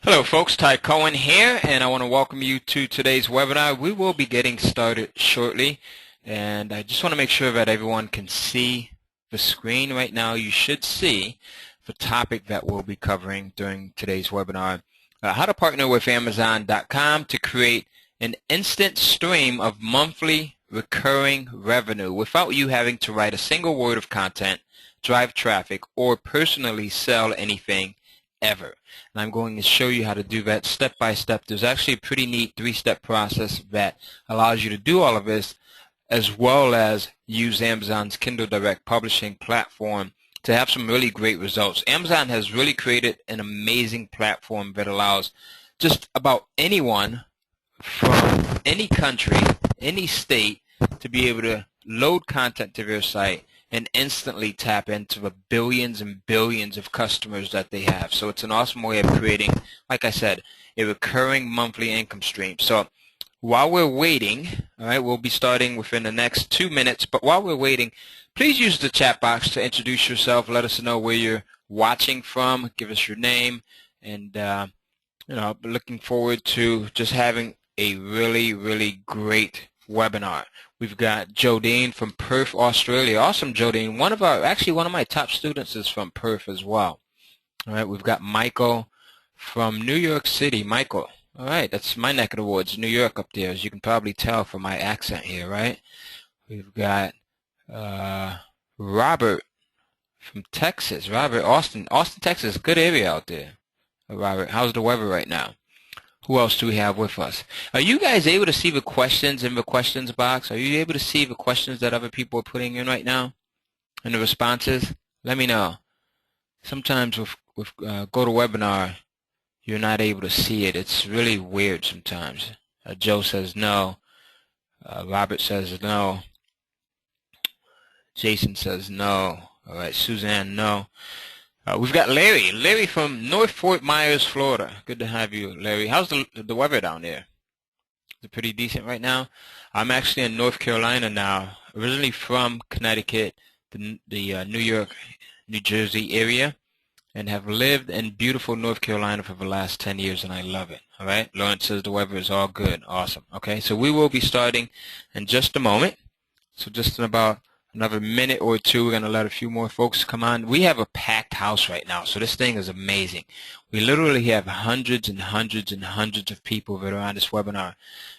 Hello folks, Ty Cohen here, and I want to welcome you to today's webinar. We will be getting started shortly, and I just want to make sure that everyone can see the screen right now. You should see the topic that we'll be covering during today's webinar. How to partner with Amazon.com to create an instant stream of monthly recurring revenue without you having to write a single word of content, drive traffic, or personally sell anything ever. And I'm going to show you how to do that step by step. There's actually a pretty neat three-step process that allows you to do all of this, as well as use Amazon's Kindle Direct publishing platform to have some really great results. Amazon has really created an amazing platform that allows just about anyone from any country, any state, to be able to load content to their site and instantly tap into the billions and billions of customers that they have. So it's an awesome way of creating, like I said, a recurring monthly income stream. So while we're waiting, all right, we'll be starting within the next 2 minutes, but while we're waiting, please use the chat box to introduce yourself. Let us know where you're watching from. Give us your name, and looking forward to just having a really, really great webinar. We've got Jodine from Perth, Australia. Awesome, Jodine. One of my top students is from Perth as well. All right, we've got Michael from New York City. Michael. All right, that's my neck of the woods, New York up there, as you can probably tell from my accent here, right? We've got Robert from Texas. Robert, Austin, Texas, good area out there. Robert, how's the weather right now? Who else do we have with us? Are you guys able to see the questions in the questions box? Are you able to see the questions that other people are putting in right now and the responses? Let me know. Sometimes with GoToWebinar, you're not able to see it. It's really weird sometimes. Joe says no. Robert says no. Jason says no. All right, Suzanne, no. We've got Larry. Larry from North Fort Myers, Florida. Good to have you, Larry. How's the weather down there? Is it pretty decent right now? I'm actually in North Carolina now. Originally from Connecticut, the New York, New Jersey area, and have lived in beautiful North Carolina for the last 10 years, and I love it. All right? Lawrence says the weather is all good. Awesome. Okay, so we will be starting in just a moment. So just in about another minute or two, we're going to let a few more folks come on. We have a packed house right now, so this thing is amazing. We literally have hundreds and hundreds and hundreds of people that are on this webinar.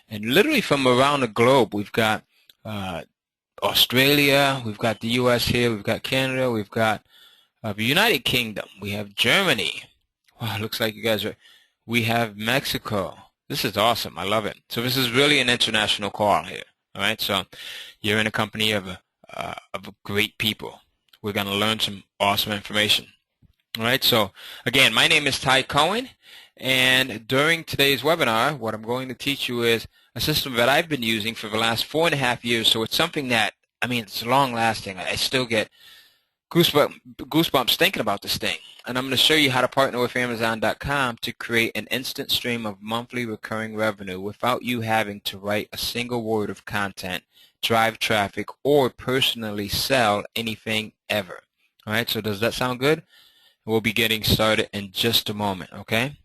And literally from around the globe, we've got Australia, we've got the U.S. here, we've got Canada, we've got the United Kingdom, we have Germany. Wow, looks like you guys are. We have Mexico. This is awesome. I love it. So this is really an international call here. All right, so you're in a company of great people. We're going to learn some awesome information. All right, so again, my name is Ty Cohen, and during today's webinar, what I'm going to teach you is a system that I've been using for the last 4.5 years. So it's something that, I mean, it's long-lasting. I still get goosebumps thinking about this thing. And I'm going to show you how to partner with Amazon.com to create an instant stream of monthly recurring revenue without you having to write a single word of content, drive traffic, or personally sell anything ever. All right, so does that sound good? We'll be getting started in just a moment, okay?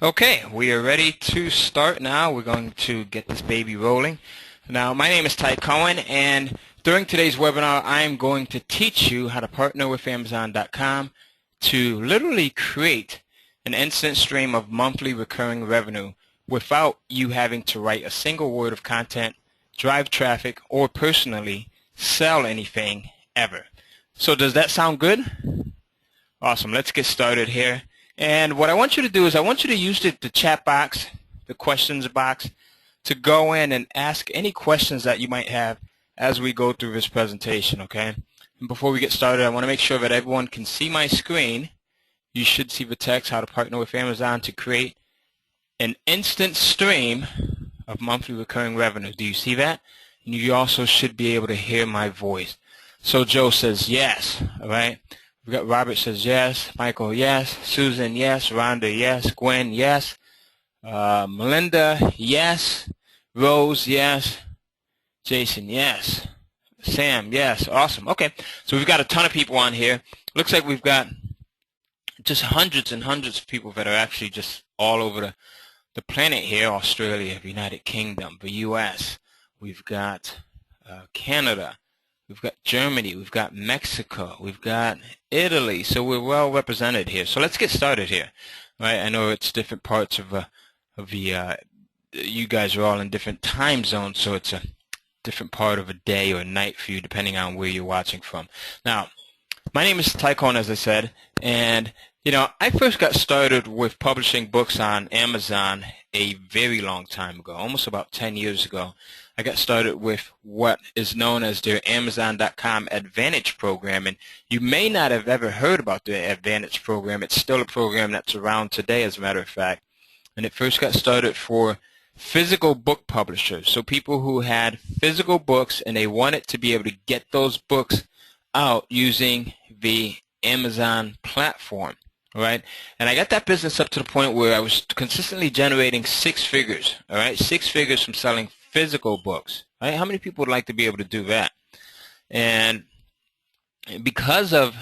Okay, we are ready to start now. We're going to get this baby rolling. Now, my name is Cohen, and during today's webinar, I'm going to teach you how to partner with Amazon.com to literally create an instant stream of monthly recurring revenue without you having to write a single word of content, drive traffic, or personally sell anything ever. So does that sound good? Awesome. Let's get started here. And what I want you to do is I want you to use the chat box, the questions box, to go in and ask any questions that you might have as we go through this presentation, okay? And before we get started, I want to make sure that everyone can see my screen. You should see the text, how to partner with Amazon to create an instant stream of monthly recurring revenue. Do you see that? And you also should be able to hear my voice. So Joe says yes, all right? We got Robert says yes, Michael yes, Susan yes, Rhonda yes, Gwen yes, Melinda yes, Rose yes, Jason yes, Sam yes, awesome. Okay, so we've got a ton of people on here. Looks like we've got just hundreds and hundreds of people that are actually just all over the planet here. Australia, the United Kingdom, the US, we've got Canada, we've got Germany, we've got Mexico, we've got Italy, so we're well represented here. So let's get started here. All right, I know it's different parts of the you guys are all in different time zones, so it's a different part of a day or night for you depending on where you're watching from. Now, my name is Cohen, as I said, and you know, I first got started with publishing books on Amazon a very long time ago, almost about 10 years ago. I got started with what is known as their Amazon.com Advantage program, and you may not have ever heard about the Advantage program. It's still a program that's around today, as a matter of fact, and it first got started for physical book publishers, so people who had physical books and they wanted to be able to get those books out using the Amazon platform. All right, and I got that business up to the point where I was consistently generating six figures. All right, six figures from selling physical books. All right, how many people would like to be able to do that? And because of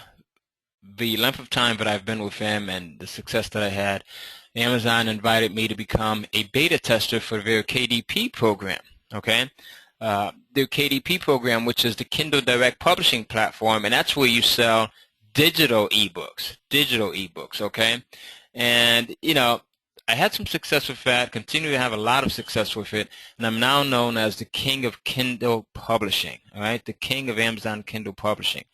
the length of time that I've been with them and the success that I had, Amazon invited me to become a beta tester for their KDP program. Okay, their KDP program, which is the Kindle Direct Publishing platform, and that's where you sell digital ebooks, okay? And, you know, I had some success with that, continue to have a lot of success with it, and I'm now known as the king of Kindle publishing, all right? The king of Amazon Kindle publishing.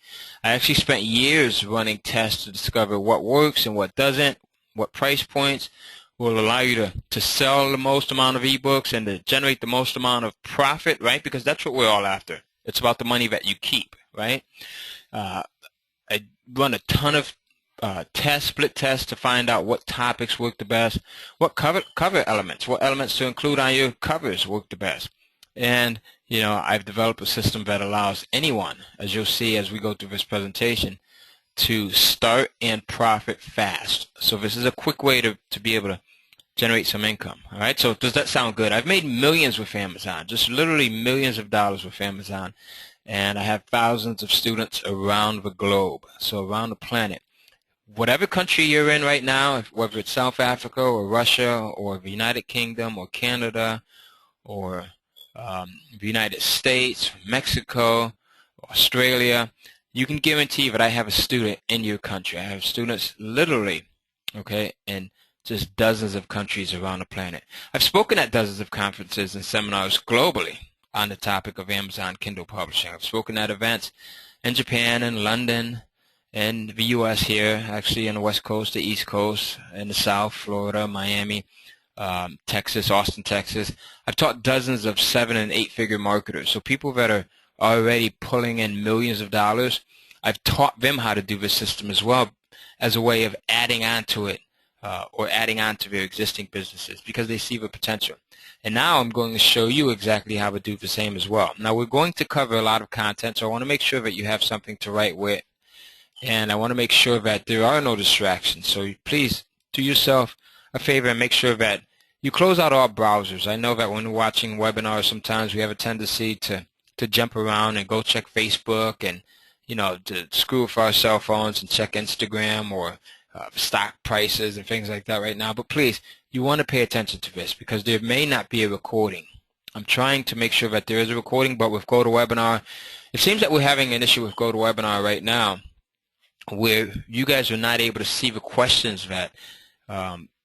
I actually spent years running tests to discover what works and what doesn't, what price points will allow you to sell the most amount of ebooks and to generate the most amount of profit, right? Because that's what we're all after. It's about the money that you keep, right? I run a ton of split tests to find out what topics work the best, what cover elements, what elements to include on your covers work the best. And, you know, I've developed a system that allows anyone, as you'll see as we go through this presentation, to start and profit fast. So this is a quick way to be able to generate some income. All right, so does that sound good? I've made millions with Amazon, just literally millions of dollars with Amazon. And I have thousands of students around the globe, so around the planet. Whatever country you're in right now, whether it's South Africa or Russia or the United Kingdom or Canada or the United States, Mexico, Australia, you can guarantee that I have a student in your country. I have students literally, okay, in just dozens of countries around the planet. I've spoken at dozens of conferences and seminars globally on the topic of Amazon Kindle publishing. I've spoken at events in Japan and London and the U.S. here, actually on the West Coast, the East Coast, in the South, Florida, Miami, Texas, Austin, Texas. I've taught dozens of 7- and 8-figure marketers, so people that are already pulling in millions of dollars. I've taught them how to do this system as well as a way of adding on to it or adding on to their existing businesses because they see the potential. And now I'm going to show you exactly how to do the same as well. Now we're going to cover a lot of content, so I want to make sure that you have something to write with. And I want to make sure that there are no distractions. So please do yourself a favor and make sure that you close out all browsers. I know that when we're watching webinars, sometimes we have a tendency to jump around and go check Facebook and, you know, to screw with our cell phones and check Instagram or stock prices and things like that right now. But please, you want to pay attention to this because there may not be a recording. I'm trying to make sure that there is a recording, but with GoToWebinar, it seems that we're having an issue with GoToWebinar right now where you guys are not able to see the questions that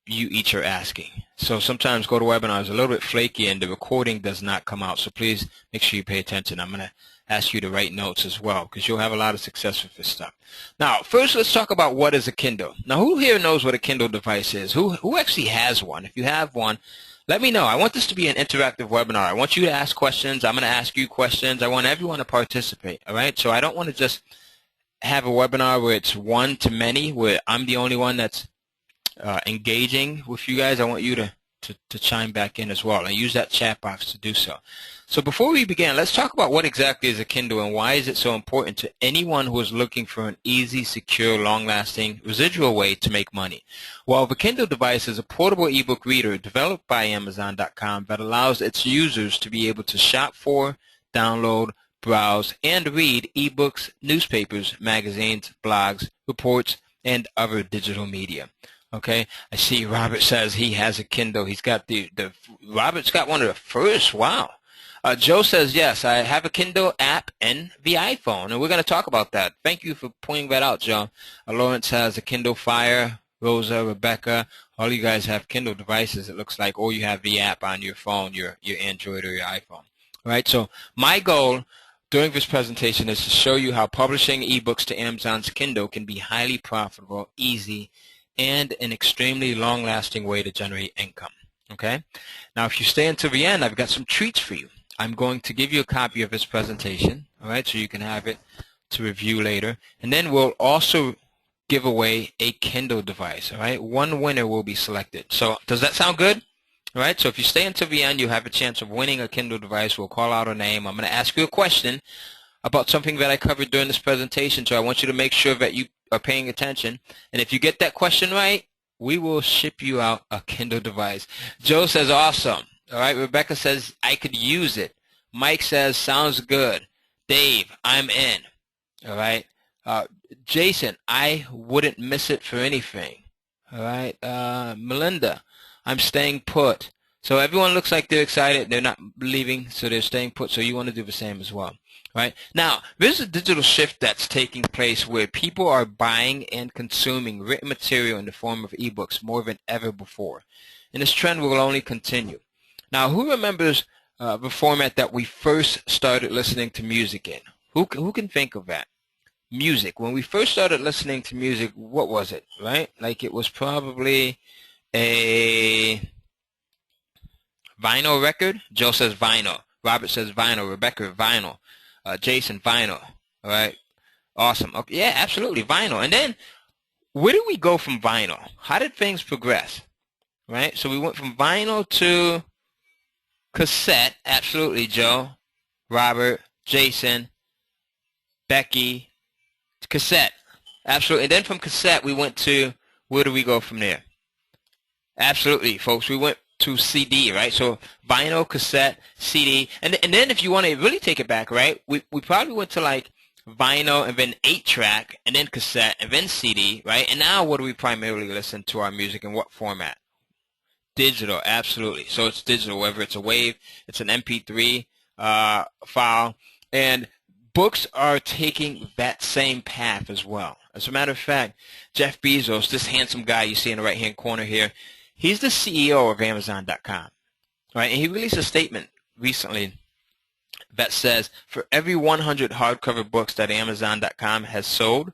you each are asking. So sometimes GoToWebinar is a little bit flaky and the recording does not come out. So please make sure you pay attention. I'm going to ask you to write notes as well because you'll have a lot of success with this stuff. Now, first let's talk about what is a Kindle. Now, who here knows what a Kindle device is? Who actually has one? If you have one, let me know. I want this to be an interactive webinar. I want you to ask questions. I'm going to ask you questions. I want everyone to participate, all right? So I don't want to just have a webinar where it's one to many, where I'm the only one that's engaging with you guys. I want you to chime back in as well and use that chat box to do so. So before we begin, let's talk about what exactly is a Kindle and why is it so important to anyone who is looking for an easy, secure, long-lasting, residual way to make money. Well, the Kindle device is a portable ebook reader developed by Amazon.com that allows its users to be able to shop for, download, browse, and read ebooks, newspapers, magazines, blogs, reports, and other digital media. Okay, I see Robert says he has a Kindle. He's got Robert's got one of the first. Wow. Joe says, yes, I have a Kindle app and the iPhone, and we're going to talk about that. Thank you for pointing that out, Joe. Lawrence has a Kindle Fire. Rosa, Rebecca, all you guys have Kindle devices, it looks like, or you have the app on your phone, your Android or your iPhone. All right, so my goal during this presentation is to show you how publishing ebooks to Amazon's Kindle can be highly profitable, easy, and an extremely long-lasting way to generate income. Okay? Now, if you stay until the end, I've got some treats for you. I'm going to give you a copy of this presentation, all right, so you can have it to review later. And then we'll also give away a Kindle device, all right? One winner will be selected. So does that sound good? All right, so if you stay until the end, you have a chance of winning a Kindle device. We'll call out a name. I'm going to ask you a question about something that I covered during this presentation, so I want you to make sure that you are paying attention. And if you get that question right, we will ship you out a Kindle device. Joe says, awesome. All right, Rebecca says, I could use it. Mike says, sounds good. Dave, I'm in. All right. Jason, I wouldn't miss it for anything. All right. Melinda, I'm staying put. So everyone looks like they're excited. They're not leaving, so they're staying put. So you want to do the same as well. Right? Now, there's a digital shift that's taking place where people are buying and consuming written material in the form of ebooks more than ever before. And this trend will only continue. Now, who remembers the format that we first started listening to music in? Who can think of that? Music. When we first started listening to music, what was it, right? Like it was probably a vinyl record. Joe says vinyl. Robert says vinyl. Rebecca, vinyl. Jason, vinyl. All right. Awesome. Okay. Yeah, absolutely. Vinyl. And then where did we go from vinyl? How did things progress? Right? So we went from vinyl to cassette. Absolutely, Joe, Robert, Jason, Becky. Cassette. Absolutely. And then from cassette, we went to, where do we go from there? Absolutely, folks. We went to CD, right? So vinyl, cassette, CD. And then if you want to really take it back, right, we probably went to like vinyl and then 8-track and then cassette and then CD, right? And now what do we primarily listen to our music in? What format? Digital, absolutely. So it's digital, whether it's a WAV, it's an MP3 file. And books are taking that same path as well. As a matter of fact, Jeff Bezos, this handsome guy you see in the right-hand corner here, he's the CEO of Amazon.com, right? And he released a statement recently that says for every 100 hardcover books that Amazon.com has sold,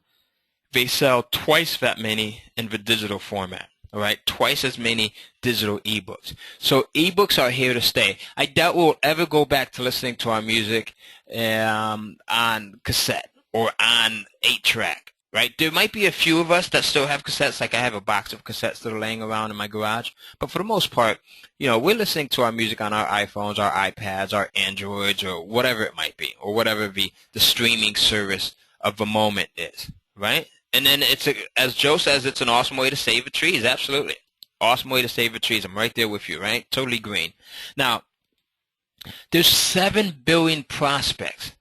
they sell twice that many in the digital format. All right, twice as many digital ebooks. So ebooks are here to stay. I doubt we'll ever go back to listening to our music on cassette or on 8-track, right? There might be a few of us that still have cassettes, like I have a box of cassettes that are laying around in my garage. But for the most part, you know, we're listening to our music on our iPhones, our iPads, our Androids, or whatever it might be, or whatever the streaming service of the moment is, right? And then as Joe says, it's an awesome way to save the trees. Absolutely. Awesome way to save the trees. I'm right there with you, right? Totally green. Now, there's 7 billion prospects.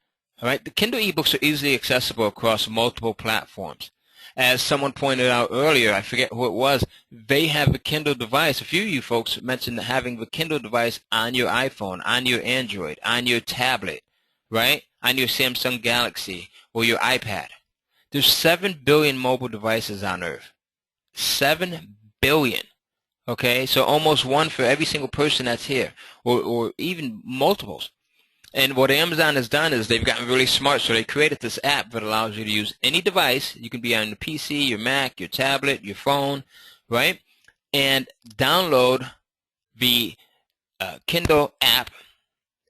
All right. The Kindle ebooks are easily accessible across multiple platforms. as someone pointed out earlier, I forget who it was, they have a Kindle device. A few of you folks mentioned having the Kindle device on your iPhone, on your Android, on your tablet, right? On your Samsung Galaxy or your iPad. There's 7 billion mobile devices on Earth. 7 billion. Okay, so almost one for every single person that's here, or even multiples. And what Amazon has done is they've gotten really smart, so they created this app that allows you to use any device. You can be on the PC, your Mac, your tablet, your phone, right? And download the Kindle app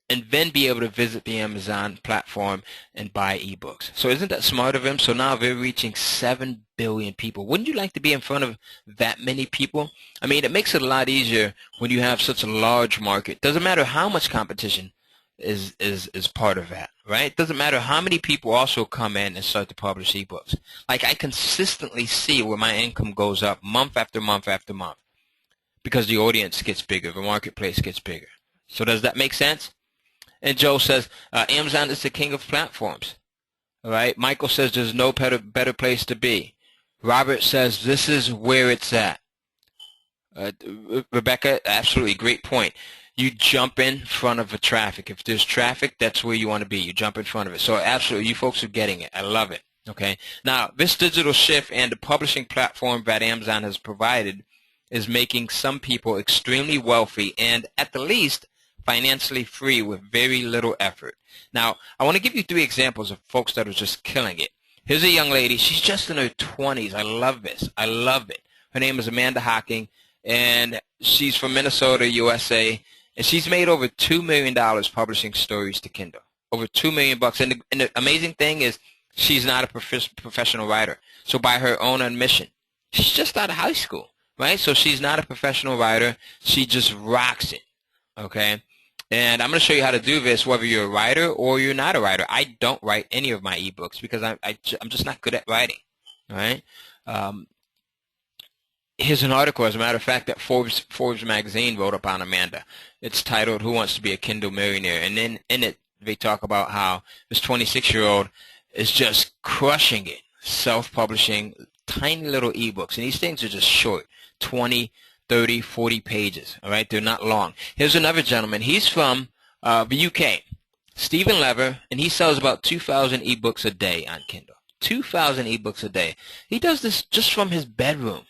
and then be able to visit the Amazon platform and buy ebooks. So isn't that smart of them? So now they're reaching 7 billion people. Wouldn't you like to be in front of that many people? I mean, it makes it a lot easier when you have such a large market. Doesn't matter how much competition is part of that, right? Doesn't matter how many people also come in and start to publish ebooks. Like, I consistently see where my income goes up month after month after month because the audience gets bigger, the marketplace gets bigger. So does that make sense? And Joe says, Amazon is the king of platforms. All right. Michael says there's no better place to be. Robert says this is where it's at. Rebecca, absolutely great point. You jump in front of the traffic. If there's traffic, that's where you want to be. You jump in front of it. So absolutely, you folks are getting it. I love it. Okay. Now, this digital shift and the publishing platform that Amazon has provided is making some people extremely wealthy and, at the least, financially free with very little effort. Now, I want to give you 3 examples of folks that are just killing it. Here's a young lady. She's just in her 20s. I love this. I love it. Her name is Amanda Hocking, and she's from Minnesota, USA, and she's made over $2 million publishing stories to Kindle. Over $2 million bucks. And the amazing thing is she's not a professional writer. So by her own admission, she's just out of high school, right? So she's not a professional writer. She just rocks it, okay? And I'm going to show you how to do this, whether you're a writer or you're not a writer. I don't write any of my ebooks because I'm just not good at writing. All right. Here's an article, as a matter of fact, that Forbes magazine wrote up on Amanda. It's titled "Who Wants to Be a Kindle Millionaire?" And then in it, they talk about how this 26-year-old is just crushing it, self-publishing tiny little ebooks. And these things are just short, 20, 30, 40 pages, all right? They're not long. Here's another gentleman. He's from the UK, Stephen Lever, and he sells about 2,000 ebooks a day on Kindle. 2,000 ebooks a day. He does this just from his bedroom,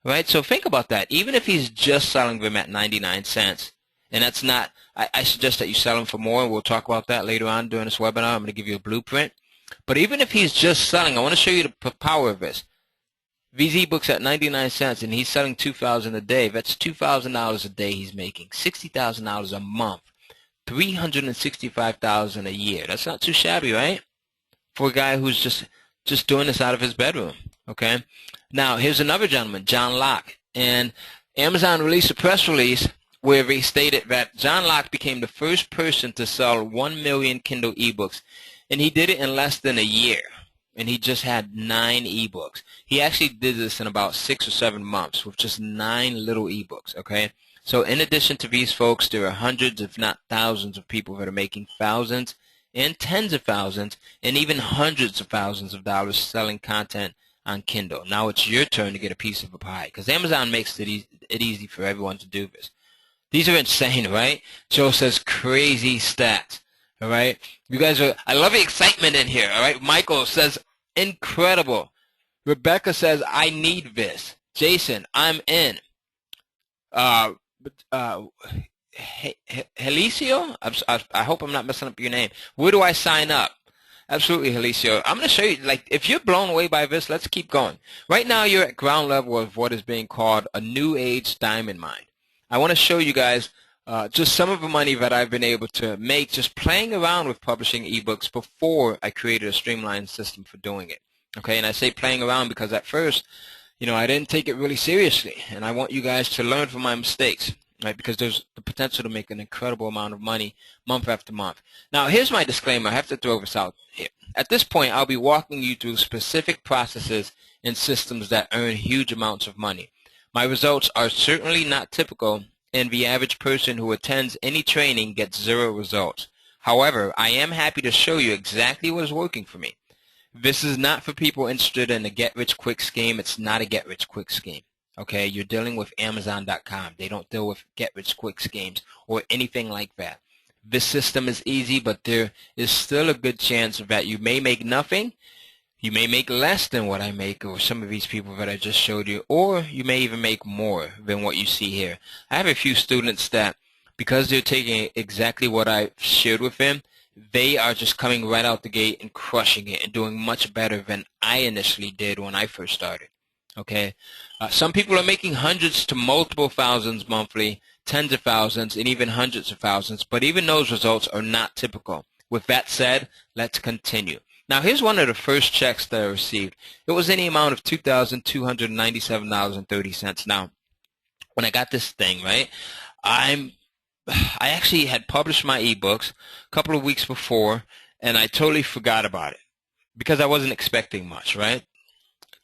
right? So think about that. Even if he's just selling them at 99 cents, and that's not, I suggest that you sell them for more, and we'll talk about that later on during this webinar. I'm going to give you a blueprint. But even if he's just selling, I want to show you the power of this. These ebooks at 99 cents, and he's selling 2,000 a day. That's $2,000 a day he's making. $60,000 a month. $365,000 a year. That's not too shabby, right? For a guy who's just doing this out of his bedroom. Okay. Now here's another gentleman, John Locke, and Amazon released a press release where they stated that John Locke became the first person to sell 1 million Kindle ebooks, and he did it in less than a year. And he just had 9 ebooks. He actually did this in about 6 or 7 months with just 9 little ebooks, okay? So in addition to these folks, there are hundreds, if not thousands, of people that are making thousands and tens of thousands and even hundreds of thousands of dollars selling content on Kindle. Now it's your turn to get a piece of the pie because Amazon makes it easy for everyone to do this. These are insane, right? Joe says crazy stats. All right, you guys are. I love the excitement in here. All right, Michael says incredible. Rebecca says I need this. Jason, I'm in. Helicio, I hope I'm not messing up your name. Where do I sign up? Absolutely, Helicio. I'm going to show you. Like, if you're blown away by this, let's keep going. Right now, you're at ground level of what is being called a new age diamond mine. I want to show you guys. Just some of the money that I've been able to make just playing around with publishing ebooks before I created a streamlined system for doing it. Okay, and I say playing around because at first, I didn't take it really seriously, and I want you guys to learn from my mistakes, right? Because there's the potential to make an incredible amount of money month after month. Now, here's my disclaimer. I have to throw this out here. At this point, I'll be walking you through specific processes and systems that earn huge amounts of money. My results are certainly not typical, and the average person who attends any training gets 0 results. However, I am happy to show you exactly what is working for me. This is not for people interested in a get-rich-quick scheme. It's not a get-rich-quick scheme. Okay, you're dealing with Amazon.com. They don't deal with get-rich-quick schemes or anything like that. This system is easy, but there is still a good chance that you may make nothing. You may make less than what I make or some of these people that I just showed you, or you may even make more than what you see here. I have a few students that, because they're taking exactly what I shared with them, they are just coming right out the gate and crushing it and doing much better than I initially did when I first started. Okay, some people are making hundreds to multiple thousands monthly, tens of thousands, and even hundreds of thousands, but even those results are not typical. With that said, let's continue. Now, here's one of the first checks that I received. It was in the amount of $2,297.30. Now, when I got this thing, right, I actually had published my ebooks a couple of weeks before, and I totally forgot about it because I wasn't expecting much, right?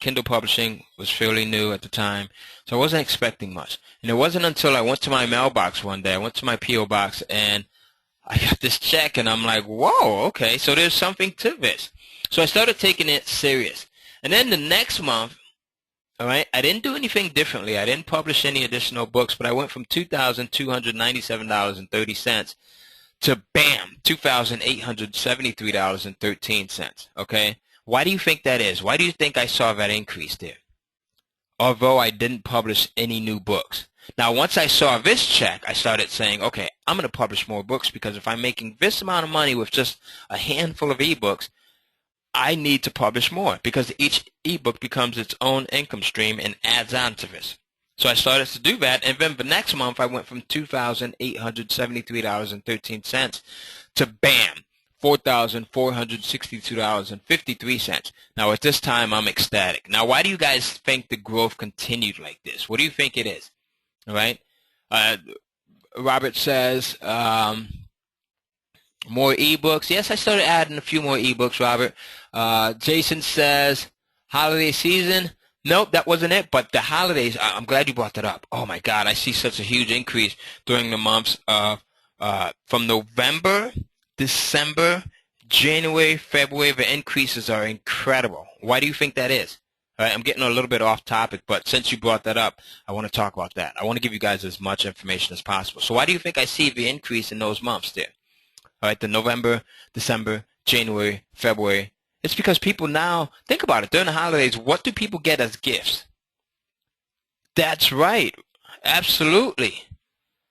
Kindle publishing was fairly new at the time, so I wasn't expecting much. And it wasn't until I went to my mailbox one day, I went to my P.O. box, and I got this check, and I'm like, whoa, okay, so there's something to this. So I started taking it serious. And then the next month, all right, I didn't do anything differently. I didn't publish any additional books, but I went from $2,297.30 to, bam, $2,873.13, okay? Why do you think that is? Why do you think I saw that increase there? Although I didn't publish any new books. Now, once I saw this check, I started saying, okay, I'm going to publish more books because if I'm making this amount of money with just a handful of ebooks, I need to publish more because each ebook becomes its own income stream and adds on to this. So I started to do that, and then the next month I went from $2,873.13 to, bam, $4,462.53. Now, at this time, I'm ecstatic. Now, why do you guys think the growth continued like this? What do you think it is? All right. Robert says more ebooks. Yes, I started adding a few more ebooks, Robert. Jason says holiday season. Nope, that wasn't it. But the holidays, I'm glad you brought that up. Oh, my God, I see such a huge increase during the months of from November, December, January, February. The increases are incredible. Why do you think that is? All right, I'm getting a little bit off topic, but since you brought that up, I want to talk about that. I want to give you guys as much information as possible. So why do you think I see the increase in those months there? All right, the November, December, January, February. It's because people now, think about it, during the holidays, what do people get as gifts? That's right. Absolutely.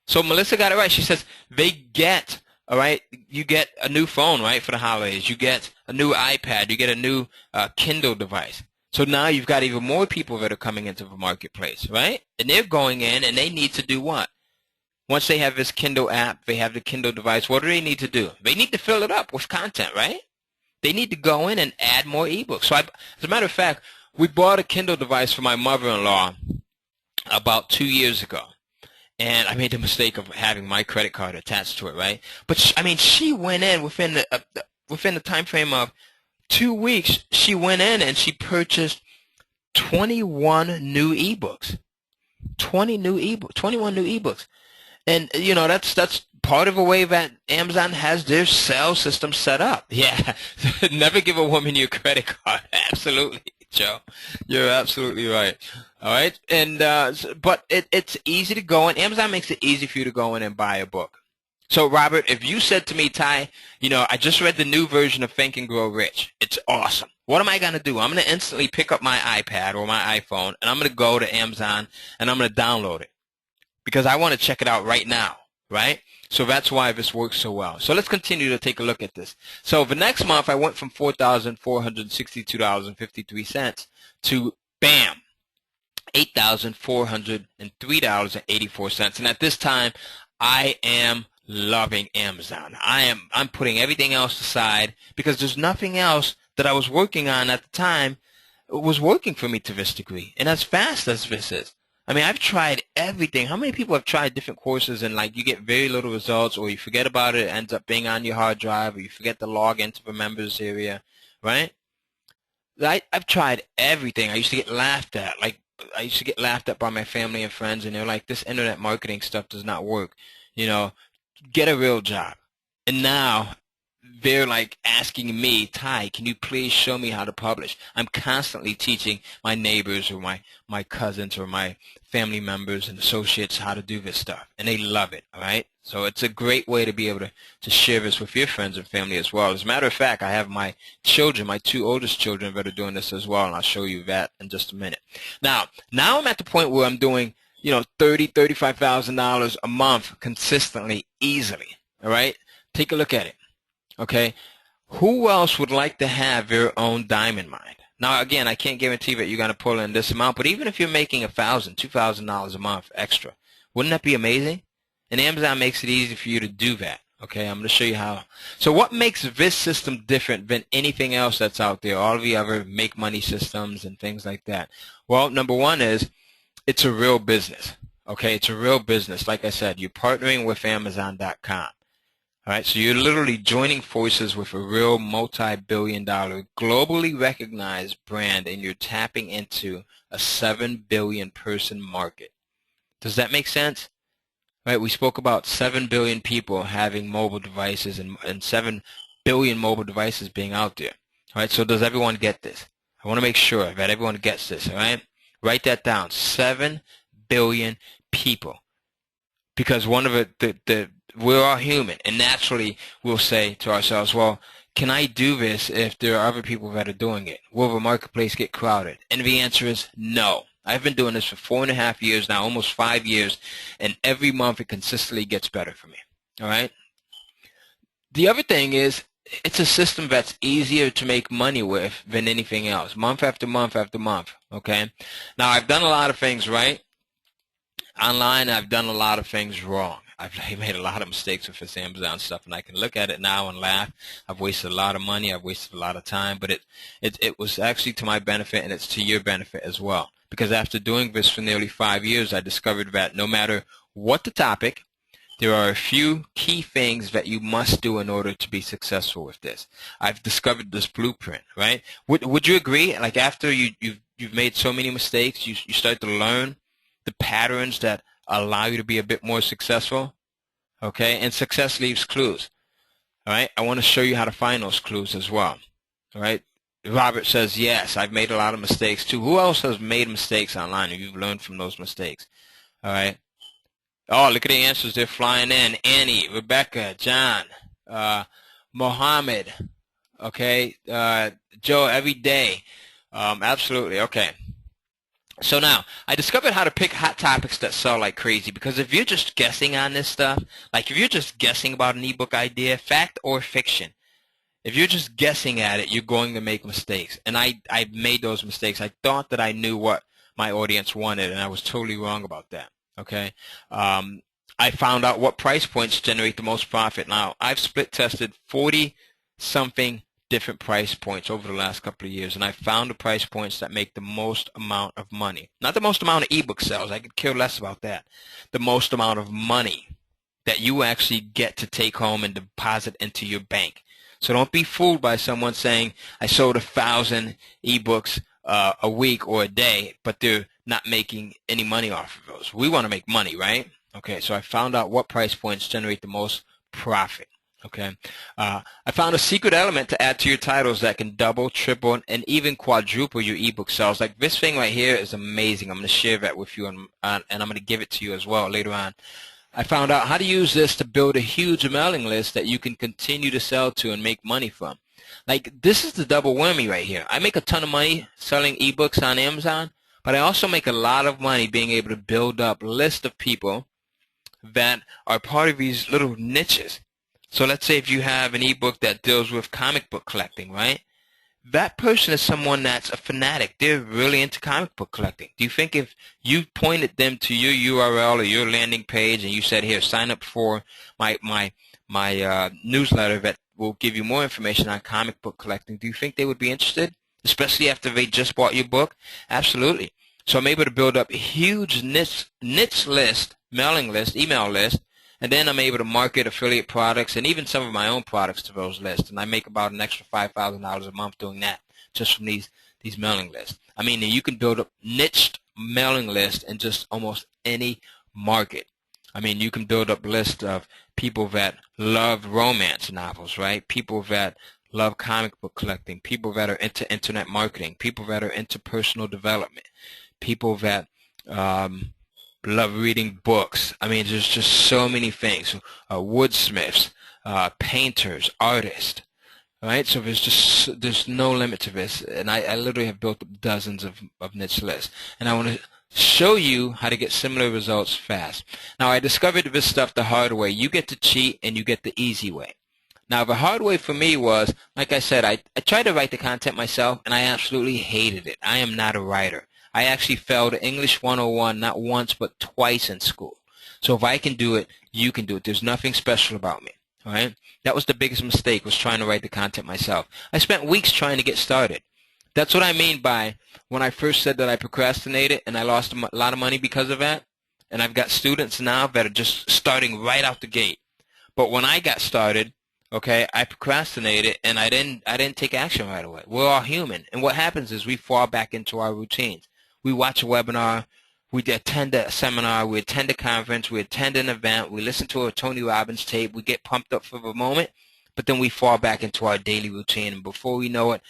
So Melissa got it right. She says they get, all right, you get a new phone, right, for the holidays. You get a new iPad. You get a new Kindle device. So now you've got even more people that are coming into the marketplace, right? And they're going in and they need to do what? Once they have this Kindle app, they have the Kindle device, what do they need to do? They need to fill it up with content, right? They need to go in and add more ebooks. So as a matter of fact, we bought a Kindle device for my mother-in-law about 2 years ago. And I made the mistake of having my credit card attached to it, right? But she went in within the time frame of 2 weeks. She went in and she purchased 21 new ebooks. 21 new ebooks. And you know that's part of the way that Amazon has their sales system set up. Yeah, never give a woman your credit card. Absolutely, Joe. You're absolutely right. All right, and but it's easy to go in. Amazon makes it easy for you to go in and buy a book. So, Robert, if you said to me, Ty, you know, I just read the new version of Think and Grow Rich. It's awesome. What am I going to do? I'm going to instantly pick up my iPad or my iPhone, and I'm going to go to Amazon, and I'm going to download it because I want to check it out right now, right? So that's why this works so well. So let's continue to take a look at this. So the next month, I went from $4,462.53 to, bam, $8,403.84. And at this time, I am loving Amazon. I'm putting everything else aside because there's nothing else that I was working on at the time was working for me to this degree and as fast as this is. I mean, I've tried everything. How many people have tried different courses and like you get very little results or you forget about it, it ends up being on your hard drive or you forget to log into the members area, right? I've tried everything. I used to get laughed at. I used to get laughed at by my family and friends and they're like, this internet marketing stuff does not work. You know, get a real job. And now they're like asking me, Ty, can you please show me how to publish? I'm constantly teaching my neighbors or my cousins or my family members and associates how to do this stuff, and they love it, all right? So it's a great way to be able to share this with your friends and family as well. As a matter of fact, I have my children, my two oldest children, that are doing this as well, and I'll show you that in just a minute. Now I'm at the point where I'm doing, $35,000 a month consistently, easily, all right? Take a look at it, okay? Who else would like to have their own diamond mine? Now, again, I can't guarantee that you're going to pull in this amount, but even if you're making $1,000, $2,000 a month extra, wouldn't that be amazing? And Amazon makes it easy for you to do that, okay? I'm going to show you how. So what makes this system different than anything else that's out there, all of the other make money systems and things like that? Well, number one is it's a real business, okay? It's a real business. Like I said, you're partnering with Amazon.com. All right, so you're literally joining forces with a real multi-billion-dollar, globally recognized brand, and you're tapping into a 7 billion person market. Does that make sense? Right, we spoke about 7 billion people having mobile devices and 7 billion mobile devices being out there. All right, so does everyone get this? I want to make sure that everyone gets this, all right? Write that down, 7 billion people. Because one of it, we're all human, and naturally we'll say to ourselves, well, can I do this if there are other people that are doing it? Will the marketplace get crowded? And the answer is no. I've been doing this for 4.5 years now, almost 5 years, and every month it consistently gets better for me. All right? The other thing is, it's a system that's easier to make money with than anything else, month after month after month. Okay? Now, I've done a lot of things right. Online, I've done a lot of things wrong. I've made a lot of mistakes with this Amazon stuff, and I can look at it now and laugh. I've wasted a lot of money. I've wasted a lot of time, but it was actually to my benefit, and it's to your benefit as well. Because after doing this for nearly 5 years, I discovered that no matter what the topic, there are a few key things that you must do in order to be successful with this. I've discovered this blueprint, right? Would you agree? Like after you've made so many mistakes, you start to learn the patterns that allow you to be a bit more successful, okay? And success leaves clues, all right? I want to show you how to find those clues as well, all right? Robert says, yes, I've made a lot of mistakes too. Who else has made mistakes online and you've learned from those mistakes, all right? Oh, look at the answers. They're flying in. Annie, Rebecca, John, Mohammed, okay? Joe, every day. Absolutely, okay. So now, I discovered how to pick hot topics that sell like crazy, because if you're just guessing on this stuff, like if you're just guessing about an ebook idea, fact or fiction, if you're just guessing at it, you're going to make mistakes. And I made those mistakes. I thought that I knew what my audience wanted, and I was totally wrong about that, okay? I found out what price points generate the most profit. Now, I've split tested 40-something different price points over the last couple of years, and I found the price points that make the most amount of money. Not the most amount of ebook sales. I could care less about that. The most amount of money that you actually get to take home and deposit into your bank. So don't be fooled by someone saying, I sold 1,000 ebooks a week or a day, but they're not making any money off of those. We want to make money, right? Okay, so I found out what price points generate the most profit. Okay, I found a secret element to add to your titles that can double, triple, and even quadruple your ebook sales. Like this thing right here is amazing. I'm going to share that with you, and I'm going to give it to you as well later on. I found out how to use this to build a huge mailing list that you can continue to sell to and make money from. Like this is the double whammy right here. I make a ton of money selling ebooks on Amazon, but I also make a lot of money being able to build up a list of people that are part of these little niches. So let's say if you have an ebook that deals with comic book collecting, right? That person is someone that's a fanatic. They're really into comic book collecting. Do you think if you pointed them to your URL or your landing page and you said, here, sign up for my newsletter that will give you more information on comic book collecting, do you think they would be interested? Especially after they just bought your book? Absolutely. So I'm able to build up a huge niche list, mailing list, email list, and then I'm able to market affiliate products and even some of my own products to those lists. And I make about an extra $5,000 a month doing that just from these mailing lists. I mean, you can build a niched mailing list in just almost any market. I mean, you can build up lists of people that love romance novels, right? People that love comic book collecting, people that are into internet marketing, people that are into personal development, people that love reading books. I mean, there's just so many things. Woodsmiths, painters, artists, right? So there's no limit to this, and I literally have built up dozens of niche lists, and I want to show you how to get similar results fast. Now, I discovered this stuff the hard way. You get to cheat, and you get the easy way. Now, the hard way for me was, like I said, I tried to write the content myself, and I absolutely hated it. I am not a writer. I actually failed English 101 not once but twice in school. So if I can do it, you can do it. There's nothing special about me. All right? That was the biggest mistake, was trying to write the content myself. I spent weeks trying to get started. That's what I mean by when I first said that I procrastinated and I lost a lot of money because of that. And I've got students now that are just starting right out the gate. But when I got started, okay, I procrastinated and I didn't take action right away. We're all human. And what happens is we fall back into our routines. We watch a webinar, we attend a seminar, we attend a conference, we attend an event, we listen to a Tony Robbins tape, we get pumped up for the moment, but then we fall back into our daily routine, and before we know it,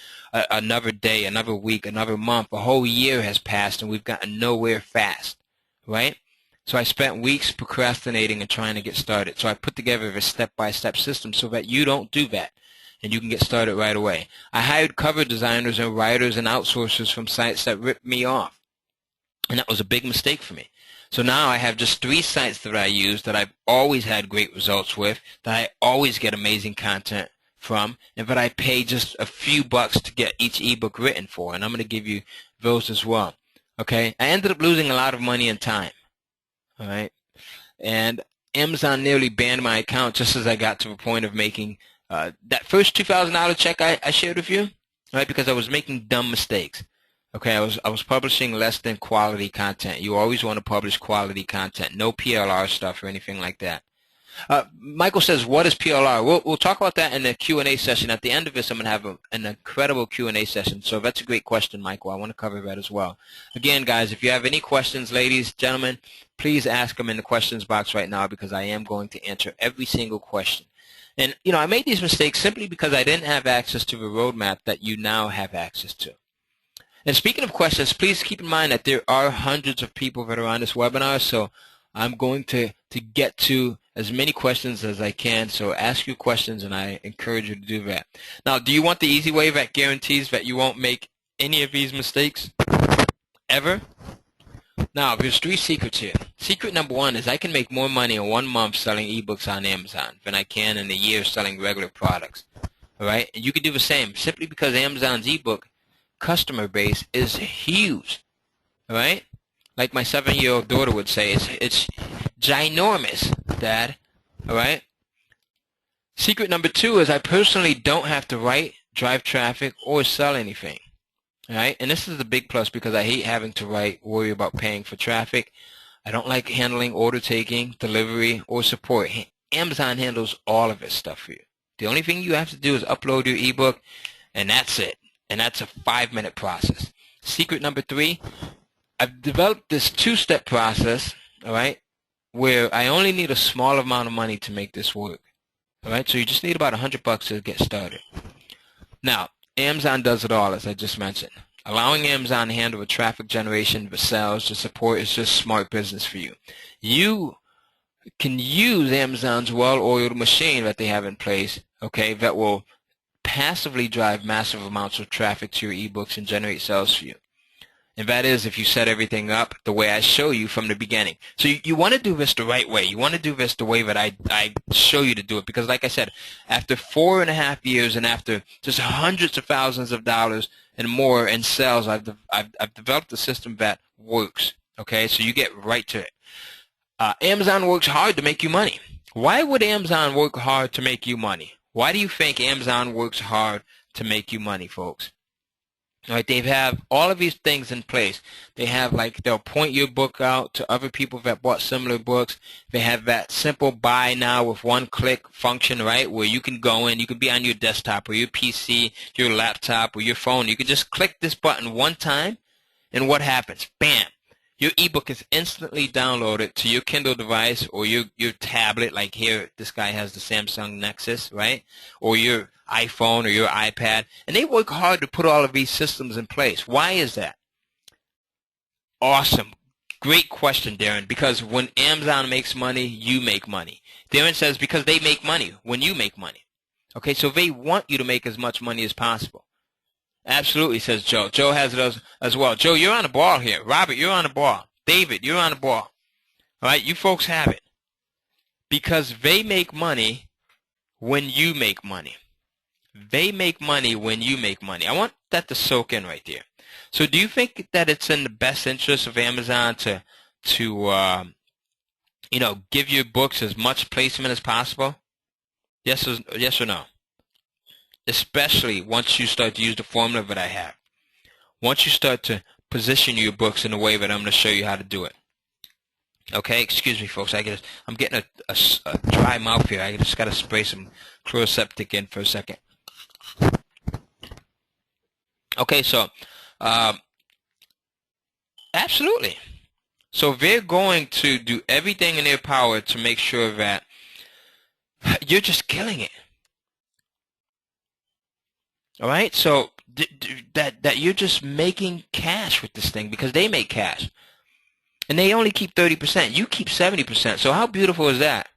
another day, another week, another month, a whole year has passed, and we've gotten nowhere fast, right? So I spent weeks procrastinating and trying to get started. So I put together a step-by-step system so that you don't do that, and you can get started right away. I hired cover designers and writers and outsourcers from sites that ripped me off. And that was a big mistake for me. So now I have just 3 sites that I use that I've always had great results with, that I always get amazing content from, and that I pay just a few bucks to get each ebook written for. And I'm going to give you those as well. Okay? I ended up losing a lot of money and time. All right? And Amazon nearly banned my account just as I got to the point of making that first $2,000 check I shared with you, right? Because I was making dumb mistakes. Okay, I was publishing less than quality content. You always want to publish quality content, no PLR stuff or anything like that. Michael says, what is PLR? We'll talk about that in the Q&A session. At the end of this, I'm going to have an incredible Q&A session. So that's a great question, Michael. I want to cover that as well. Again, guys, if you have any questions, ladies, gentlemen, please ask them in the questions box right now, because I am going to answer every single question. And, you know, I made these mistakes simply because I didn't have access to the roadmap that you now have access to. And speaking of questions, please keep in mind that there are hundreds of people that are on this webinar, so I'm going to get to as many questions as I can. So ask your questions, and I encourage you to do that. Now, do you want the easy way that guarantees that you won't make any of these mistakes ever? Now, there's 3 secrets here. Secret number 1 is I can make more money in 1 month selling ebooks on Amazon than I can in a year selling regular products. All right? And you can do the same simply because Amazon's ebook customer base is huge. All right? Like my 7-year-old daughter would say, it's ginormous, Dad. All right? Secret number 2 is I personally don't have to write, drive traffic, or sell anything. All right? And this is the big plus, because I hate having to write, worry about paying for traffic. I don't like handling order taking, delivery, or support. Amazon handles all of this stuff for you. The only thing you have to do is upload your ebook, and that's it. And that's a 5-minute process. Secret number 3, I've developed this 2-step process, all right, where I only need a small amount of money to make this work. All right, so you just need about $100 to get started. Now, Amazon does it all, as I just mentioned. Allowing Amazon to handle the traffic generation, the sales, the support is just smart business for you. You can use Amazon's well-oiled machine that they have in place, okay, that will passively drive massive amounts of traffic to your ebooks and generate sales for you. And that is if you set everything up the way I show you from the beginning. So you want to do this the right way. You want to do this the way that I show you to do it. Because like I said, after 4.5 years and after just hundreds of thousands of dollars and more in sales, I've developed a system that works. Okay, so you get right to it. Amazon works hard to make you money. Why would Amazon work hard to make you money? Why do you think Amazon works hard to make you money, folks? All right, they have all of these things in place. They have, like, they'll point your book out to other people that bought similar books. They have that simple buy now with 1-click function, right, where you can go in. You can be on your desktop or your PC, your laptop or your phone. You can just click this button one time, and what happens? Bam! your ebook is instantly downloaded to your Kindle device or your tablet. Like here, this guy has the Samsung Nexus, right? Or your iPhone or your iPad. And they work hard to put all of these systems in place. Why is that? Awesome. Great question, Darren. Because when Amazon makes money, you make money. Darren says because they make money when you make money. Okay, so they want you to make as much money as possible. Absolutely, says Joe. Joe has it as well. Joe, you're on the ball here. Robert, you're on the ball. David, you're on the ball. All right, you folks have it. Because they make money when you make money. They make money when you make money. I want that to soak in right there. So do you think that it's in the best interest of Amazon to give your books as much placement as possible? Yes or no? Especially once you start to use the formula that I have. Once you start to position your books in a way that I'm going to show you how to do it. Okay, excuse me, folks. I'm getting a dry mouth here. I just got to spray some Chloroseptic in for a second. Okay, so absolutely. So they're going to do everything in their power to make sure that you're just killing it. All right, so that you're just making cash with this thing because they make cash. And they only keep 30%. You keep 70%. So how beautiful is that?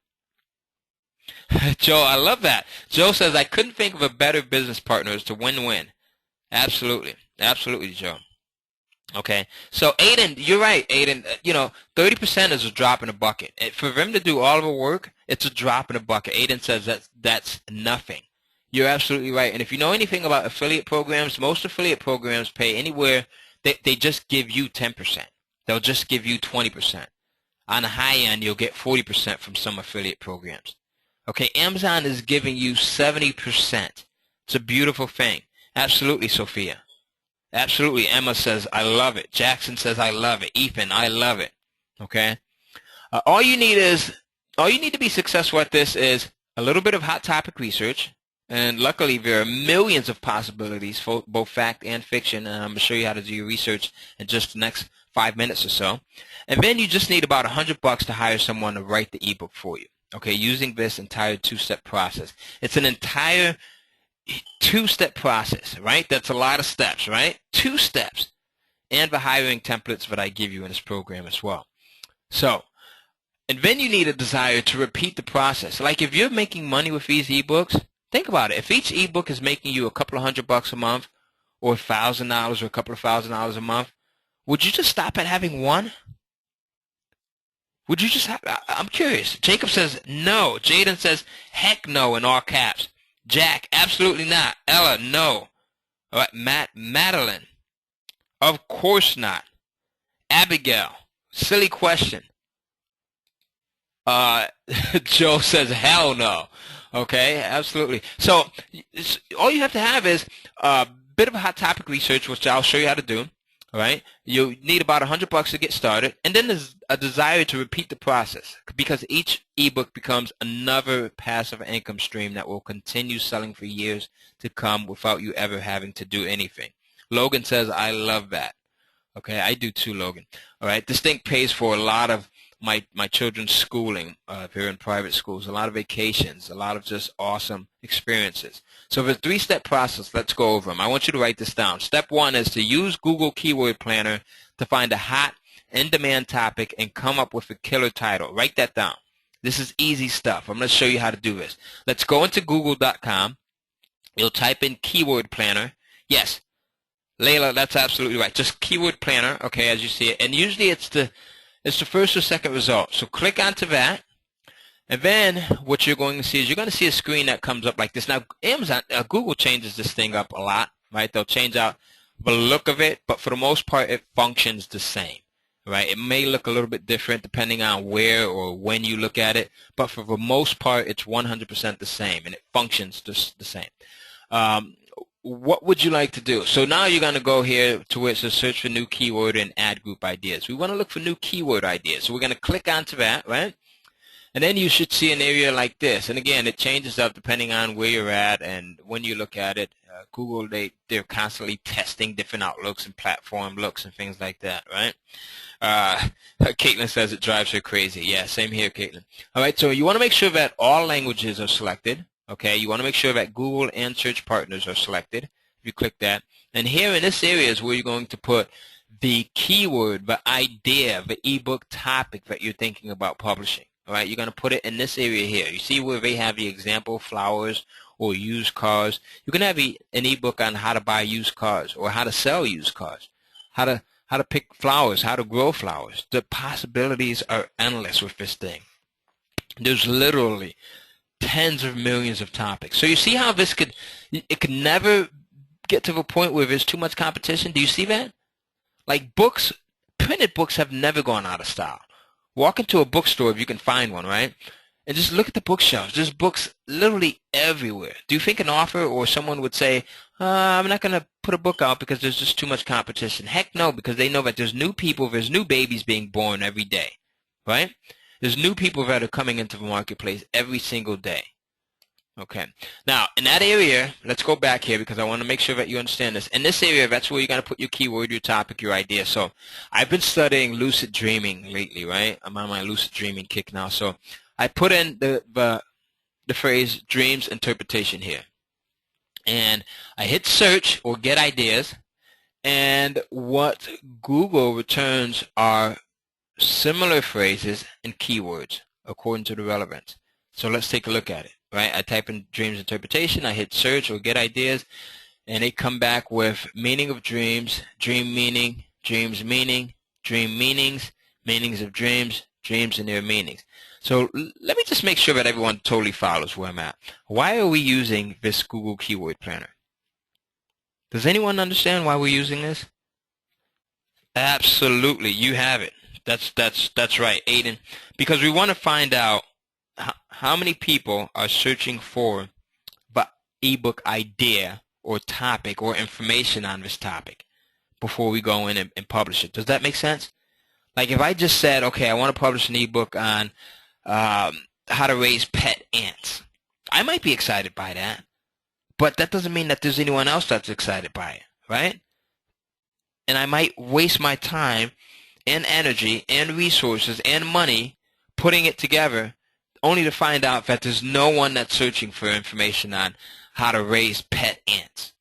Joe, I love that. Joe says, I couldn't think of a better business partner as to win-win. Absolutely. Absolutely, Joe. Okay. So, Aiden, you're right, Aiden. 30% is a drop in a bucket. For them to do all of the work, it's a drop in a bucket. Aiden says that's nothing. You're absolutely right. And if you know anything about affiliate programs, most affiliate programs pay anywhere, they just give you 10%. They'll just give you 20%. On the high end, you'll get 40% from some affiliate programs. Okay, Amazon is giving you 70%. It's a beautiful thing. Absolutely, Sophia. Absolutely. Emma says, I love it. Jackson says, I love it. Ethan, I love it. Okay? All you need to be successful at this is a little bit of hot topic research. And luckily, there are millions of possibilities for both fact and fiction. And I'm going to show you how to do your research in just the next 5 minutes or so. And then you just need about $100 to hire someone to write the ebook for you. Okay, using this entire two-step process. It's an entire two-step process, right? That's a lot of steps, right? 2 steps. And the hiring templates that I give you in this program as well. So, and then you need a desire to repeat the process. Like if you're making money with these ebooks, think about it. If each ebook is making you a couple of $100 a month, or $1,000 or a couple of $1,000 a month, would you just stop at having one? Would you just have, I'm curious. Jacob says no. Jaden says heck no in all caps. Jack, absolutely not. Ella, no. All right, Madeline, of course not. Abigail, silly question. Joe says hell no. Okay, absolutely. So all you have to have is a bit of a hot topic research, which I'll show you how to do. All right, you need about $100 to get started, and then there's a desire to repeat the process because each ebook becomes another passive income stream that will continue selling for years to come without you ever having to do anything. Logan says, I love that. Okay, I do too, Logan. All right, this thing pays for a lot of my children's schooling if they're in private schools, a lot of vacations, a lot of just awesome experiences. So the 3-step process, let's go over them. I want you to write this down. Step 1 is to use Google Keyword Planner to find a hot, in-demand topic and come up with a killer title. Write that down. This is easy stuff. I'm going to show you how to do this. Let's go into google.com. You'll type in Keyword Planner. Yes, Layla, that's absolutely right. Just Keyword Planner, okay, as you see it. And usually it's the first or second result. So click onto that. And then what you're going to see is you're going to see a screen that comes up like this. Now, Google changes this thing up a lot, right? They'll change out the look of it, but for the most part, it functions the same, right? It may look a little bit different depending on where or when you look at it, but for the most part, it's 100% the same, and it functions just the same. What would you like to do? So now you're going to go here to where it says search for new keyword and ad group ideas. We want to look for new keyword ideas. So we're going to click onto that, right? And then you should see an area like this. And again, it changes up depending on where you're at and when you look at it. Google, they're constantly testing different outlooks and platform looks and things like that, right? Caitlin says it drives her crazy. Yeah, same here, Caitlin. All right, so you want to make sure that all languages are selected. Okay, you want to make sure that Google and search partners are selected. You click that. And here in this area is where you're going to put the keyword, the idea, the ebook topic that you're thinking about publishing. All right, you're going to put it in this area here. You see where they have the example flowers or used cars. You can have an ebook on how to buy used cars or how to sell used cars, how to pick flowers, how to grow flowers. The possibilities are endless with this thing. There's literally tens of millions of topics. So you see how it could never get to the point where there's too much competition? Do you see that? Like books, printed books have never gone out of style. Walk into a bookstore if you can find one, right? And just look at the bookshelves. There's books literally everywhere. Do you think an author or someone would say, I'm not going to put a book out because there's just too much competition? Heck no, because they know that there's new people, there's new babies being born every day, right? There's new people that are coming into the marketplace every single day. Okay. Now, in that area, let's go back here because I want to make sure that you understand this. In this area, that's where you're going to put your keyword, your topic, your idea. So I've been studying lucid dreaming lately, right? I'm on my lucid dreaming kick now. So I put in the phrase dreams interpretation here. And I hit search or get ideas. And what Google returns are similar phrases and keywords according to the relevance. So let's take a look at it, right? I type in dreams interpretation, I hit search or get ideas, and they come back with meaning of dreams, dream meaning, dreams meaning, dream meanings, meanings of dreams, dreams and their meanings. So let me just make sure that everyone totally follows where I'm at. Why are we using this Google Keyword Planner? Does anyone understand why we're using this? Absolutely, you have it. That's right, Aiden. Because we want to find out how many people are searching for the ebook idea or topic or information on this topic before we go in and publish it. Does that make sense? Like if I just said, okay, I want to publish an ebook on how to raise pet ants, I might be excited by that, but that doesn't mean that there's anyone else that's excited by it, right? And I might waste my time and energy and resources and money putting it together only to find out that there's no one that's searching for information on how to raise pet ants.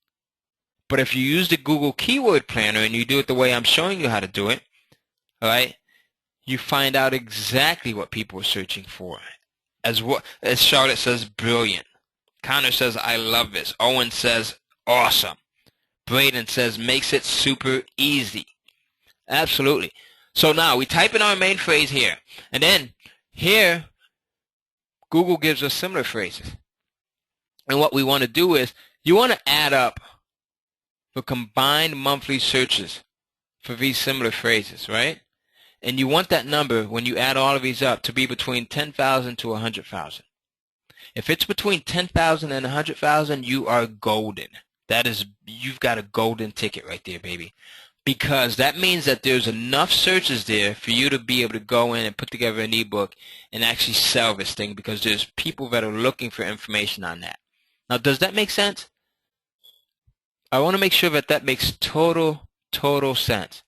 But if you use the Google Keyword Planner and you do it the way I'm showing you how to do it, all right, you find out exactly what people are searching for. As Charlotte says, brilliant. Connor says, I love this. Owen says, awesome. Braden says, makes it super easy. Absolutely. So now we type in our main phrase here. And then here, Google gives us similar phrases. And what we want to do is, you want to add up the combined monthly searches for these similar phrases, right? And you want that number, when you add all of these up, to be between 10,000 to 100,000. If it's between 10,000 and 100,000, you are golden. That is, you've got a golden ticket right there, baby. Because that means that there's enough searches there for you to be able to go in and put together an ebook and actually sell this thing, because there's people that are looking for information on that. Now, does that make sense? I want to make sure that that makes total sense.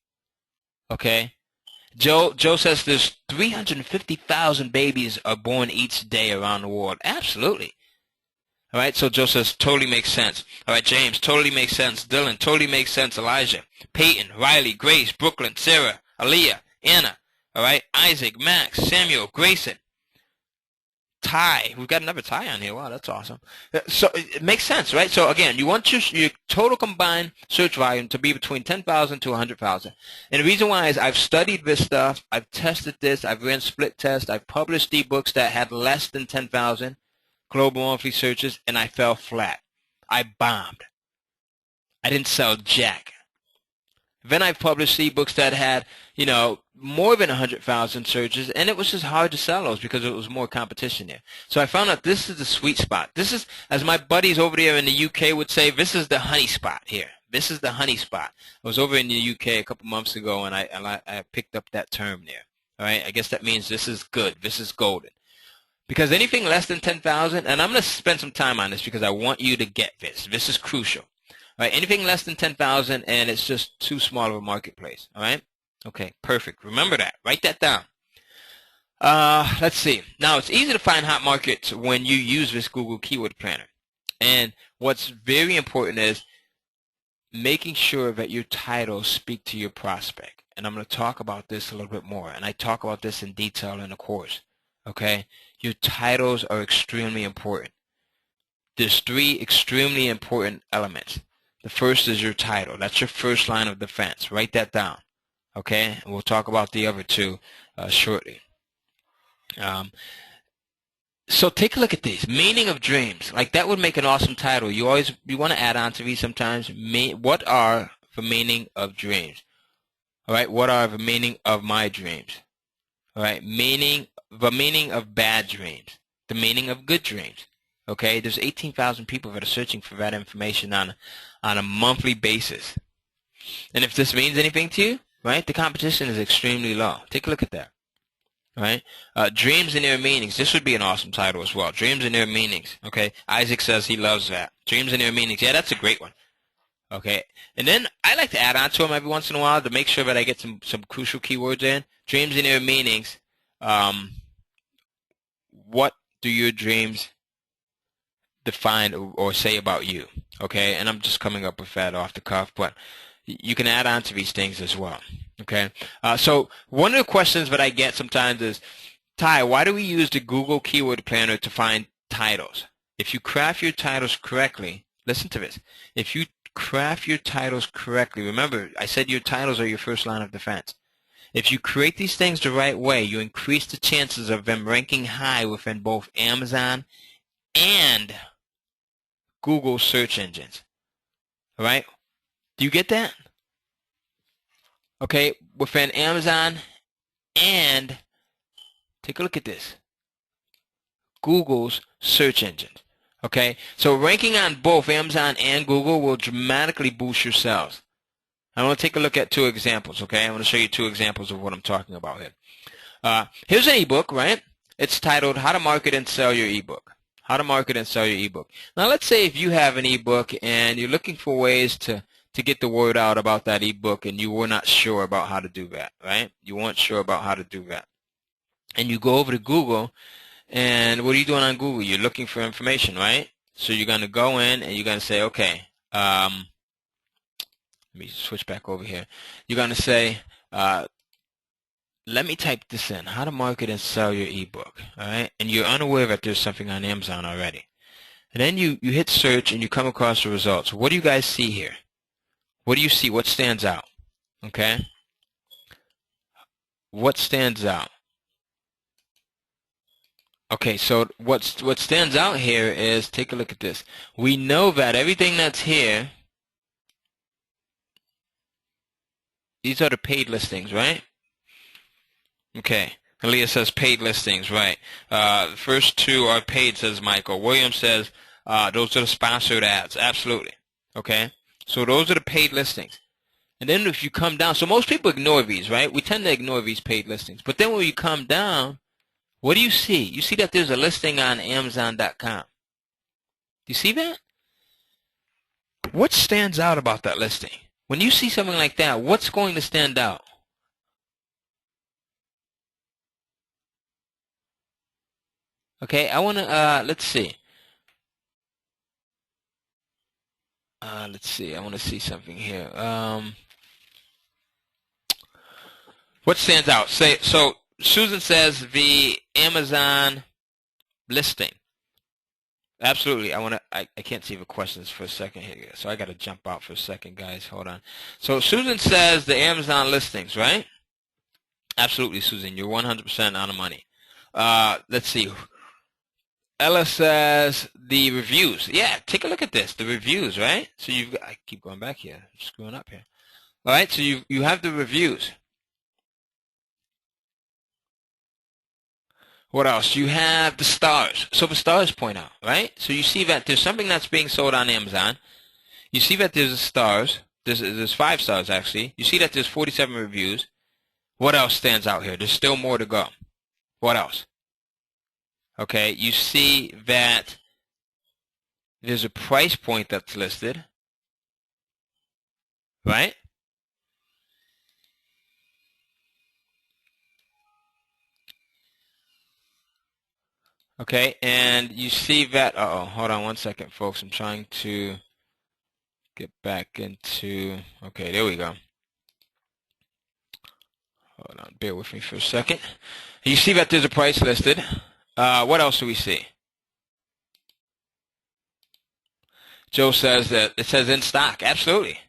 Okay? Joe says there's 350,000 babies are born each day around the world. Absolutely. All right, so Joe says, totally makes sense. All right, James, totally makes sense. Dylan, totally makes sense. Elijah, Peyton, Riley, Grace, Brooklyn, Sarah, Aaliyah, Anna, all right, Isaac, Max, Samuel, Grayson, Ty. We've got another Ty on here. Wow, that's awesome. So it makes sense, right? So again, you want your total combined search volume to be between 10,000 to 100,000. And the reason why is I've studied this stuff. I've tested this. I've ran split tests. I've published ebooks that had less than 10,000. global monthly searches, and I fell flat. I bombed. I didn't sell jack. Then I published ebooks that had, more than 100,000 searches, and it was just hard to sell those because it was more competition there. So I found out this is the sweet spot. This is, as my buddies over there in the UK would say, this is the honey spot here. This is the honey spot. I was over in the UK a couple months ago, and I picked up that term there. All right, I guess that means this is good. This is golden. Because anything less than 10,000, and I'm going to spend some time on this because I want you to get this. This is crucial. All right, anything less than 10,000 and it's just too small of a marketplace. All right. Okay, perfect. Remember that. Write that down. Let's see. Now, it's easy to find hot markets when you use this Google Keyword Planner. And what's very important is making sure that your titles speak to your prospect. And I'm going to talk about this a little bit more. And I talk about this in detail in the course. Okay? Your titles are extremely important. There's 3 extremely important elements. The first is your title. That's your first line of defense. Write that down. Okay? And we'll talk about the other 2 shortly. So take a look at these. Meaning of dreams. Like, that would make an awesome title. You want to add on to these sometimes. What are the meaning of dreams? All right. What are the meaning of my dreams? All right. The meaning of bad dreams. The meaning of good dreams. Okay. There's 18,000 people that are searching for that information on a monthly basis. And if this means anything to you, right, the competition is extremely low. Take a look at that. Right? Dreams and their meanings. This would be an awesome title as well. Dreams and their meanings. Okay. Isaac says he loves that. Dreams and their meanings. Yeah, that's a great one. Okay. And then I like to add on to them every once in a while to make sure that I get some crucial keywords in. Dreams and their meanings. What do your dreams define or say about you? Okay. And I'm just coming up with that off the cuff, but you can add on to these things as well. Okay, so one of the questions that I get sometimes is, Ty, why do we use the Google Keyword Planner to find titles? If you craft your titles correctly, listen to this. If you craft your titles correctly, remember, I said your titles are your first line of defense. If you create these things the right way, you increase the chances of them ranking high within both Amazon and Google search engines. All right? Do you get that? Okay, within Amazon and, take a look at this, Google's search engines. Okay, so ranking on both Amazon and Google will dramatically boost your sales. I want to take a look at 2 examples. Okay, I want to show you 2 examples of what I'm talking about here. Here's an ebook, right? It's titled How to Market and Sell Your Ebook. How to Market and Sell Your Ebook. Now, let's say if you have an ebook and you're looking for ways to get the word out about that ebook and you were not sure about how to do that, right? You weren't sure about how to do that. And you go over to Google, and what are you doing on Google? You're looking for information, right? So you're going to go in and you're going to say, okay, let me switch back over here. You're going to say, let me type this in, how to market and sell your ebook, all right? And you're unaware that there's something on Amazon already. And then you hit search and you come across the results. What do you guys see here? What do you see? What stands out? Okay? What stands out? Okay, so what stands out here is, take a look at this. We know that everything that's here, these are the paid listings, right? Okay. Aaliyah says paid listings, right. The first 2 are paid, says Michael. William says those are the sponsored ads. Absolutely. Okay? So those are the paid listings. And then if you come down, so most people ignore these, right? We tend to ignore these paid listings. But then when you come down, what do you see? You see that there's a listing on Amazon.com. Do you see that? What stands out about that listing? When you see something like that, what's going to stand out? Okay, I want to, let's see. I want to see something here. What stands out? So Susan says the Amazon listing. Absolutely. I can't see the questions for a second here, so I got to jump out for a second, guys. Hold on. So Susan says the Amazon listings, right? Absolutely, Susan. You're 100% on the money. Let's see. Ella says the reviews. Yeah, take a look at this. The reviews, right? So I keep going back here. I'm screwing up here. All right, so you have the reviews. What else? You have the stars. So the stars point out, right? So you see that there's something that's being sold on Amazon. You see that there's stars. There's 5 stars, actually. You see that there's 47 reviews. What else stands out here? There's still more to go. What else? Okay, you see that there's a price point that's listed. right? Okay, and you see that, hold on one second, folks. I'm trying to get back into, okay, there we go. Hold on, bear with me for a second. You see that there's a price listed. What else do we see? Joe says that it says in stock. Absolutely.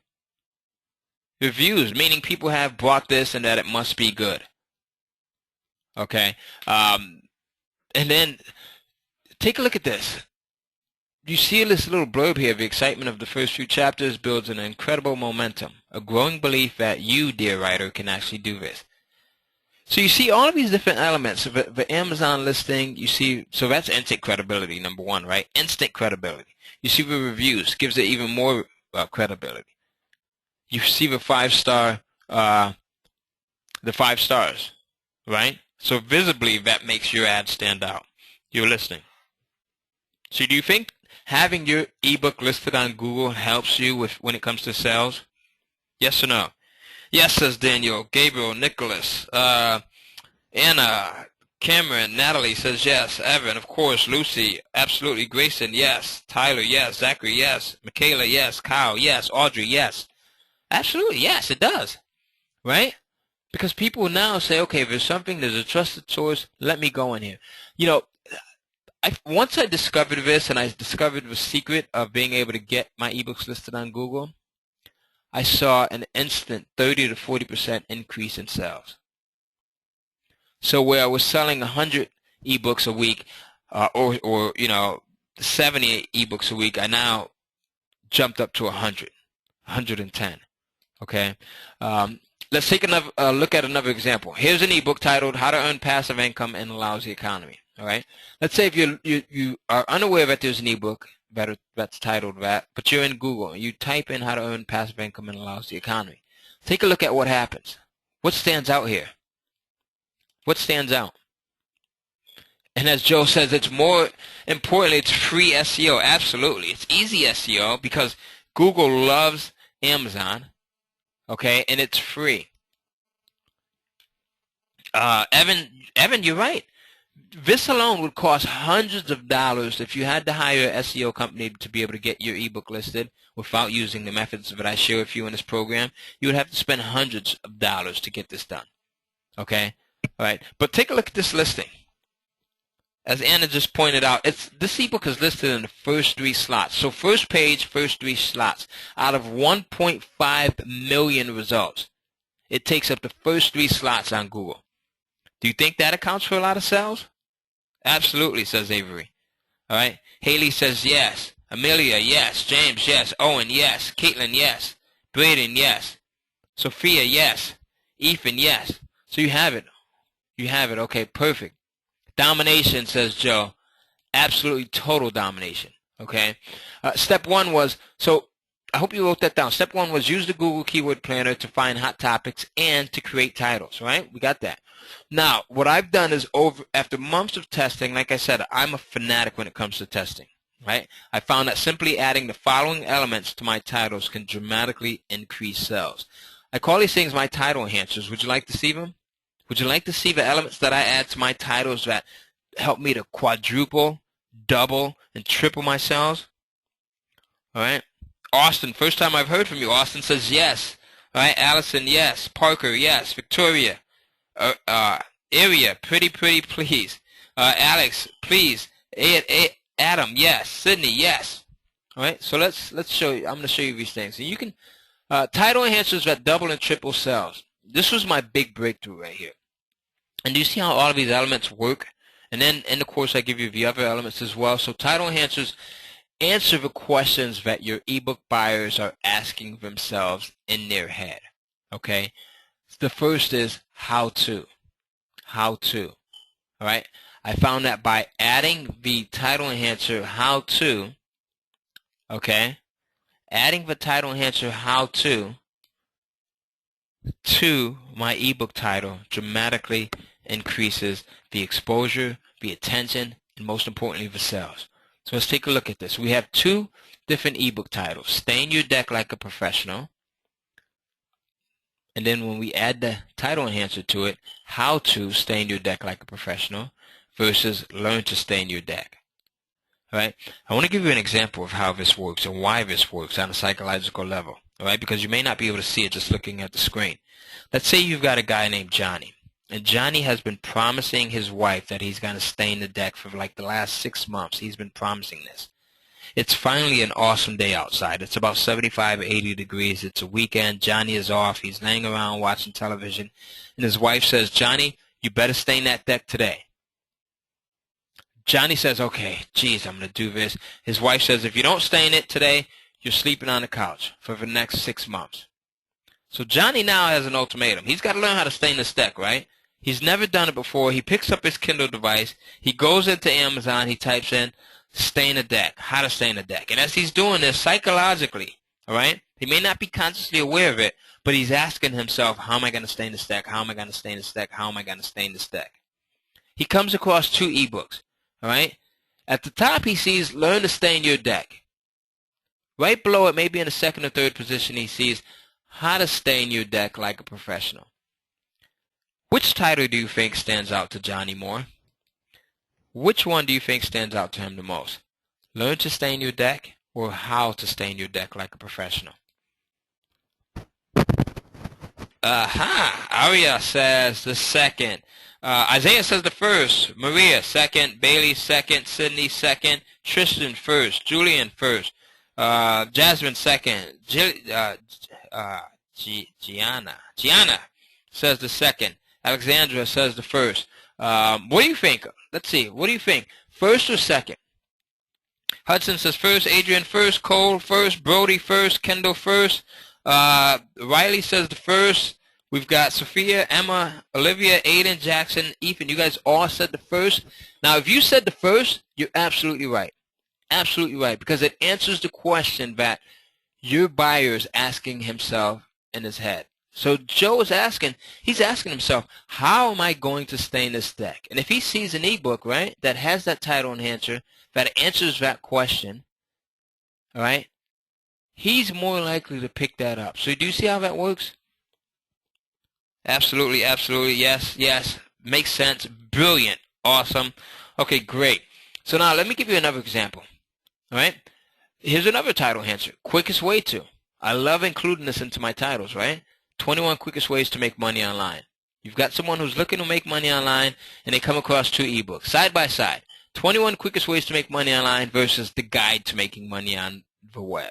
Reviews, meaning people have bought this and that it must be good. Okay. And then take a look at this. You see this little blurb here, the excitement of the first few chapters builds an incredible momentum, a growing belief that you, dear writer, can actually do this. So you see all of these different elements. The Amazon listing, you see, so that's instant credibility, number one, right? Instant credibility. You see the reviews, gives it even more credibility. You see the five stars, right? So visibly, that makes your ad stand out. You're listening. So do you think having your ebook listed on Google helps you with when it comes to sales? Yes or no? Yes, says Daniel, Gabriel, Nicholas, Anna, Cameron, Natalie says yes, Evan, of course, Lucy, absolutely, Grayson, yes, Tyler, yes, Zachary, yes, Michaela, yes, Kyle, yes, Audrey, yes. Absolutely, yes, it does, right? Because people now say, okay, if there's something, there's a trusted source, let me go in here. You know, once I discovered this and I discovered the secret of being able to get my ebooks listed on Google, I saw an instant 30 to 40% increase in sales. So where I was selling 100 ebooks a week, or 70 ebooks a week, I now jumped up to 100, 110. Okay. Let's take another look at another example. Here's an ebook titled "How to Earn Passive Income in a Lousy Economy." All right. Let's say if you are unaware that there's an ebook that's titled that, but you're in Google and you type in "How to Earn Passive Income in a Lousy Economy." Take a look at what happens. What stands out here? What stands out? And as Joe says, it's more importantly, it's free SEO. Absolutely. It's easy SEO because Google loves Amazon, okay, and it's free. Evan, you're right. This alone would cost hundreds of dollars if you had to hire an SEO company to be able to get your ebook listed without using the methods that I share with you in this program. You would have to spend hundreds of dollars to get this done, okay? All right, but take a look at this listing. As Anna just pointed out, this ebook is listed in the first 3 slots. So first page, first 3 slots. Out of 1.5 million results, it takes up the first 3 slots on Google. Do you think that accounts for a lot of sales? Absolutely, says Avery. All right. Haley says yes. Amelia, yes. James, yes. Owen, yes. Caitlin, yes. Braden, yes. Sophia, yes. Ethan, yes. So you have it. You have it. Okay, perfect. Domination, says Joe. Absolutely total domination. Okay. Step 1 was, so I hope you wrote that down. Step 1 was use the Google Keyword Planner to find hot topics and to create titles, right? We got that. Now, what I've done is after months of testing, like I said, I'm a fanatic when it comes to testing, right? I found that simply adding the following elements to my titles can dramatically increase sales. I call these things my title enhancers. Would you like to see them? Would you like to see the elements that I add to my titles that help me to quadruple, double, and triple my sales? All right. Austin, first time I've heard from you. Austin says yes. All right. Allison, yes. Parker, yes. Victoria, Area, pretty, please. Alex, please. Adam, yes. Sydney, yes. All right. So let's show you. I'm going to show you these things. And you can title enhancers that double and triple sales. This was my big breakthrough right here. And do you see how all of these elements work? And then in the course I give you the other elements as well. So title enhancers answer the questions that your ebook buyers are asking themselves in their head. Okay? The first is how to. How to. All right? I found that by adding the title enhancer how to, okay? Adding the title enhancer how to my ebook title dramatically increases the exposure, the attention, and most importantly, the sales. So let's take a look at this. We have 2 different ebook titles. Stay in your deck like a professional. And then when we add the title enhancer to it, how to stain your deck like a professional versus learn to stain your deck. All right? I want to give you an example of how this works and why this works on a psychological level. All right? Because you may not be able to see it just looking at the screen. Let's say you've got a guy named Johnny. And Johnny has been promising his wife that he's going to stain the deck for like the last 6 months. He's been promising this. It's finally an awesome day outside. It's about 75, 80 degrees. It's a weekend. Johnny is off. He's laying around watching television. And his wife says, Johnny, you better stain that deck today. Johnny says, okay, geez, I'm going to do this. His wife says, if you don't stain it today, you're sleeping on the couch for the next 6 months. So Johnny now has an ultimatum. He's got to learn how to stain this deck, right? He's never done it before. He picks up his Kindle device. He goes into Amazon. He types in stain a deck, how to stain a deck. And as he's doing this psychologically, all right, he may not be consciously aware of it, but he's asking himself, how am I going to stain this deck? How am I going to stain this deck? How am I going to stain this deck? He comes across 2 ebooks. All right. At the top, he sees learn to stain your deck. Right below it, maybe in the 2nd or 3rd position, he sees how to stain your deck like a professional. Which title do you think stands out to Johnny more? Which one do you think stands out to him the most? Learn to stain your deck or how to stain your deck like a professional? Aha! Aria says the 2nd. Isaiah says the 1st. Maria 2nd. Bailey 2nd. Sydney 2nd. Tristan 1st. Julian 1st. Jasmine 2nd. Gianna says the 2nd. Alexandra says the 1st. What do you think? Let's see. What do you think? 1st or 2nd? Hudson says 1st. Adrian 1st. Cole 1st. Brody 1st. Kendall 1st. Riley says the 1st. We've got Sophia, Emma, Olivia, Aiden, Jackson, Ethan. You guys all said the 1st. Now, if you said the 1st, you're absolutely right. Absolutely right, because it answers the question that your buyer is asking himself in his head. So Joe is asking, he's asking himself, how am I going to stain this deck? And if he sees an ebook, right, that has that title enhancer, that answers that question, all right, he's more likely to pick that up. So do you see how that works? Absolutely, absolutely, yes, yes, makes sense, brilliant, awesome. Okay, great. So now let me give you another example, all right? Here's another title enhancer, quickest way to. I love including this into my titles, right? 21 quickest ways to make money online. You've got someone who's looking to make money online, and they come across 2 ebooks, side by side. 21 quickest ways to make money online versus the guide to making money on the web.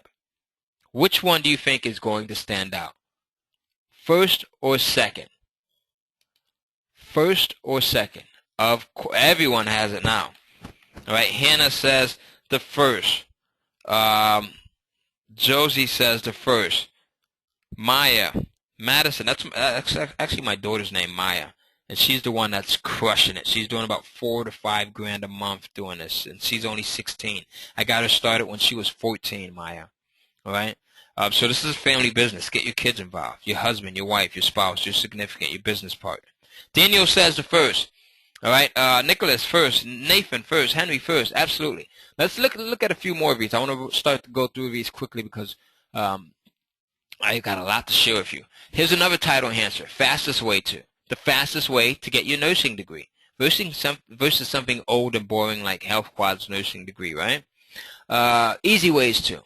Which one do you think is going to stand out? 1st or 2nd? 1st or 2nd? Everyone has it now. All right, Hannah says the 1st. Josie says the 1st. Maya, Madison, that's actually my daughter's name, Maya, and she's the one that's crushing it. She's doing about $4 to $5 grand a month doing this, and she's only 16. I got her started when she was 14, Maya. All right. So this is a family business. Get your kids involved, your husband, your wife, your spouse, your significant, your business partner. Daniel says the 1st. All right. Nicholas 1st. Nathan 1st. Henry 1st. Absolutely. Let's look at a few more of these. I want to start to go through these quickly because I've got a lot to share with you. Here's another title enhancer. Fastest way to. The fastest way to get your nursing degree versus something old and boring like Health Quad's nursing degree, right? Easy ways to.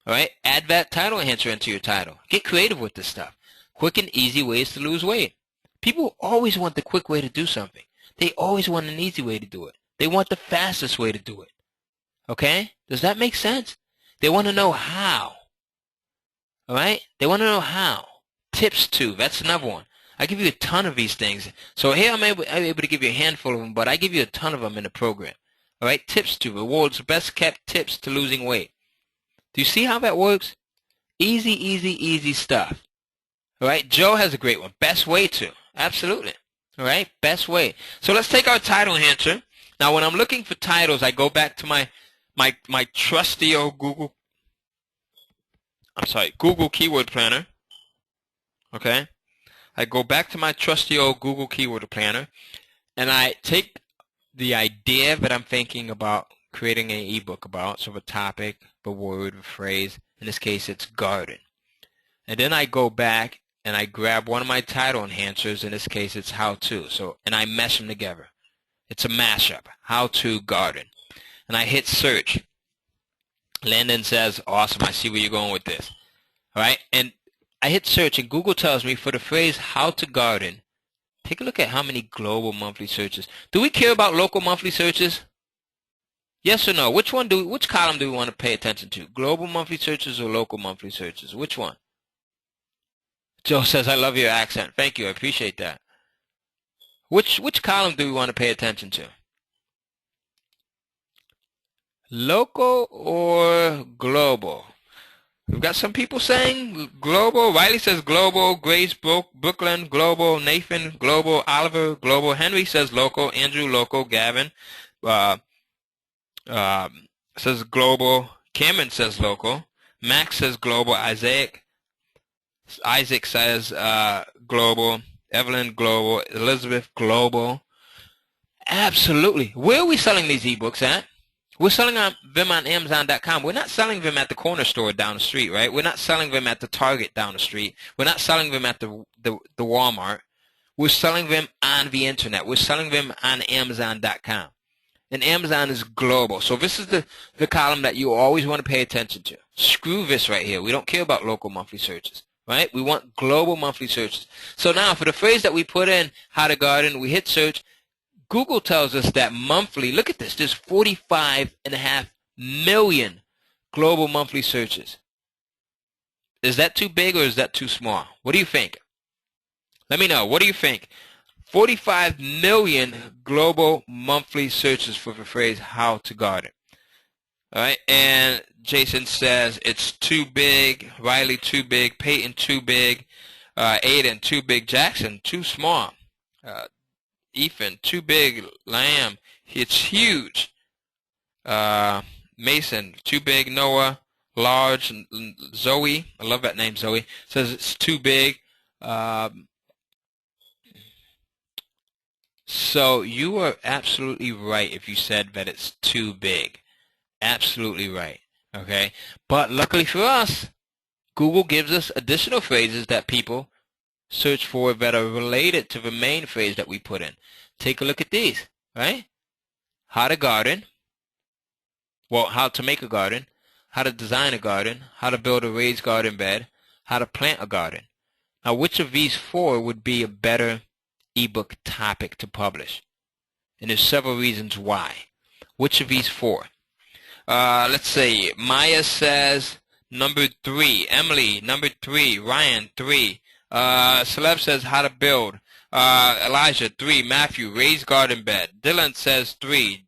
All right, add that title enhancer into your title. Get creative with this stuff. Quick and easy ways to lose weight. People always want the quick way to do something. They always want an easy way to do it. They want the fastest way to do it. Okay? Does that make sense? They want to know how. All right? They want to know how. Tips too. That's another one. I give you a ton of these things. So here I'm able to give you a handful of them, but I give you a ton of them in the program. All right? Tips too. Rewards best kept tips to losing weight. Do you see how that works? Easy, easy, easy stuff. All right, Joe has a great one. Best way to. Absolutely. All right, best way. So let's take our title enhancer. Now, when I'm looking for titles, I go back to my trusty old Google Keyword Planner. Okay? I go back to my trusty old Google Keyword Planner, and I take the idea that I'm thinking about creating an ebook about, so the topic, the word, the phrase, in this case it's garden. And then I go back and I grab one of my title enhancers. In this case, it's how to. So, and I mesh them together. It's a mashup. How to garden. And I hit search. Landon says, awesome, I see where you're going with this. All right, and I hit search, and Google tells me for the phrase how to garden, take a look at how many global monthly searches. Do we care about local monthly searches? Yes or no? Which column do we want to pay attention to? Global monthly searches or local monthly searches? Which one? Joe says, I love your accent. Thank you, I appreciate that. Which column do we want to pay attention to? Local or global? We've got some people saying global. Riley says global. Grace, Brooklyn, global. Nathan, global. Oliver, global. Henry says local. Andrew, local. Gavin says global. Cameron says local. Max says global. Isaac says global. Evelyn, global. Elizabeth, global. Absolutely. Where are we selling these ebooks at? We're selling them on Amazon.com. We're not selling them at the corner store down the street, right? We're not selling them at the Target down the street. We're not selling them at the Walmart. We're selling them on the internet. We're selling them on Amazon.com. And Amazon is global. So this is the column that you always want to pay attention to. Screw this right here. We don't care about local monthly searches, right? We want global monthly searches. So now for the phrase that we put in, how to garden, we hit search. Google tells us that monthly, look at this, there's 45.5 million global monthly searches. Is that too big or is that too small? What do you think? Let me know. What do you think? 45 million global monthly searches for the phrase how to garden. All right, and Jason says it's too big. Riley, too big. Peyton, too big. Aiden, too big. Jackson, too small. Ethan, too big. Lamb, it's huge. Mason, too big. Noah, large. Zoe, I love that name, Zoe, says it's too big. So you are absolutely right if you said that it's too big. Absolutely right. Okay? But luckily for us, Google gives us additional phrases that people search for that are related to the main phrase that we put in. Take a look at these, right? How to garden. Well, how to make a garden. How to design a garden. How to build a raised garden bed. How to plant a garden. Now, which of these four would be a better ebook topic to publish? And there's several reasons why. Which of these four? Let's see. Maya says number 3. Emily, number 3. Ryan, 3. Celeb says how to build. Elijah, 3. Matthew, raised garden bed. Dylan says 3.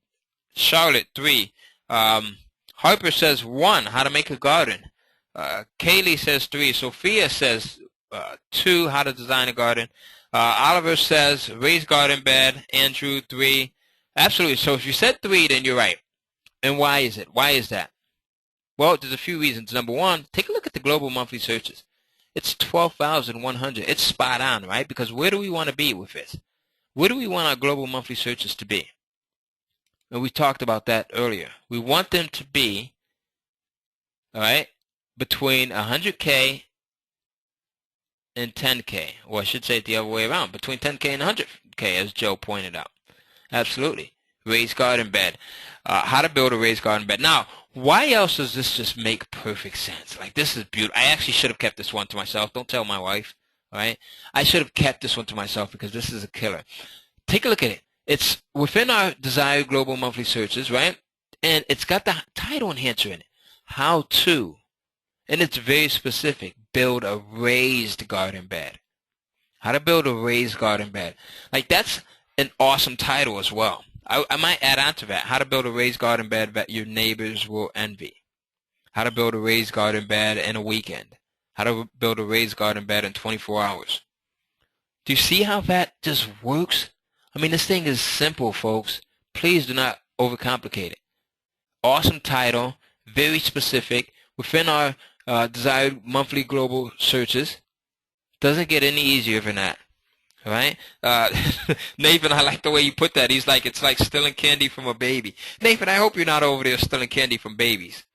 Charlotte, 3. Harper says 1. How to make a garden. Kaylee says 3. Sophia says 2. How to design a garden. Oliver says raised garden bed. Andrew, 3. Absolutely. So if you said 3, then you're right. And why is it? Why is that? Well, there's a few reasons. Number one, take a look at the global monthly searches. It's 12,100. It's spot on, right? Because where do we want to be with this? Where do we want our global monthly searches to be? And we talked about that earlier. We want them to be, all right, between 100K and 10K. Or I should say it the other way around, between 10K and 100K, as Joe pointed out. Absolutely. Raised garden bed. How to build a raised garden bed. Now, why else does this just make perfect sense? Like, this is beautiful. I actually should have kept this one to myself. Don't tell my wife, all right? I should have kept this one to myself because this is a killer. Take a look at it. It's within our desired global monthly searches, right? And it's got the title enhancer in it. How to. And it's very specific. Build a raised garden bed. How to build a raised garden bed. Like, that's an awesome title as well. I might add on to that. How to build a raised garden bed that your neighbors will envy. How to build a raised garden bed in a weekend. How to build a raised garden bed in 24 hours. Do you see how that just works? I mean, this thing is simple, folks. Please do not overcomplicate it. Awesome title. Very specific. Within our desired monthly global searches. Doesn't get any easier than that. All right? Nathan, I like the way you put that. He's like, it's like stealing candy from a baby. Nathan, I hope you're not over there stealing candy from babies.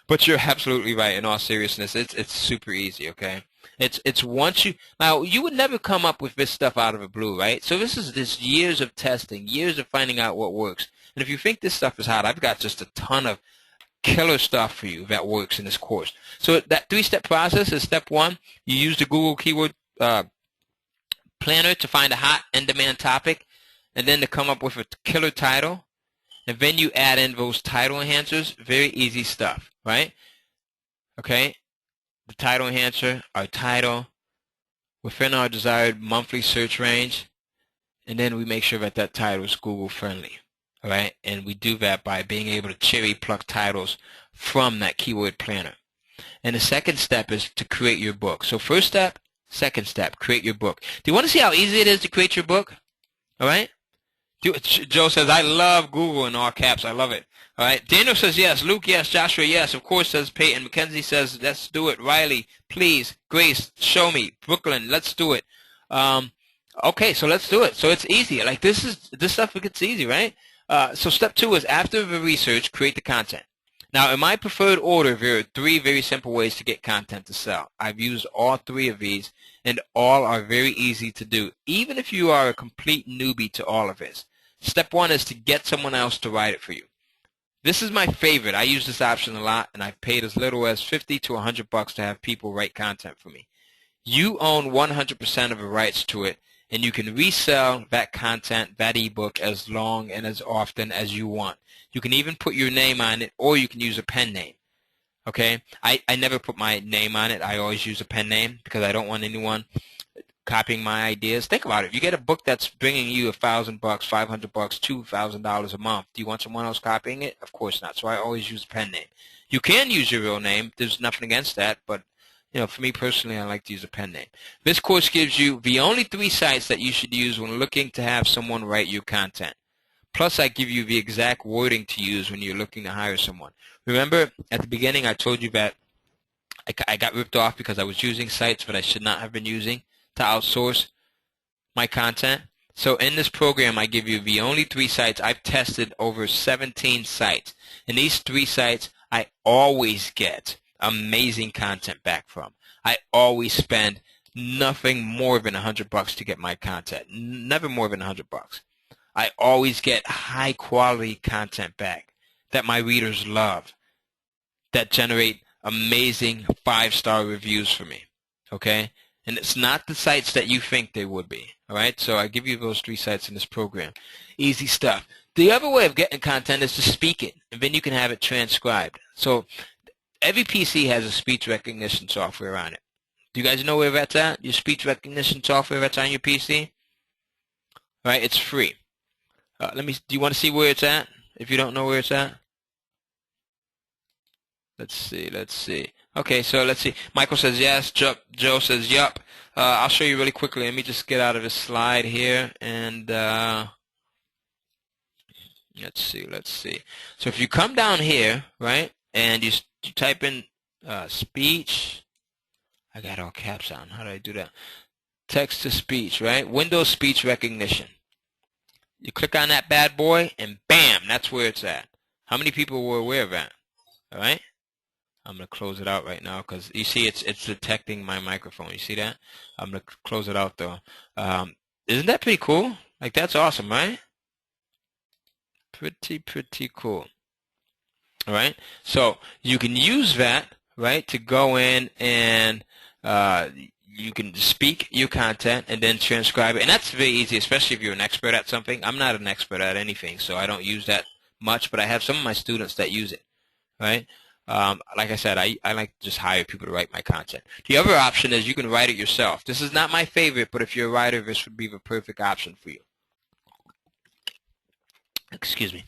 But you're absolutely right. In all seriousness, it's super easy, okay? It's once now you would never come up with this stuff out of the blue, right? So this years of testing, years of finding out what works. And if you think this stuff is hot, I've got just a ton of killer stuff for you that works in this course. So that 3-step process is step 1. You use the Google Keyword Planner to find a hot in-demand topic, and then to come up with a killer title. And then you add in those title enhancers. Very easy stuff, right? Okay. The title enhancer, our title, within our desired monthly search range, and then we make sure that that title is Google friendly, all right? And we do that by being able to cherry pluck titles from that keyword planner. And the second step is to create your book. So first step, second step, create your book. Do you want to see how easy it is to create your book? All right? Joe says, I love Google in all caps. I love it. All right. Daniel says yes. Luke, yes. Joshua, yes. Of course, says Peyton. Mackenzie says, let's do it. Riley, please. Grace, show me. Brooklyn, let's do it. Okay, so let's do it. So it's easy. Like this stuff gets easy, right? So step 2 is after the research, create the content. Now, in my preferred order, there are 3 very simple ways to get content to sell. I've used all 3 of these, and all are very easy to do, even if you are a complete newbie to all of this. Step 1 is to get someone else to write it for you. This is my favorite. I use this option a lot, and I've paid as little as $50 to $100 to have people write content for me. You own 100% of the rights to it, and you can resell that content, that ebook, as long and as often as you want. You can even put your name on it, or you can use a pen name. Okay? I never put my name on it. I always use a pen name because I don't want anyone copying my ideas. Think about it. If you get a book that's bringing you $1,000, $500, $2,000 a month, do you want someone else copying it? Of course not. So I always use a pen name. You can use your real name. There's nothing against that, but for me personally, I like to use a pen name. This course gives you the only 3 sites that you should use when looking to have someone write your content. Plus, I give you the exact wording to use when you're looking to hire someone. Remember, at the beginning, I told you that I got ripped off because I was using sites that I should not have been using to outsource my content. So in this program, I give you the only 3 sites. I've tested over 17 sites. And these 3 sites, I always get amazing content back from. I always spend nothing more than $100 to get my content. Never more than $100. I always get high quality content back that my readers love, that generate amazing 5-star reviews for me. Okay? And it's not the sites that you think they would be. All right? So I give you those 3 sites in this program. Easy stuff. The other way of getting content is to speak it, and then you can have it transcribed. So every PC has a speech recognition software on it. Do you guys know where that's at? Your speech recognition software that's on your PC? All right? It's free. Do you want to see where it's at? If you don't know where it's at? Let's see. Okay, so let's see. Michael says yes. Joe says yup. I'll show you really quickly. Let me just get out of this slide here, and let's see. So if you come down here, right, and you type in speech, I got all caps on. How do I do that? Text to speech, right? Windows speech recognition. You click on that bad boy, and bam, that's where it's at. How many people were aware of that? All right? I'm going to close it out right now because you see it's detecting my microphone. You see that? I'm going to close it out, though. Isn't that pretty cool? Like, that's awesome, right? Pretty cool. All right? So you can use that, right, to go in and you can speak your content and then transcribe it. And that's very easy, especially if you're an expert at something. I'm not an expert at anything, so I don't use that much, but I have some of my students that use it, right? Like I said, I like to just hire people to write my content. The other option is you can write it yourself. This is not my favorite, but if you're a writer, this would be the perfect option for you. Excuse me.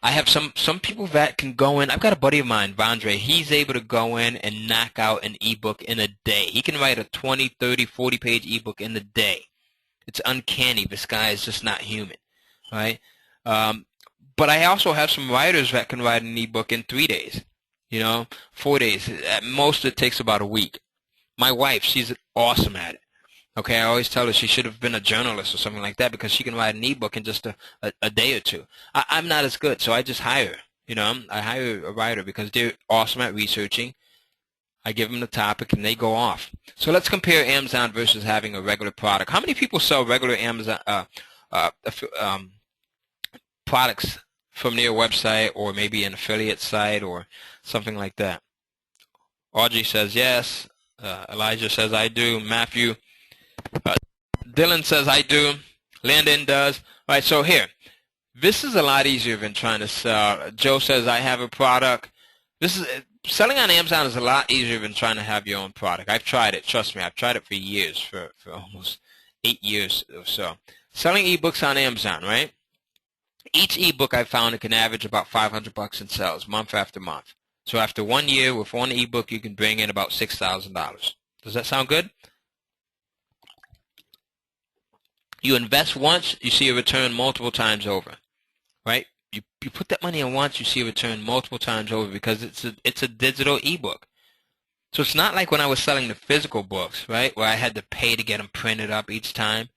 I have some people that can go in. I've got a buddy of mine, Vondre. He's able to go in and knock out an ebook in a day. He can write a 20, 30, 40-page ebook in a day. It's uncanny. This guy is just not human, right? But I also have some writers that can write an ebook in 3 days, 4 days. At most, it takes about a week. My wife, she's awesome at it. Okay, I always tell her she should have been a journalist or something like that because she can write an ebook in just a day or two. I'm not as good, so I just hire her. I hire a writer because they're awesome at researching. I give them the topic, and they go off. So let's compare Amazon versus having a regular product. How many people sell regular Amazon products from their website, or maybe an affiliate site or something like that? Audrey says yes. Elijah says I do. Matthew. Dylan says I do. Landon does. All right, so here. This is a lot easier than trying to sell. Joe says I have a product. Selling on Amazon is a lot easier than trying to have your own product. I've tried it. Trust me, I've tried it for years, for almost 8 years or so. Selling ebooks on Amazon, right? Each ebook I found it can average about $500 in sales month after month. So after 1 year with one ebook, you can bring in about $6,000. Does that sound good? You invest once, you see a return multiple times over. Right? You put that money in once, you see a return multiple times over because it's a digital ebook. So it's not like when I was selling the physical books, right, where I had to pay to get them printed up each time.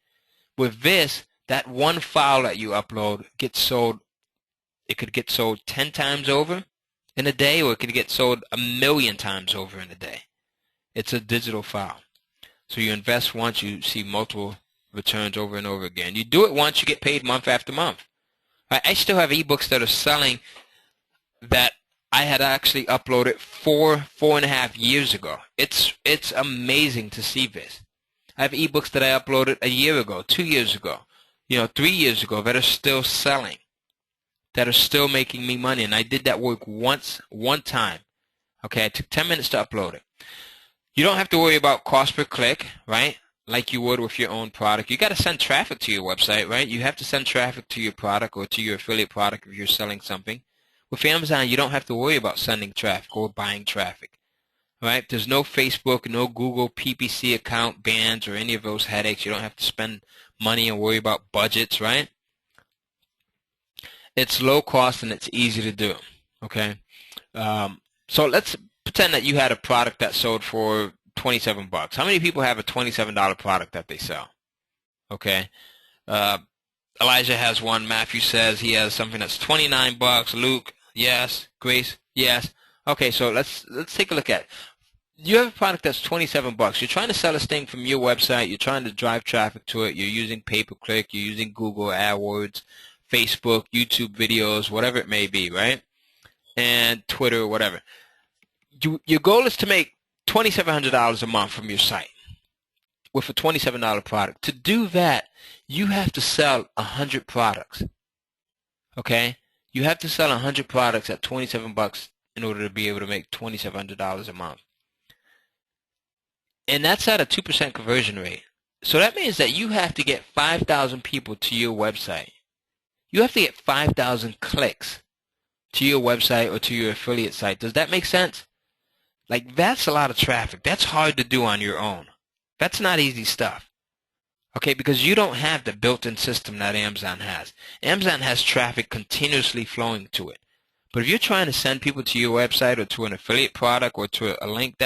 With this, that one file that you upload gets sold. It could get sold 10 times over in a day, or it could get sold 1,000,000 times over in a day. It's a digital file. So you invest once, you see multiple returns over and over again. You do it once, you get paid month after month. I still have ebooks that are selling that I had actually uploaded 4.5 years ago. It's amazing to see this. I have ebooks that I uploaded a year ago, 2 years ago, 3 years ago that are still selling, that are still making me money. And I did that work one time. Okay, it took 10 minutes to upload it. You don't have to worry about cost per click, right? Like you would with your own product. You got to send traffic to your website, right? You have to send traffic to your product or to your affiliate product if you're selling something. With Amazon, you don't have to worry about sending traffic or buying traffic, right? There's no Facebook, no Google PPC account bans or any of those headaches. You don't have to spend money and worry about budgets, right? It's low cost and it's easy to do, okay? So let's pretend that you had a product that sold for $27. How many people have a $27 product that they sell? Okay. Elijah has one. Matthew says he has something that's $29. Luke, yes. Grace, yes. Okay, so let's take a look at it. You have a product that's $27. You're trying to sell this thing from your website. You're trying to drive traffic to it. You're using pay-per-click. You're using Google AdWords, Facebook, YouTube videos, whatever it may be, right? And Twitter or whatever. Your goal is to make $2,700 a month from your site with a $27 product. To do that, you have to sell 100 products. Okay? You have to sell 100 products at $27 in order to be able to make $2,700 a month. And that's at a 2% conversion rate. So that means that you have to get 5,000 people to your website. You have to get 5,000 clicks to your website or to your affiliate site. Does that make sense? Like, that's a lot of traffic. That's hard to do on your own. That's not easy stuff. Okay, because you don't have the built-in system that Amazon has. Amazon has traffic continuously flowing to it. But if you're trying to send people to your website or to an affiliate product or to a link,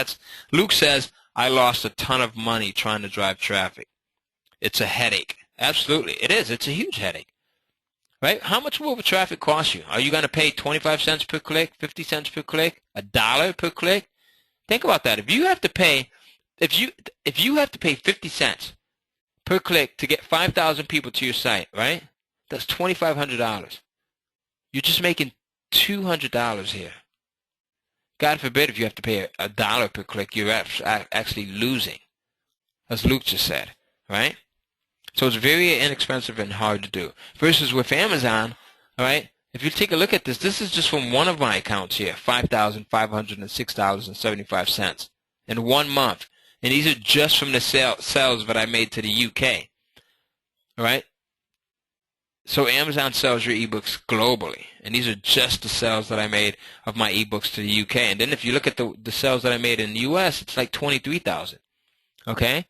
Luke says, I lost a ton of money trying to drive traffic. It's a headache. Absolutely, it is. It's a huge headache. Right? How much will the traffic cost you? Are you going to pay 25 cents per click, 50 cents per click, $1 per click? Think about that. If you have to pay 50 cents per click to get 5,000 people to your site, right? That's $2,500. You're just making $200 here. God forbid if you have to pay $1 per click, you're actually losing, as Luke just said, right? So it's very inexpensive and hard to do. Versus with Amazon, all right? If you take a look at this, this is just from one of my accounts here, $5,506.75 in 1 month. And these are just from the sales that I made to the UK. All right? So Amazon sells your ebooks globally. And these are just the sales that I made of my ebooks to the UK. And then if you look at the sales that I made in the US, it's like $23,000. Okay?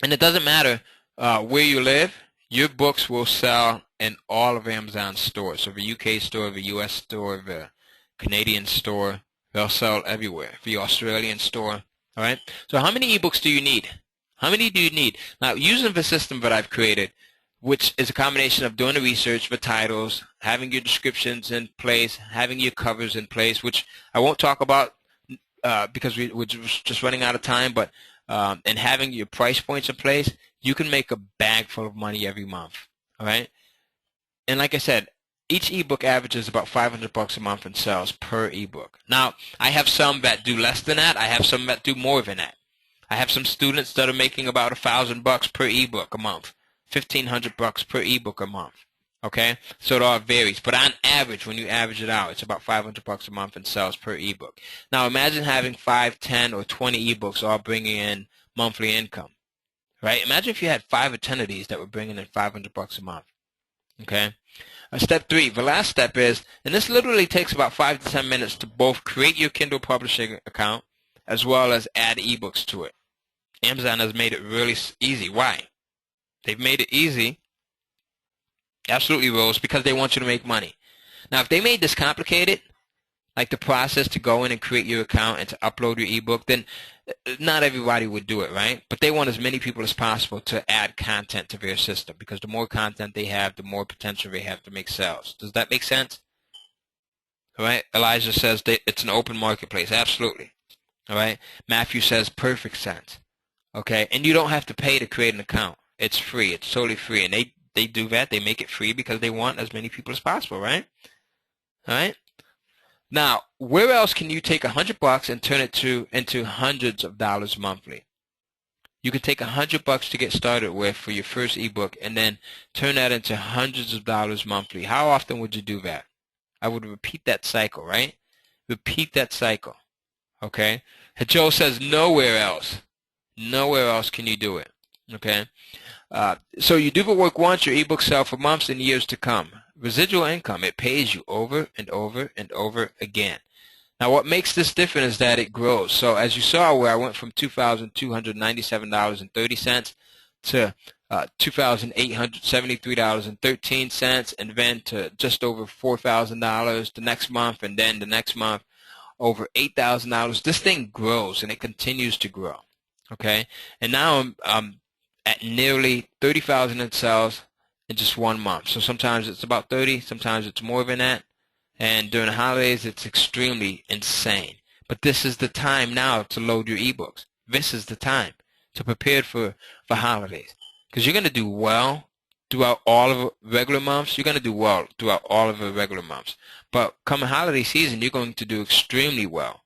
And it doesn't matter where you live. Your books will sell in all of Amazon's stores. So the UK store, the US store, the Canadian store, they'll sell everywhere. The Australian store. All right? So how many ebooks do you need? How many do you need? Now, using the system that I've created, which is a combination of doing the research, the titles, having your descriptions in place, having your covers in place, which I won't talk about because we're just running out of time, but and having your price points in place, you can make a bag full of money every month. All right. And like I said, each ebook averages about $500 a month in sales per ebook. Now, I have some that do less than that. I have some that do more than that. I have some students that are making about $1,000 per ebook a month, $1,500 per ebook a month. Okay, so it all varies, but on average, when you average it out, it's about $500 a month in sales per ebook. Now, imagine having 5, 10, or 20 ebooks all bringing in monthly income, right? Imagine if you had 5 or 10 of these that were bringing in $500 a month. Okay. Step 3, the last step is, and this literally takes about 5 to 10 minutes to both create your Kindle publishing account as well as add ebooks to it. Amazon has made it really easy. Why? They've made it easy. Absolutely, Rose, because they want you to make money. Now, if they made this complicated, like the process to go in and create your account and to upload your ebook, then not everybody would do it, right? But they want as many people as possible to add content to their system, because the more content they have, the more potential they have to make sales. Does that make sense? All right. Elijah says it's an open marketplace. Absolutely. All right. Matthew says perfect sense. Okay. And you don't have to pay to create an account. It's free. It's totally free. And they do that. They make it free because they want as many people as possible, right? All right. Now, where else can you take $100 and turn it into hundreds of dollars monthly? You can take $100 to get started with for your first ebook and then turn that into hundreds of dollars monthly. How often would you do that? I would repeat that cycle, right? Repeat that cycle. Okay? Joe says nowhere else. Nowhere else can you do it. Okay? So you do the work once, your ebooks sell for months and years to come. Residual income, it pays you over and over and over again. Now, what makes this different is that it grows. So as you saw where I went from $2,297.30 to $2,873.13 and then to just over $4,000 the next month, and then the next month over $8,000. This thing grows and it continues to grow. Okay? And now I'm at nearly $30,000 in sales in just 1 month. So sometimes it's about 30, sometimes it's more than that. And during the holidays, it's extremely insane. But this is the time now to load your ebooks. This is the time to prepare for holidays. Because you're going to do well throughout all of the regular months. You're going to do well throughout all of the regular months. But come holiday season, you're going to do extremely well.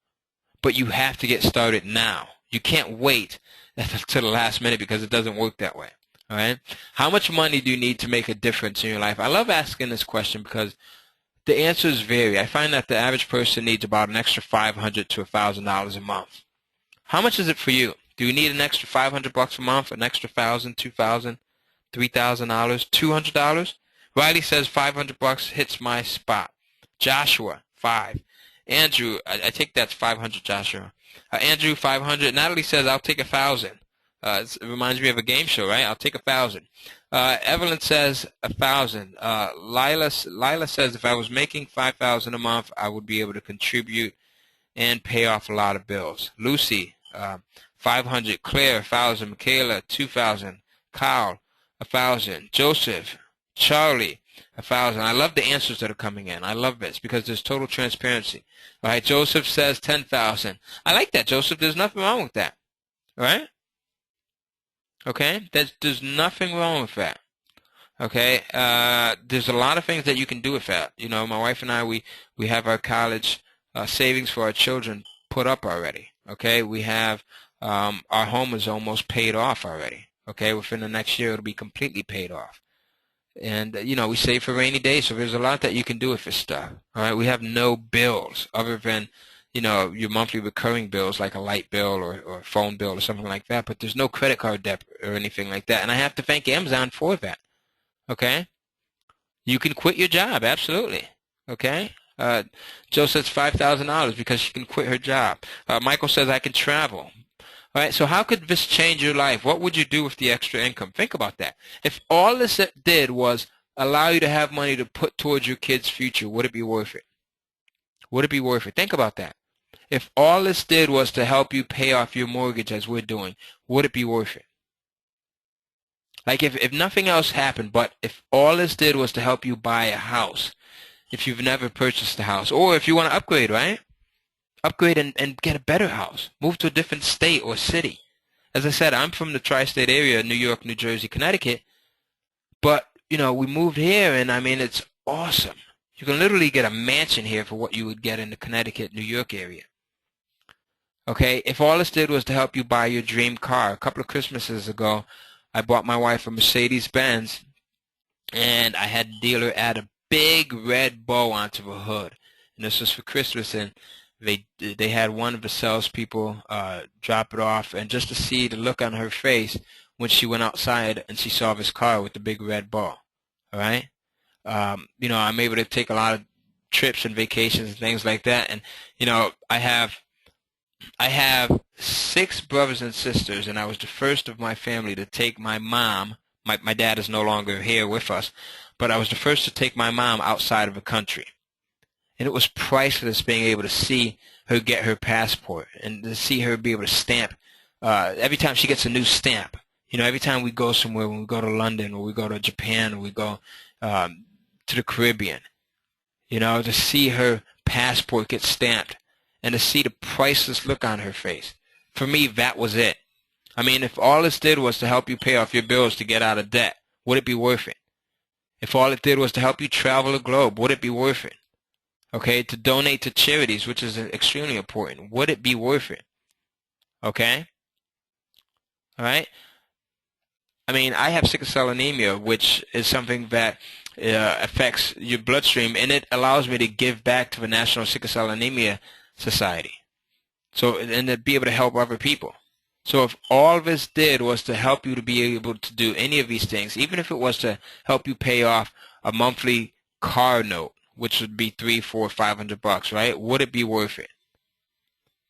But you have to get started now. You can't wait to the last minute because it doesn't work that way. All right? How much money do you need to make a difference in your life? I love asking this question because the answers vary. I find that the average person needs about an extra $500 to $1,000 a month. How much is it for you? Do you need an extra $500 a month, an extra $1,000, $2,000, $3,000, $200? Riley says $500 hits my spot. Joshua, 5. Andrew, I take that's 500, Joshua. Andrew, 500. Natalie says I'll take 1,000. It reminds me of a game show, right? I'll take 1,000. Evelyn says 1,000. Lila says if I was making $5,000 a month, I would be able to contribute and pay off a lot of bills. Lucy, 500. Claire, 1,000. Michaela, 2,000. Kyle, 1,000. Joseph, Charlie, 1,000. I love the answers that are coming in. I love this because there's total transparency. All right, Joseph says 10,000. I like that, Joseph. There's nothing wrong with that. All right? Okay? There's nothing wrong with that. Okay? There's a lot of things that you can do with that. You know, my wife and I, we have our college savings for our children put up already. Okay? We have our home is almost paid off already. Okay? Within the next year, it'll be completely paid off. And, you know, we save for rainy days, so there's a lot that you can do with this stuff. All right? We have no bills other than, you know, your monthly recurring bills like a light bill or a phone bill or something like that, but there's no credit card debt or anything like that. And I have to thank Amazon for that. Okay? You can quit your job, absolutely. Okay? Joe says $5,000 because she can quit her job. Michael says I can travel. All right, so how could this change your life? What would you do with the extra income? Think about that. If all this did was allow you to have money to put towards your kid's future, would it be worth it? Would it be worth it? Think about that. If all this did was to help you pay off your mortgage as we're doing, would it be worth it? Like if nothing else happened, but if all this did was to help you buy a house, if you've never purchased a house, or if you want to upgrade, right? upgrade and get a better house, move to a different state or city. As I said, I'm from the tri-state area, New York, New Jersey, Connecticut, but, we moved here, and I mean, it's awesome. You can literally get a mansion here for what you would get in the Connecticut, New York area. Okay, if all this did was to help you buy your dream car, a couple of Christmases ago, I bought my wife a Mercedes-Benz, and I had the dealer add a big red bow onto her hood. And this was for Christmas, and they had one of the salespeople drop it off, and just to see the look on her face when she went outside and she saw this car with the big red bow. All right, I'm able to take a lot of trips and vacations and things like that, and I have 6 brothers and sisters, and I was the first of my family to take my mom. My dad is no longer here with us, but I was the first to take my mom outside of the country. And it was priceless being able to see her get her passport and to see her be able to stamp every time she gets a new stamp. Every time we go somewhere, when we go to London or we go to Japan or we go to the Caribbean, to see her passport get stamped and to see the priceless look on her face. For me, that was it. I mean, if all this did was to help you pay off your bills to get out of debt, would it be worth it? If all it did was to help you travel the globe, would it be worth it? Okay, to donate to charities, which is extremely important, would it be worth it? Okay? All right? I mean, I have sickle cell anemia, which is something that affects your bloodstream, and it allows me to give back to the National Sickle Cell Anemia Society. So, and to be able to help other people. So if all this did was to help you to be able to do any of these things, even if it was to help you pay off a monthly car note, which would be $300, $400, $500, right? Would it be worth it?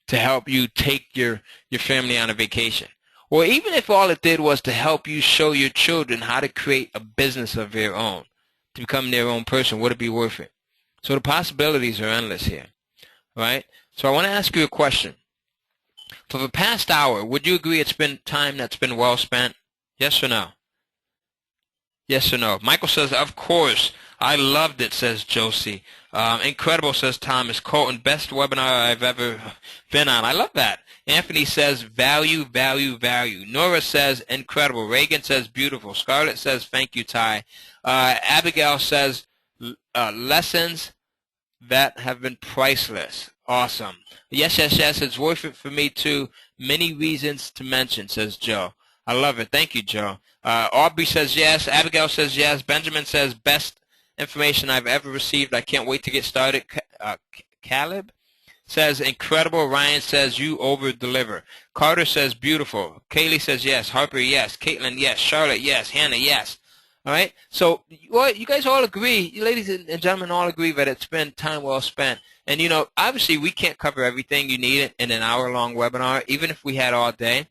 To help you take your family on a vacation. Or even if all it did was to help you show your children how to create a business of their own, to become their own person, would it be worth it? So the possibilities are endless here, right? So I want to ask you a question. For the past hour, would you agree it's been time that's been well spent? Yes or no? Yes or no? Michael says, of course. I loved it, says Josie. Incredible, says Thomas. Cohen, best webinar I've ever been on. I love that. Anthony says, value, value, value. Nora says, incredible. Reagan says, beautiful. Scarlett says, thank you, Ty. Abigail says, lessons that have been priceless. Awesome. Yes, yes, yes. It's worth it for me, too. Many reasons to mention, says Joe. I love it. Thank you, Joe. Aubrey says yes. Abigail says yes. Benjamin says, best information I've ever received. I can't wait to get started. Caleb says, incredible. Ryan says, you over-deliver. Carter says, beautiful. Kaylee says yes. Harper, yes. Caitlin, yes. Charlotte, yes. Hannah, yes. All right? So you guys all agree, you ladies and gentlemen all agree that it's been time well spent. And, obviously we can't cover everything you need in an hour-long webinar, even if we had all day.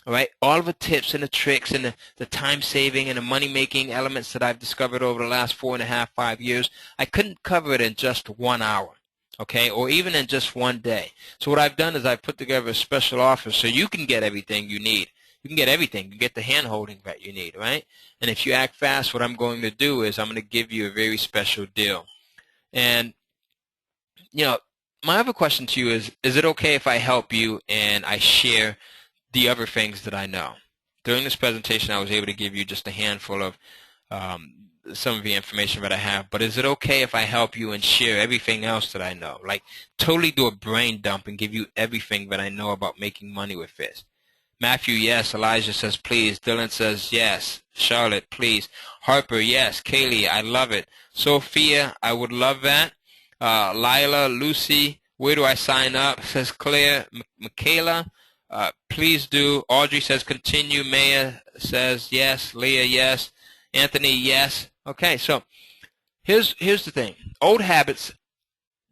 All right, all of the tips and the tricks and the time-saving and the money-making elements that I've discovered over the last 4.5, 5 years, I couldn't cover it in just 1 hour, okay, or even in just one day. So what I've done is I've put together a special offer so you can get everything you need. You can get everything. You can get the hand-holding that you need, right? And if you act fast, what I'm going to do is I'm going to give you a very special deal. And, my other question to you is it okay if I help you and I share the other things that I know? During this presentation, I was able to give you just a handful of some of the information that I have, but is it okay if I help you and share everything else that I know? Like, totally do a brain dump and give you everything that I know about making money with this. Matthew, yes. Elijah says, please. Dylan says, yes. Charlotte, please. Harper, yes. Kaylee, I love it. Sophia, I would love that. Lila, Lucy, where do I sign up? Says Claire. Michaela, please do. Audrey says continue. Maya says yes. Leah, yes. Anthony, yes. Okay, so here's the thing. Old habits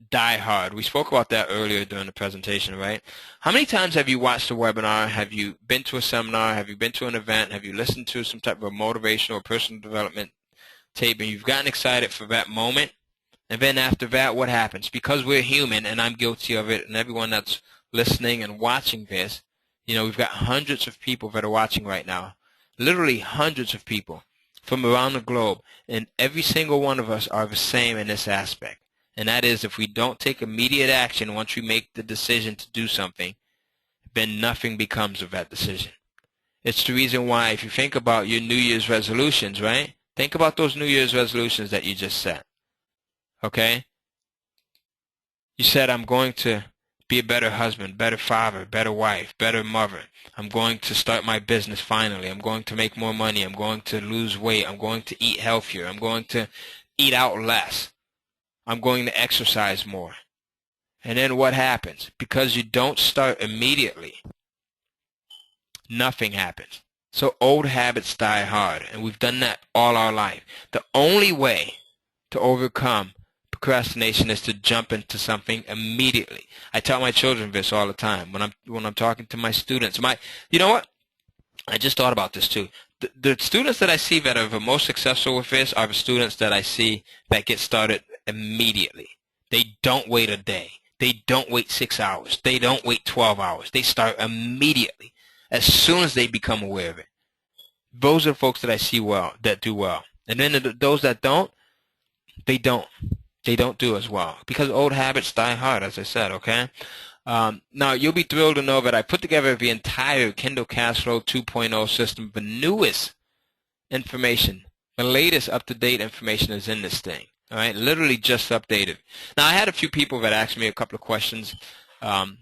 die hard. We spoke about that earlier during the presentation, right? How many times have you watched a webinar? Have you been to a seminar? Have you been to an event? Have you listened to some type of motivational or personal development tape and you've gotten excited for that moment? And then after that, what happens? Because we're human, and I'm guilty of it, and everyone that's listening and watching this, we've got hundreds of people that are watching right now, literally hundreds of people from around the globe, and every single one of us are the same in this aspect. And that is, if we don't take immediate action once we make the decision to do something, then nothing becomes of that decision. It's the reason why, if you think about your New Year's resolutions, right? Think about those New Year's resolutions that you just set. Okay? You said, I'm going to be a better husband, better father, better wife, better mother. I'm going to start my business finally. I'm going to make more money. I'm going to lose weight. I'm going to eat healthier. I'm going to eat out less. I'm going to exercise more. And then what happens? Because you don't start immediately, nothing happens. So old habits die hard, and we've done that all our life. The only way to overcome procrastination is to jump into something immediately. I tell my children this all the time when I'm talking to my students. You know what? I just thought about this too. The students that I see that are the most successful with this are the students that I see that get started immediately. They don't wait a day. They don't wait 6 hours. They don't wait 12 hours. They start immediately as soon as they become aware of it. Those are the folks that I see that do well. And then those that don't, they don't do as well, because old habits die hard, as I said, okay? Now, you'll be thrilled to know that I put together the entire Kindle Cashflow 2.0 system. The newest information, the latest up-to-date information is in this thing, all right? Literally just updated. Now, I had a few people that asked me a couple of questions. I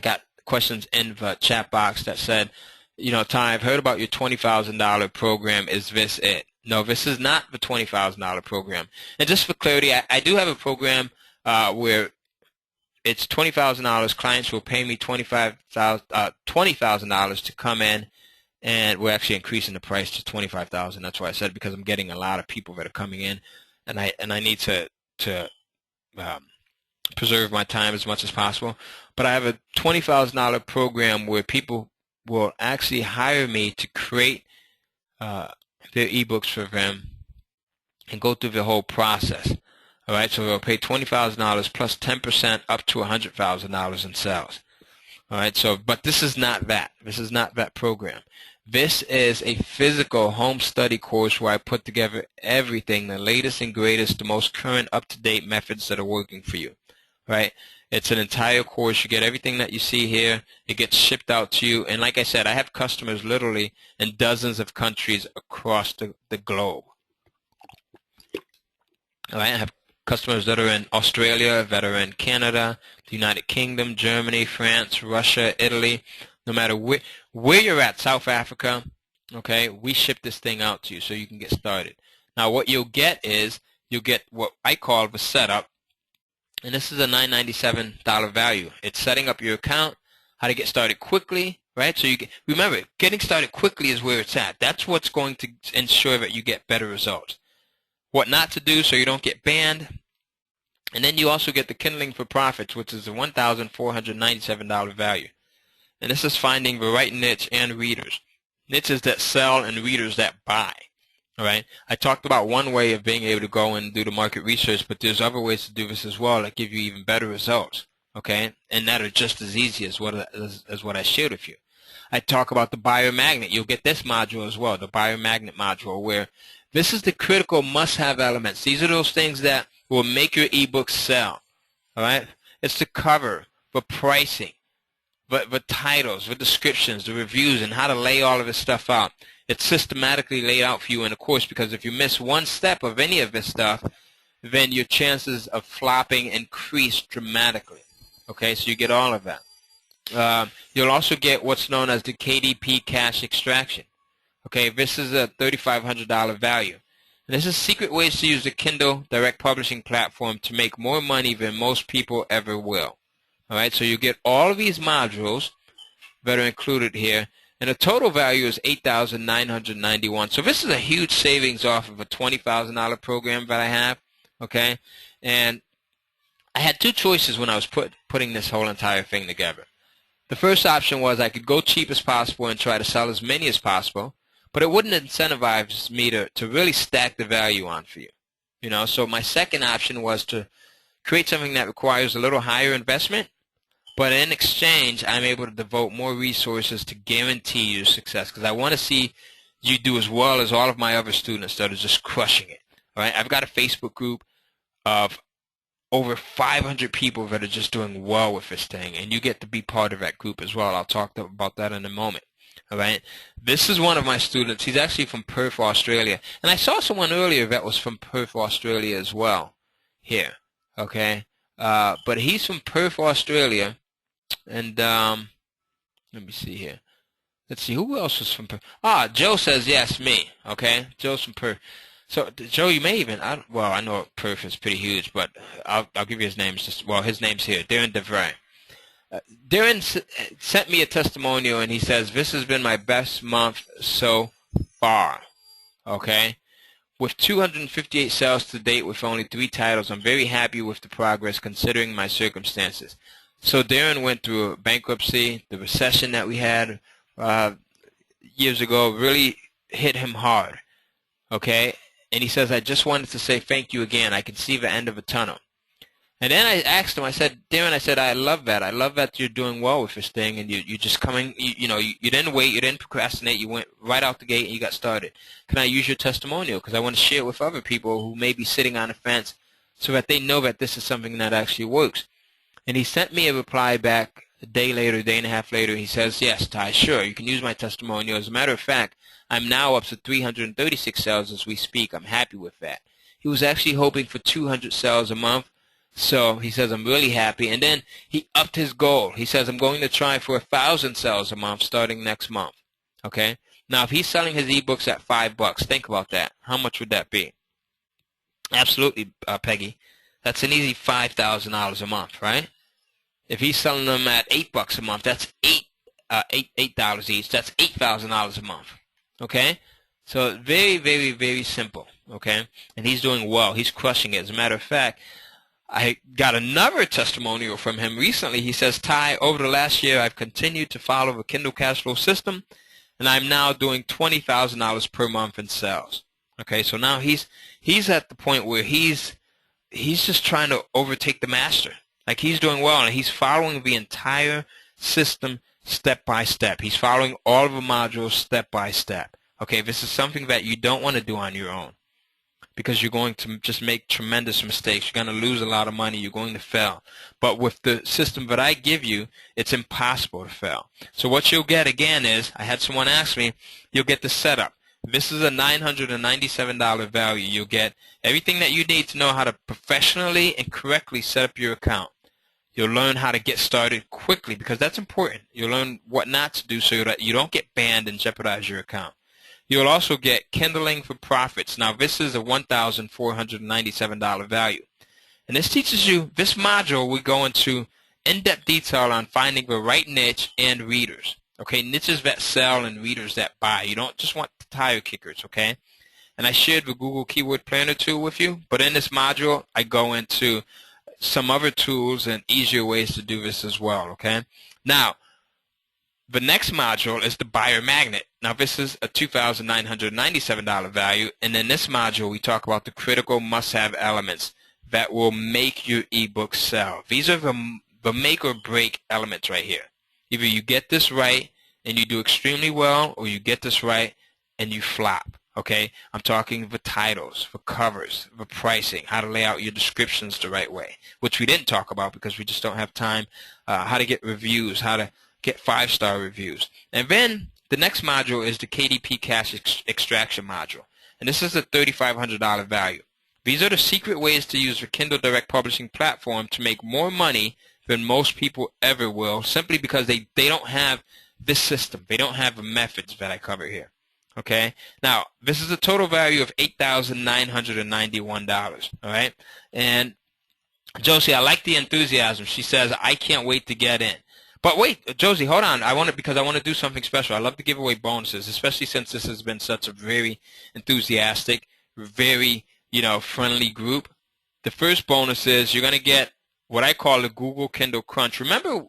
got questions in the chat box that said, you know, Ty, I've heard about your $20,000 program. Is this it? No, this is not the $20,000 program. And just for clarity, I do have a program where it's $20,000. Clients will pay me $20,000 to come in, and we're actually increasing the price to $25,000. That's why I said, because I'm getting a lot of people that are coming in, and I need to preserve my time as much as possible. But I have a $20,000 program where people will actually hire me to create their ebooks for them and go through the whole process. All right, so they'll pay $20,000 plus 10% up to $100,000 in sales. All right, so but this is not that. This is not that program. This is a physical home study course where I put together everything, the latest and greatest, the most current, up-to-date methods that are working for you. Right? It's an entire course. You get everything that you see here. It gets shipped out to you. And like I said, I have customers literally in dozens of countries across the globe. All right? I have customers that are in Australia, that are in Canada, the United Kingdom, Germany, France, Russia, Italy. No matter where you're at, South Africa, okay, we ship this thing out to you so you can get started. Now, what you'll get is you'll get what I call the setup. And this is a $997 value. It's setting up your account, how to get started quickly, right? So remember, getting started quickly is where it's at. That's what's going to ensure that you get better results. What not to do so you don't get banned. And then you also get the Kindling for Profits, which is a $1,497 value. And this is finding the right niche and readers. Niches that sell and readers that buy. All right. I talked about one way of being able to go and do the market research, but there's other ways to do this as well that give you even better results. Okay, and that are just as easy as what I shared with you. I talk about the buyer magnet. You'll get this module as well, the buyer magnet module, where this is the critical must-have elements. These are those things that will make your ebook sell. All right. It's the cover, the pricing, the titles, the descriptions, the reviews, and how to lay all of this stuff out. It's systematically laid out for you in the course, because if you miss one step of any of this stuff, then your chances of flopping increase dramatically. Okay, so you get all of that. You'll also get what's known as the KDP cash extraction. Okay, this is a $3,500 value. And this is secret ways to use the Kindle direct publishing platform to make more money than most people ever will. All right, so you get all of these modules that are included here. And the total value is $8,991. So this is a huge savings off of a $20,000 program that I have, okay? And I had two choices when I was putting this whole entire thing together. The first option was I could go cheap as possible and try to sell as many as possible, but it wouldn't incentivize me to really stack the value on for you. You know, so my second option was to create something that requires a little higher investment, but in exchange, I'm able to devote more resources to guarantee you success, because I want to see you do as well as all of my other students that are just crushing it. All right, I've got a Facebook group. of over 500 people that are just doing well with this thing, and you get to be part of that group as well. I'll talk about that in a moment. All right. This is one of my students. He's actually from Perth, Australia, and I saw someone earlier that was from Perth, Australia as well. Here, okay. But he's from Perth, Australia, and let me see here. Let's see, who else was from Perth? Joe says yes, me. Okay, Joe's from Perth. So, Joe, you may even, well, I know Perth is pretty huge, but I'll give you his name. His name's here, Darren DeVray. Darren sent me a testimonial, and he says, this has been my best month so far, okay? With 258 sales to date with only 3 titles, I'm very happy with the progress considering my circumstances. So Darren went through a bankruptcy. The recession that we had years ago really hit him hard, okay? And he says, I just wanted to say thank you again. I can see the end of a tunnel. And then I asked him, I said, Darren, I love that. I love that you're doing well with this thing, and you're just coming, you didn't wait, you didn't procrastinate, you went right out the gate and you got started. Can I use your testimonial? Because I want to share it with other people who may be sitting on the fence so that they know that this is something that actually works. And he sent me a reply back a day and a half later. He says, yes, Ty, sure, you can use my testimonial. As a matter of fact, I'm now up to 336 sales as we speak. I'm happy with that. He was actually hoping for 200 sales a month. So he says, I'm really happy. And then he upped his goal. He says, I'm going to try for 1,000 sales a month starting next month. Okay? Now, if he's selling his ebooks at $5, think about that. How much would that be? Absolutely, Peggy. That's an easy $5,000 a month, right? If he's selling them at $8 a month, that's $8 each. That's $8,000 a month. Okay? So very, very, very simple. Okay? And he's doing well. He's crushing it. As a matter of fact, I got another testimonial from him recently. He says, Ty, over the last year, I've continued to follow the Kindle cash flow system, and I'm now doing $20,000 per month in sales. Okay, so now he's at the point where he's just trying to overtake the master. Like, he's doing well, and he's following the entire system step by step. He's following all of the modules step by step. Okay, this is something that you don't want to do on your own, because you're going to just make tremendous mistakes. You're going to lose a lot of money. You're going to fail. But with the system that I give you, it's impossible to fail. So what you'll get, again, is, I had someone ask me, you'll get the setup. This is a $997 value. You'll get everything that you need to know how to professionally and correctly set up your account. You'll learn how to get started quickly, because that's important. You'll learn what not to do so that you don't get banned and jeopardize your account. You'll also get Kindling for Profits. Now, this is a $1,497 value. And this teaches you, this module, we go into in-depth detail on finding the right niche and readers. Okay, niches that sell and readers that buy. You don't just want the tire kickers, okay? And I shared the Google Keyword Planner tool with you, but in this module, I go into some other tools and easier ways to do this as well, okay? Now, the next module is the Buyer Magnet. Now, this is a $2,997 value, and in this module, we talk about the critical must-have elements that will make your ebook sell. These are the make-or-break elements right here. Either you get this right and you do extremely well, or you get this right and you flop, okay? I'm talking the titles, the covers, the pricing, how to lay out your descriptions the right way, which we didn't talk about because we just don't have time, how to get reviews, how to get 5-star reviews. And then the next module is the KDP Cash Extraction module. And this is a $3,500 value. These are the secret ways to use the Kindle Direct Publishing platform to make more money than most people ever will, simply because they don't have this system. They don't have the methods that I cover here. Okay? Now, this is a total value of $8,991. All right? And Josie, I like the enthusiasm. She says, I can't wait to get in. But wait, Josie, hold on. Because I want to do something special. I love to give away bonuses, especially since this has been such a very enthusiastic, very, friendly group. The first bonus is you're going to get what I call the Google Kindle Crunch. Remember,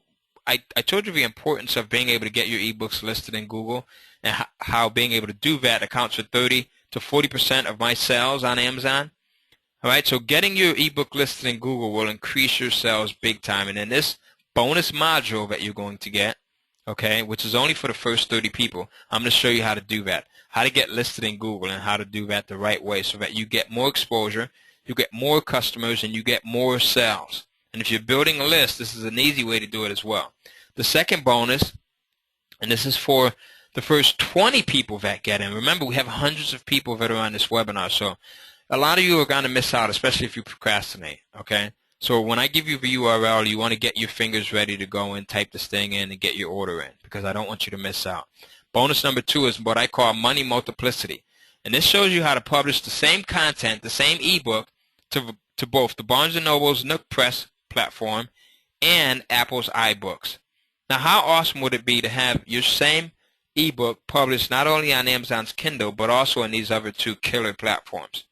I told you the importance of being able to get your ebooks listed in Google, and how being able to do that accounts for 30 to 40% of my sales on Amazon. All right, so getting your ebook listed in Google will increase your sales big time. And in this bonus module that you're going to get, okay, which is only for the first 30 people, I'm going to show you how to do that, how to get listed in Google and how to do that the right way so that you get more exposure, you get more customers, and you get more sales. And if you're building a list, this is an easy way to do it as well. The second bonus, and this is for the first 20 people that get in. Remember, we have hundreds of people that are on this webinar, so a lot of you are going to miss out, especially if you procrastinate, okay? So when I give you the URL, you want to get your fingers ready to go and type this thing in and get your order in, because I don't want you to miss out. Bonus number 2 is what I call money multiplicity. And this shows you how to publish the same content, the same ebook, to both the Barnes & Noble's Nook Press platform and Apple's iBooks. Now, how awesome would it be to have your same ebook published not only on Amazon's Kindle, but also on these other 2 killer platforms?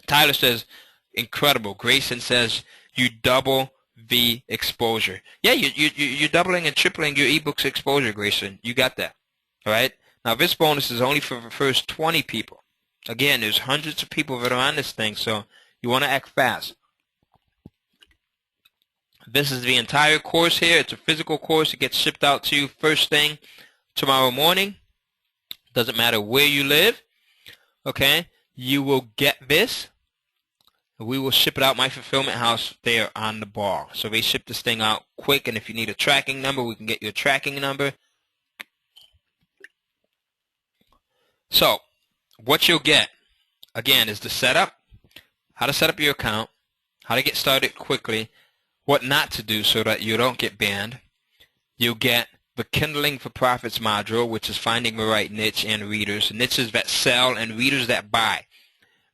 Tyler says, incredible. Grayson says, you double the exposure. Yeah, you're doubling and tripling your ebook's exposure, Grayson. You got that. All right? Now, this bonus is only for the first 20 people. Again, there's hundreds of people that are on this thing, so you want to act fast. This is the entire course here. It's a physical course. It gets shipped out to you first thing tomorrow morning. Doesn't matter where you live. Okay? You will get this. We will ship it out. My fulfillment house, they are on the ball. So they ship this thing out quick, and if you need a tracking number, we can get you a tracking number. So, what you'll get, again, is the setup, how to set up your account, how to get started quickly, what not to do so that you don't get banned. You'll get the Kindling for Profits module, which is finding the right niche and readers, niches that sell and readers that buy.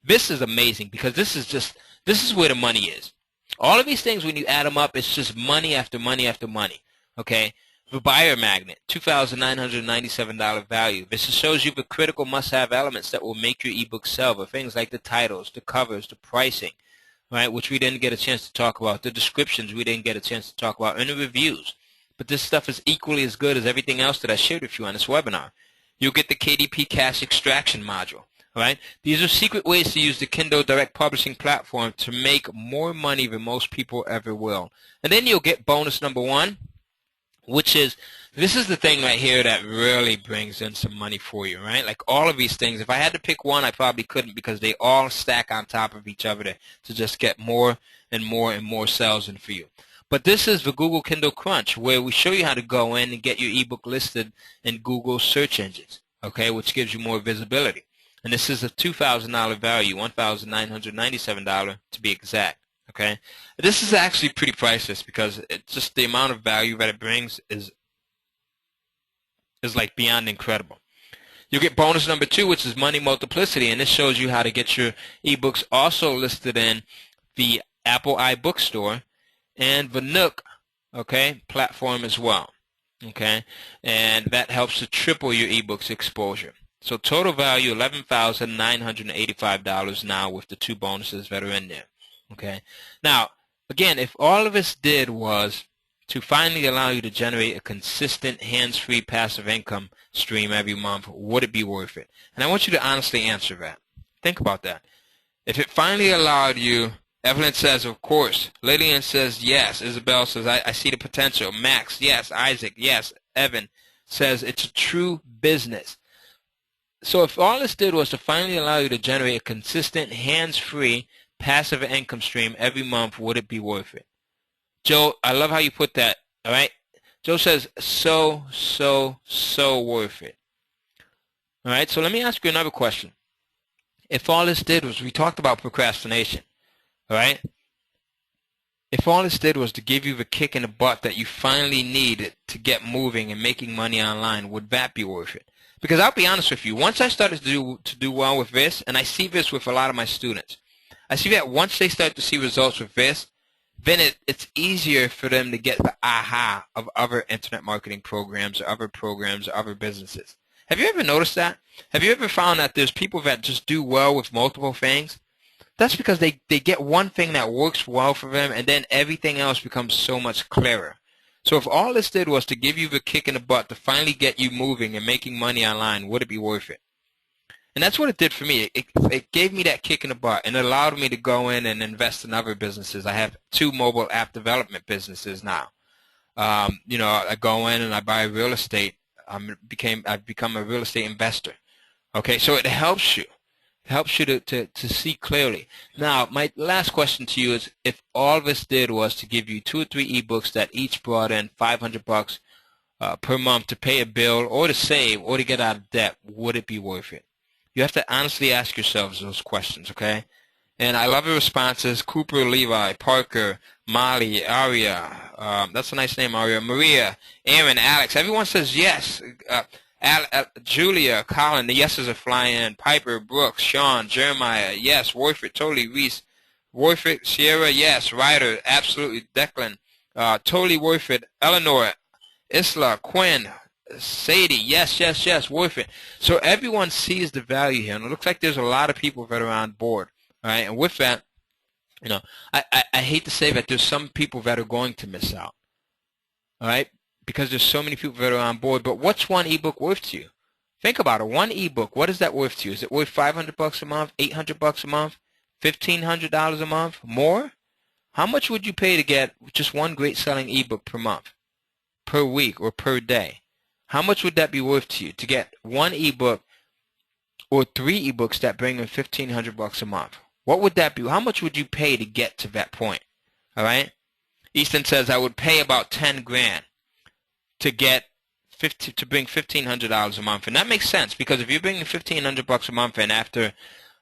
This is amazing because this is where the money is. All of these things, when you add them up, it's just money after money after money. Okay? The buyer magnet, $2,997 value. This shows you the critical must-have elements that will make your ebook sell. The things like the titles, the covers, the pricing, right, which we didn't get a chance to talk about. The descriptions we didn't get a chance to talk about, and the reviews. But this stuff is equally as good as everything else that I shared with you on this webinar. You'll get the KDP cache extraction module. All right? These are secret ways to use the Kindle Direct Publishing platform to make more money than most people ever will. And then you'll get bonus number 1, which is, this is the thing right here that really brings in some money for you, right? Like all of these things, if I had to pick one, I probably couldn't because they all stack on top of each other to just get more and more and more sales in for you. But this is the Google Kindle Crunch, where we show you how to go in and get your ebook listed in Google search engines, okay, which gives you more visibility. And this is a $2,000 value, $1,997 to be exact. Okay, this is actually pretty priceless because it's just the amount of value that it brings is like beyond incredible. You'll get bonus number 2, which is money multiplicity, and this shows you how to get your ebooks also listed in the Apple iBookstore and the Nook, okay, platform as well. Okay, and that helps to triple your ebooks exposure. So total value $11,985 now with the 2 bonuses that are in there. Okay. Now, again, if all of this did was to finally allow you to generate a consistent, hands-free passive income stream every month, would it be worth it? And I want you to honestly answer that. Think about that. If it finally allowed you, Evelyn says, of course. Lillian says, yes. Isabel says, I see the potential. Max, yes. Isaac, yes. Evan says, it's a true business. So if all this did was to finally allow you to generate a consistent, hands-free, passive income stream every month, would it be worth it? Joe, I love how you put that, all right? Joe says, so worth it. All right, so let me ask you another question. If all this did was, we talked about procrastination, all right? If all this did was to give you the kick in the butt that you finally needed to get moving and making money online, would that be worth it? Because I'll be honest with you, once I started to do well with this, and I see this with a lot of my students, I see that once they start to see results with this, then it's easier for them to get the aha of other internet marketing programs or other businesses. Have you ever noticed that? Have you ever found that there's people that just do well with multiple things? That's because they get one thing that works well for them, and then everything else becomes so much clearer. So if all this did was to give you the kick in the butt to finally get you moving and making money online, would it be worth it? And that's what it did for me. It gave me that kick in the butt, and it allowed me to go in and invest in other businesses. I have 2 mobile app development businesses now. You know, I go in and I buy real estate. I've become a real estate investor. Okay, so it helps you. helps you to see clearly. Now, my last question to you is, if all this did was to give you 2 or 3 ebooks that each brought in $500 per month to pay a bill or to save or to get out of debt, would it be worth it? You have to honestly ask yourselves those questions, okay? And I love the responses. Cooper, Levi, Parker, Molly, Aria. That's a nice name, Aria. Maria, Aaron, Alex. Everyone says yes. Julia, Colin, the yeses are flying. Piper, Brooks, Sean, Jeremiah, yes. Worth it, totally. Reese, worth it. Sierra, yes. Ryder, absolutely. Declan, totally worth it. Eleanor, Isla, Quinn, Sadie, yes, yes, yes, worth it. So everyone sees the value here, and it looks like there's a lot of people that are on board. All right, and with that, you know, I hate to say that there's some people that are going to miss out. All right, because there's so many people that are on board. But what's one ebook worth to you? Think about it. One ebook, what is that worth to you? Is it worth $500 a month, $800 a month, $1,500 a month, more? How much would you pay to get just one great selling ebook per month, per week, or per day? How much would that be worth to you to get one ebook or 3 ebooks that bring in $1,500 a month? What would that be? How much would you pay to get to that point? All right. Easton says I would pay about 10 grand to get to bring $1,500 a month, and that makes sense because if you're bringing $1,500 a month, and after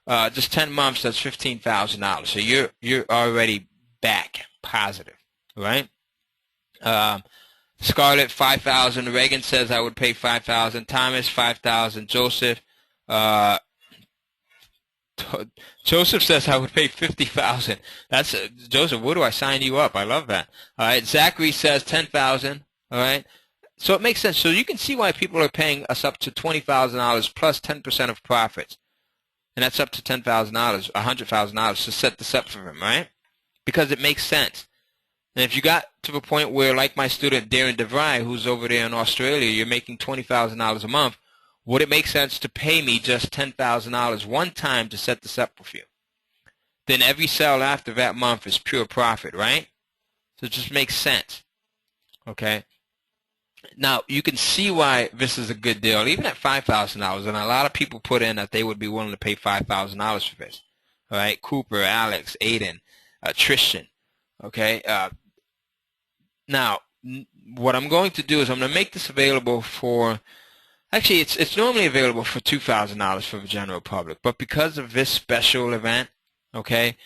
just 10 months, that's $15,000. So you're already back positive, right? Scarlett, 5,000. Reagan says I would pay 5,000. Thomas, 5,000. Joseph. Joseph says I would pay 50,000. That's Joseph. Where do I sign you up? I love that. All right. Zachary says 10,000. All right. So it makes sense. So you can see why people are paying us up to $20,000 plus 10% of profits, and that's up to $10,000, $100,000 to set this up for them, right? Because it makes sense. And if you got to the point where, like my student Darren DeVry, who's over there in Australia, you're making $20,000 a month, would it make sense to pay me just $10,000 one time to set this up with you? Then every sale after that month is pure profit, right? So it just makes sense. Okay? Now, you can see why this is a good deal, even at $5,000. And a lot of people put in that they would be willing to pay $5,000 for this. All right? Cooper, Alex, Aiden, Tristan. Okay? Now, what I'm going to do is I'm going to make this available for... Actually, it's normally available for $2,000 for the general public, but because of this special event, okay,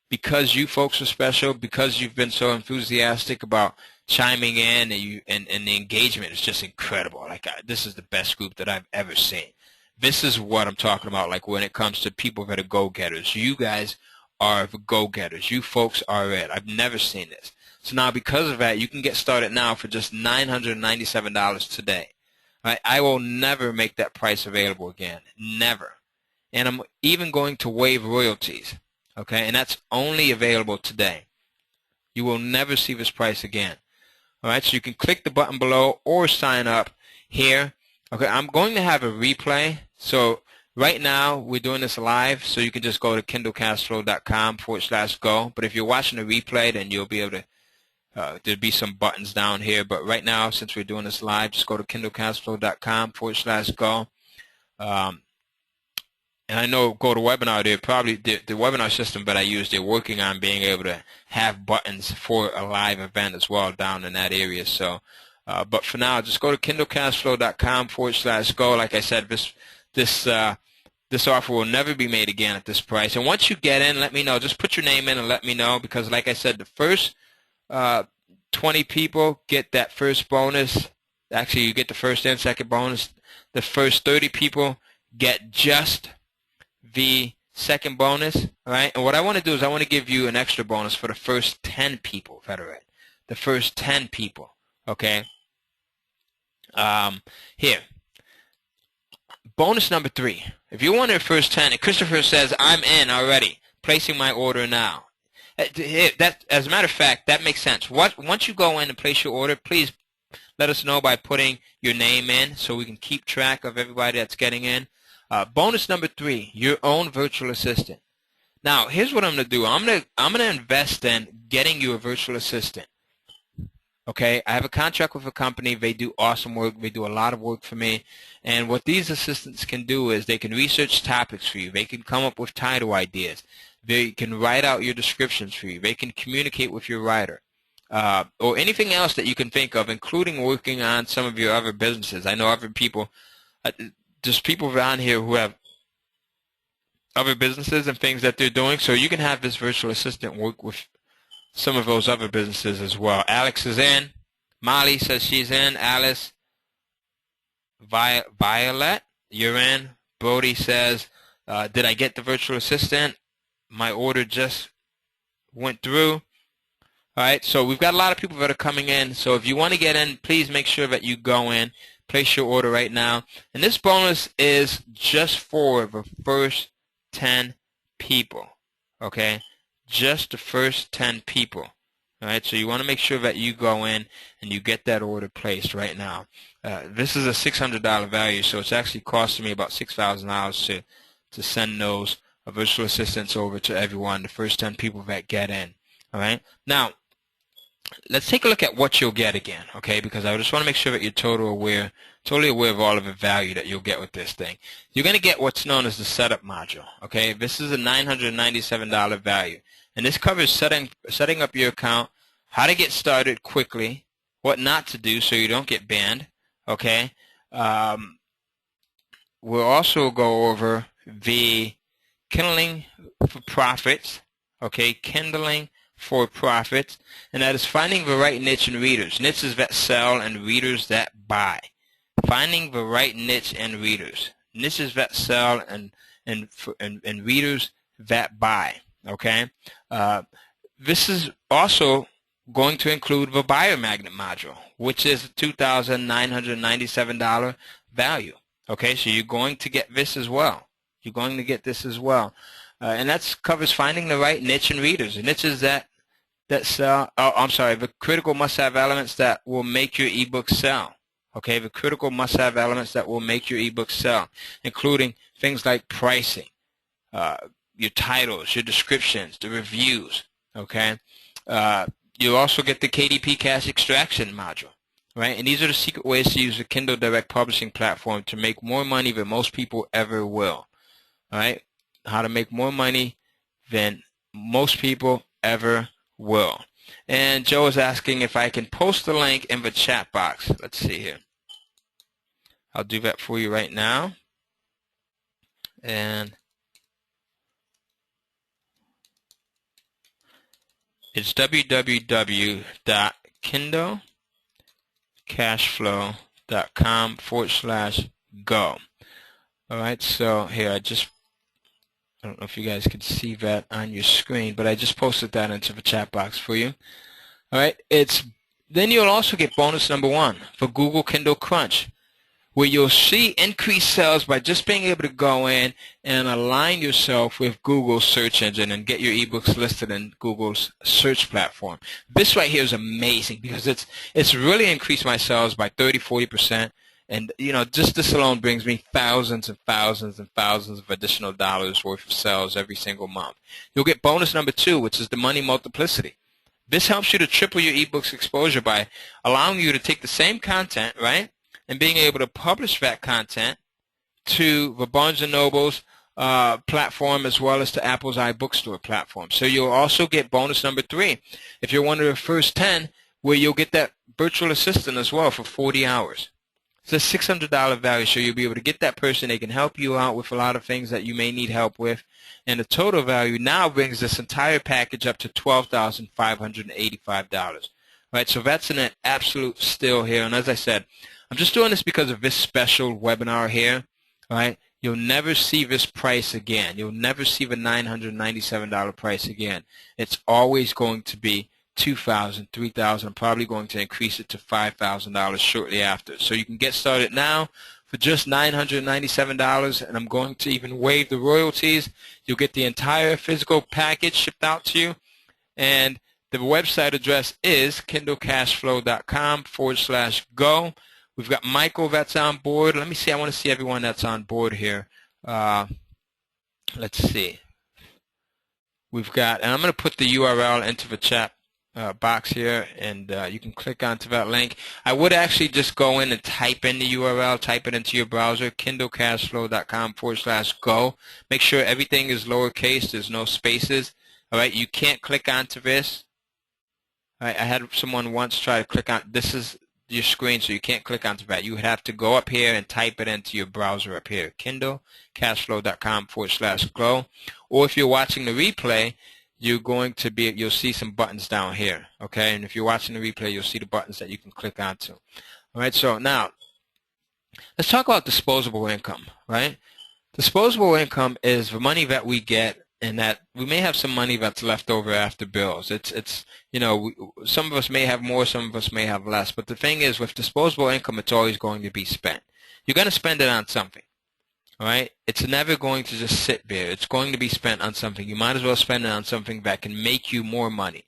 because you folks are special, because you've been so enthusiastic about chiming in, and the engagement is just incredible. Like this is the best group that I've ever seen. This is what I'm talking about. Like when it comes to people that are go-getters, you guys are the go-getters. You folks are it. I've never seen this. So now, because of that, you can get started now for just $997 today. I will never make that price available again. Never. And I'm even going to waive royalties. Okay? And that's only available today. You will never see this price again. All right? So you can click the button below or sign up here. Okay? I'm going to have a replay. So right now we're doing this live. So you can just go to kindlecashflow.com/go. But if you're watching the replay, then you'll be able to there'll be some buttons down here, but right now, since we're doing this live, just go to kindlecashflow.com/go. And I know go to webinar, they're probably the webinar system that I use, they're working on being able to have buttons for a live event as well down in that area. So, but for now, just go to kindlecashflow.com/go. Like I said, this offer will never be made again at this price. And once you get in, let me know. Just put your name in and let me know, because like I said, the first 20 people get that first bonus. Actually, you get the first and second bonus. The first 30 people get just the second bonus. All right. And what I want to do is I want to give you an extra bonus for the first 10 people that are in. The first 10 people. Okay. Here. Bonus number 3. If you're one of the first 10, and Christopher says, I'm in already, placing my order now. That, as a matter of fact, that makes sense. Once you go in and place your order, please let us know by putting your name in so we can keep track of everybody that's getting in. Bonus number 3, your own virtual assistant. Now, here's what I'm going to do. I'm going to invest in getting you a virtual assistant. Okay, I have a contract with a company. They do awesome work. They do a lot of work for me. And what these assistants can do is they can research topics for you. They can come up with title ideas. They can write out your descriptions for you. They can communicate with your writer. Or anything else that you can think of, including working on some of your other businesses. I know other people, there's people around here who have other businesses and things that they're doing, so you can have this virtual assistant work with some of those other businesses as well. Alex is in. Molly says she's in. Alice, Violet, you're in. Brody says, did I get the virtual assistant? My order just went through. All right, so we've got a lot of people that are coming in. So if you want to get in, please make sure that you go in. Place your order right now. And this bonus is just for the first 10 people, okay? Just the first 10 people. All right, so you want to make sure that you go in and you get that order placed right now. This is a $600 value, so it's actually costing me about $6,000 to send those virtual assistants over to everyone, the first 10 people that get in. All right, now let's take a look at what you'll get again, okay? Because I just want to make sure that you're totally aware of all of the value that you'll get with this thing. You're going to get what's known as the setup module, okay? This is a $997 value, and this covers setting up your account, how to get started quickly, what not to do so you don't get banned, okay? We'll also go over the Kindling for profits, okay? Kindling for profits, and that is finding the right niche and readers. Niches that sell and readers that buy. Finding the right niche and readers. Niches that sell and readers that buy. Okay. This is also going to include the buyer magnet module, which is a $2,997 value. Okay, so you're going to get this as well. You're going to get this as well. And that covers finding the right niche and readers. The niches that sell, the critical must-have elements that will make your ebook sell. Okay, the critical must-have elements that will make your ebook sell, including things like pricing, your titles, your descriptions, the reviews. Okay, you'll also get the KDP cache extraction module. Right, and these are the secret ways to use the Kindle Direct Publishing platform to make more money than most people ever will. All right, how to make more money than most people ever will. And Joe is asking if I can post the link in the chat box. Let's see here. I'll do that for you right now. And it's www.kindlecashflow.com/go. All right, so here I don't know if you guys can see that on your screen, but I just posted that into the chat box for you. All right, then you'll also get bonus number 1 for Google Kindle Crunch, where you'll see increased sales by just being able to go in and align yourself with Google's search engine and get your ebooks listed in Google's search platform. This right here is amazing because it's really increased my sales by 30-40%. And, you know, just this alone brings me thousands and thousands and thousands of additional dollars worth of sales every single month. You'll get bonus number 2, which is the money multiplicity. This helps you to triple your ebook's exposure by allowing you to take the same content, right, and being able to publish that content to the Barnes & Noble's platform as well as to Apple's iBookstore platform. So you'll also get bonus number 3 if you're one of the first 10, where you'll get that virtual assistant as well for 40 hours. It's a $600 value, so you'll be able to get that person. They can help you out with a lot of things that you may need help with. And the total value now brings this entire package up to $12,585. Right, so that's an absolute steal here. And as I said, I'm just doing this because of this special webinar here. All right, you'll never see this price again. You'll never see the $997 price again. It's always going to be $2,000, $3,000. I'm probably going to increase it to $5,000 shortly after. So you can get started now for just $997, and I'm going to even waive the royalties. You'll get the entire physical package shipped out to you, and the website address is kindlecashflow.com/go. We've got Michael that's on board. Let me see. I want to see everyone that's on board here. Let's see. We've got, and I'm going to put the URL into the chat box here, and you can click onto that link. I would actually just go in and type in the URL, type it into your browser, kindlecashflow.com/go. Make sure everything is lowercase, there's no spaces. All right, you can't click onto this. All right, I had someone once try to click on, this is your screen, so you can't click onto that. You would have to go up here and type it into your browser up here, kindlecashflow.com/go. Or if you're watching the replay, you'll see some buttons down here, okay? And if you're watching the replay, you'll see the buttons that you can click onto. All right, so now let's talk about disposable income, right? Disposable income is the money that we get, and that we may have some money that's left over after bills. It's some of us may have more, some of us may have less. But the thing is, with disposable income, it's always going to be spent. You're going to spend it on something. All right? It's never going to just sit there. It's going to be spent on something. You might as well spend it on something that can make you more money.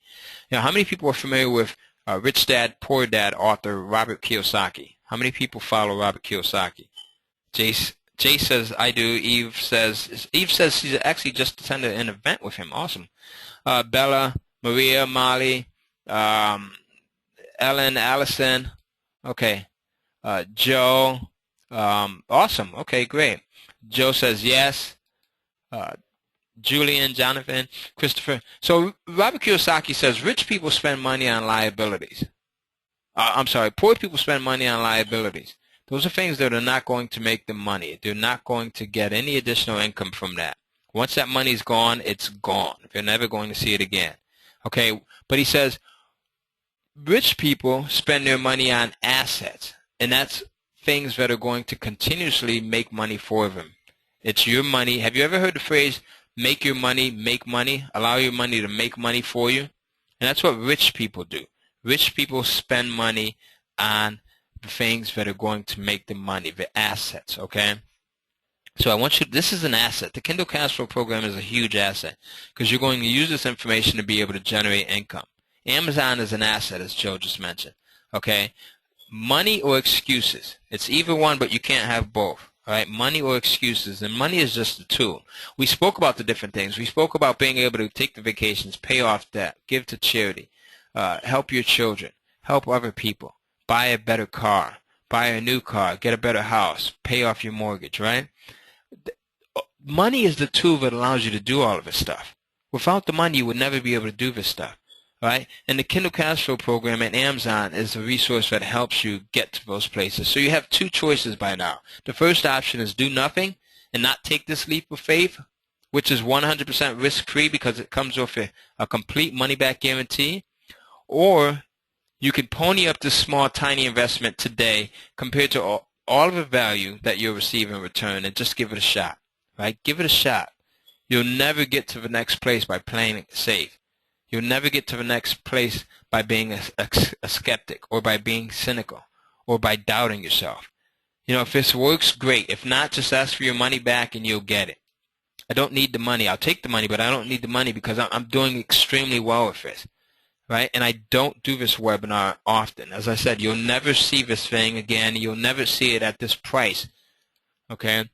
Now, how many people are familiar with Rich Dad, Poor Dad author Robert Kiyosaki? How many people follow Robert Kiyosaki? Jay says, I do. Eve says she's actually just attended an event with him. Awesome. Bella, Maria, Molly, Ellen, Allison. Okay. Joe. Awesome. Okay, great. Joe says yes. Julian, Jonathan, Christopher. So Robert Kiyosaki says rich people spend money on liabilities. I'm sorry, poor people spend money on liabilities. Those are things that are not going to make them money. They're not going to get any additional income from that. Once that money's gone, it's gone. They're never going to see it again. Okay, but he says rich people spend their money on assets, and that's things that are going to continuously make money for them. It's your money. Have you ever heard the phrase, make your money make money? Allow your money to make money for you? And that's what rich people do. Rich people spend money on the things that are going to make them money, the assets, okay? So I want you, this is an asset. The Kindle Cashflow program is a huge asset because you're going to use this information to be able to generate income. Amazon is an asset, as Joe just mentioned, okay? Money or excuses. It's either one, but you can't have both, all right? Money or excuses, and money is just a tool. We spoke about the different things. We spoke about being able to take the vacations, pay off debt, give to charity, help your children, help other people. Buy a better car, buy a new car, get a better house, pay off your mortgage, right? Money is the tool that allows you to do all of this stuff. Without the money, you would never be able to do this stuff, right? And the Kindle Cashflow program at Amazon is a resource that helps you get to those places. So you have two choices by now. The first option is do nothing and not take this leap of faith, which is 100% risk-free because it comes with a complete money-back guarantee, or you can pony up this small, tiny investment today compared to all of the value that you'll receive in return, and just give it a shot, right? Give it a shot. You'll never get to the next place by playing it safe. You'll never get to the next place by being a skeptic or by being cynical or by doubting yourself. You know, if this works, great. If not, just ask for your money back and you'll get it. I don't need the money. I'll take the money, but I don't need the money because I'm doing extremely well with this. Right? And I don't do this webinar often. As I said, you'll never see this thing again. You'll never see it at this price. Okay?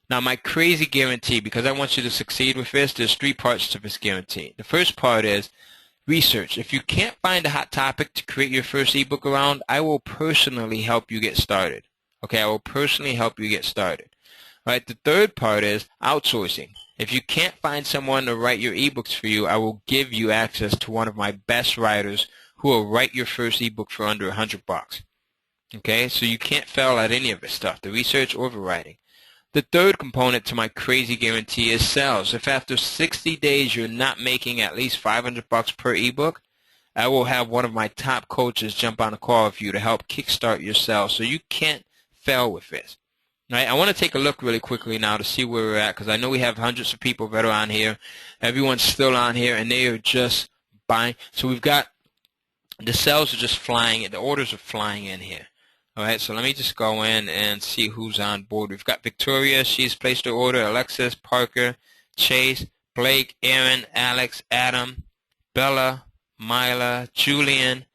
Now, my crazy guarantee, because I want you to succeed with this, there's 3 parts to this guarantee. The first part is research. If you can't find a hot topic to create your first ebook around, I will personally help you get started. Okay? I will personally help you get started. All right? The third part is outsourcing. If you can't find someone to write your ebooks for you, I will give you access to one of my best writers who will write your first ebook for under $100. Okay, so you can't fail at any of this stuff, the research or the writing. The third component to my crazy guarantee is sales. If after 60 days you're not making at least $500 per ebook, I will have one of my top coaches jump on a call with you to help kickstart your sales, so you can't fail with this. Right, I want to take a look really quickly now to see where we're at, because I know we have hundreds of people that are on here. Everyone's still on here, and they are just buying. So we've got the sales are just flying in. The orders are flying in here. All right, so let me just go in and see who's on board. We've got Victoria. She's placed her order. Alexis, Parker, Chase, Blake, Aaron, Alex, Adam, Bella, Mila, Julian,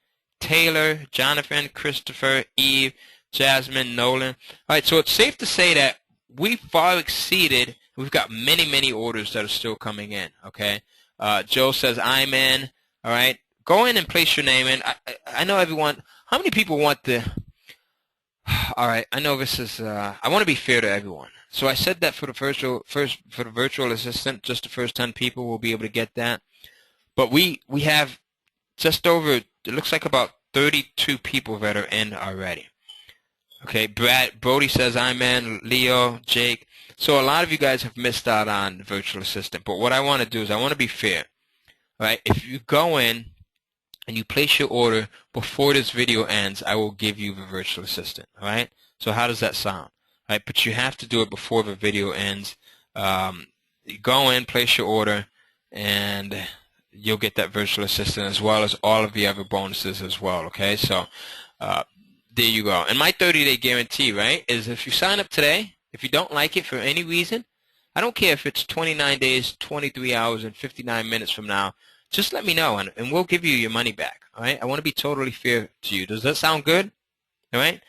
Taylor, Jonathan, Christopher, Eve, Jasmine, Nolan. All right, so it's safe to say that we far exceeded. We've got many, many orders that are still coming in, okay? Joe says, I'm in. All right. go in and place your name in. I know everyone. How many people want the? All right, I know this is. I want to be fair to everyone. So I said that for the for the virtual assistant, just the first 10 people will be able to get that. But we have just over. It looks like about 32 people that are in already. Okay, Brody says I'm in. Leo, Jake. So a lot of you guys have missed out on the virtual assistant. But what I want to do is I want to be fair. All right, if you go in and you place your order before this video ends, I will give you the virtual assistant. All right. So how does that sound? All right, but you have to do it before the video ends. You go in, place your order, and you'll get that virtual assistant as well as all of the other bonuses as well. Okay, so there you go. And my 30-day guarantee, right, is if you sign up today, if you don't like it for any reason, I don't care if it's 29 days, 23 hours, and 59 minutes from now, just let me know, and we'll give you your money back. All right, I want to be totally fair to you. Does that sound good? All right.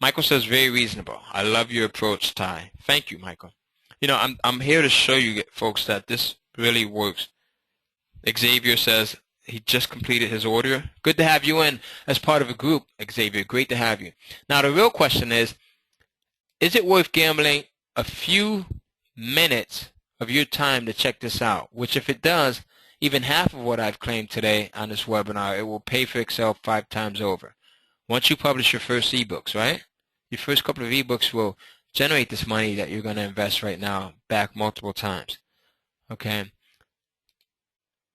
Michael says very reasonable. I love your approach, Ty. Thank you, Michael. You know, I'm here to show you folks that this really works. Xavier says he just completed his order. Good to have you in as part of a group, Xavier. Great to have you. Now the real question is it worth gambling a few minutes of your time to check this out? Which if it does, even half of what I've claimed today on this webinar, it will pay for itself 5 times over. Once you publish your first ebooks, right? Your first couple of ebooks will generate this money that you're going to invest right now back multiple times. Okay.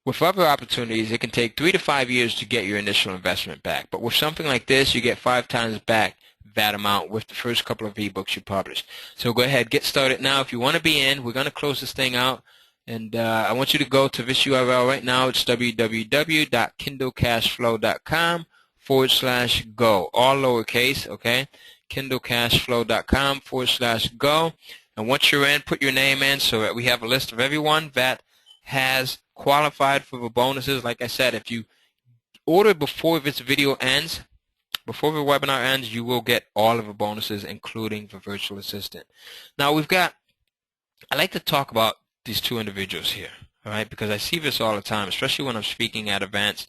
With other opportunities, it can take 3 to 5 years to get your initial investment back. But with something like this, you get 5 times back that amount with the first couple of ebooks you publish. So go ahead, get started now. If you want to be in, we're going to close this thing out. And I want you to go to this URL right now. It's www.kindlecashflow.com/go. All lowercase, okay? kindlecashflow.com/go. And once you're in, put your name in so that we have a list of everyone that has qualified for the bonuses. Like I said, if you order before this video ends, before the webinar ends, you will get all of the bonuses, including the virtual assistant. Now I like to talk about these 2 individuals here, all right, because I see this all the time, especially when I'm speaking at events,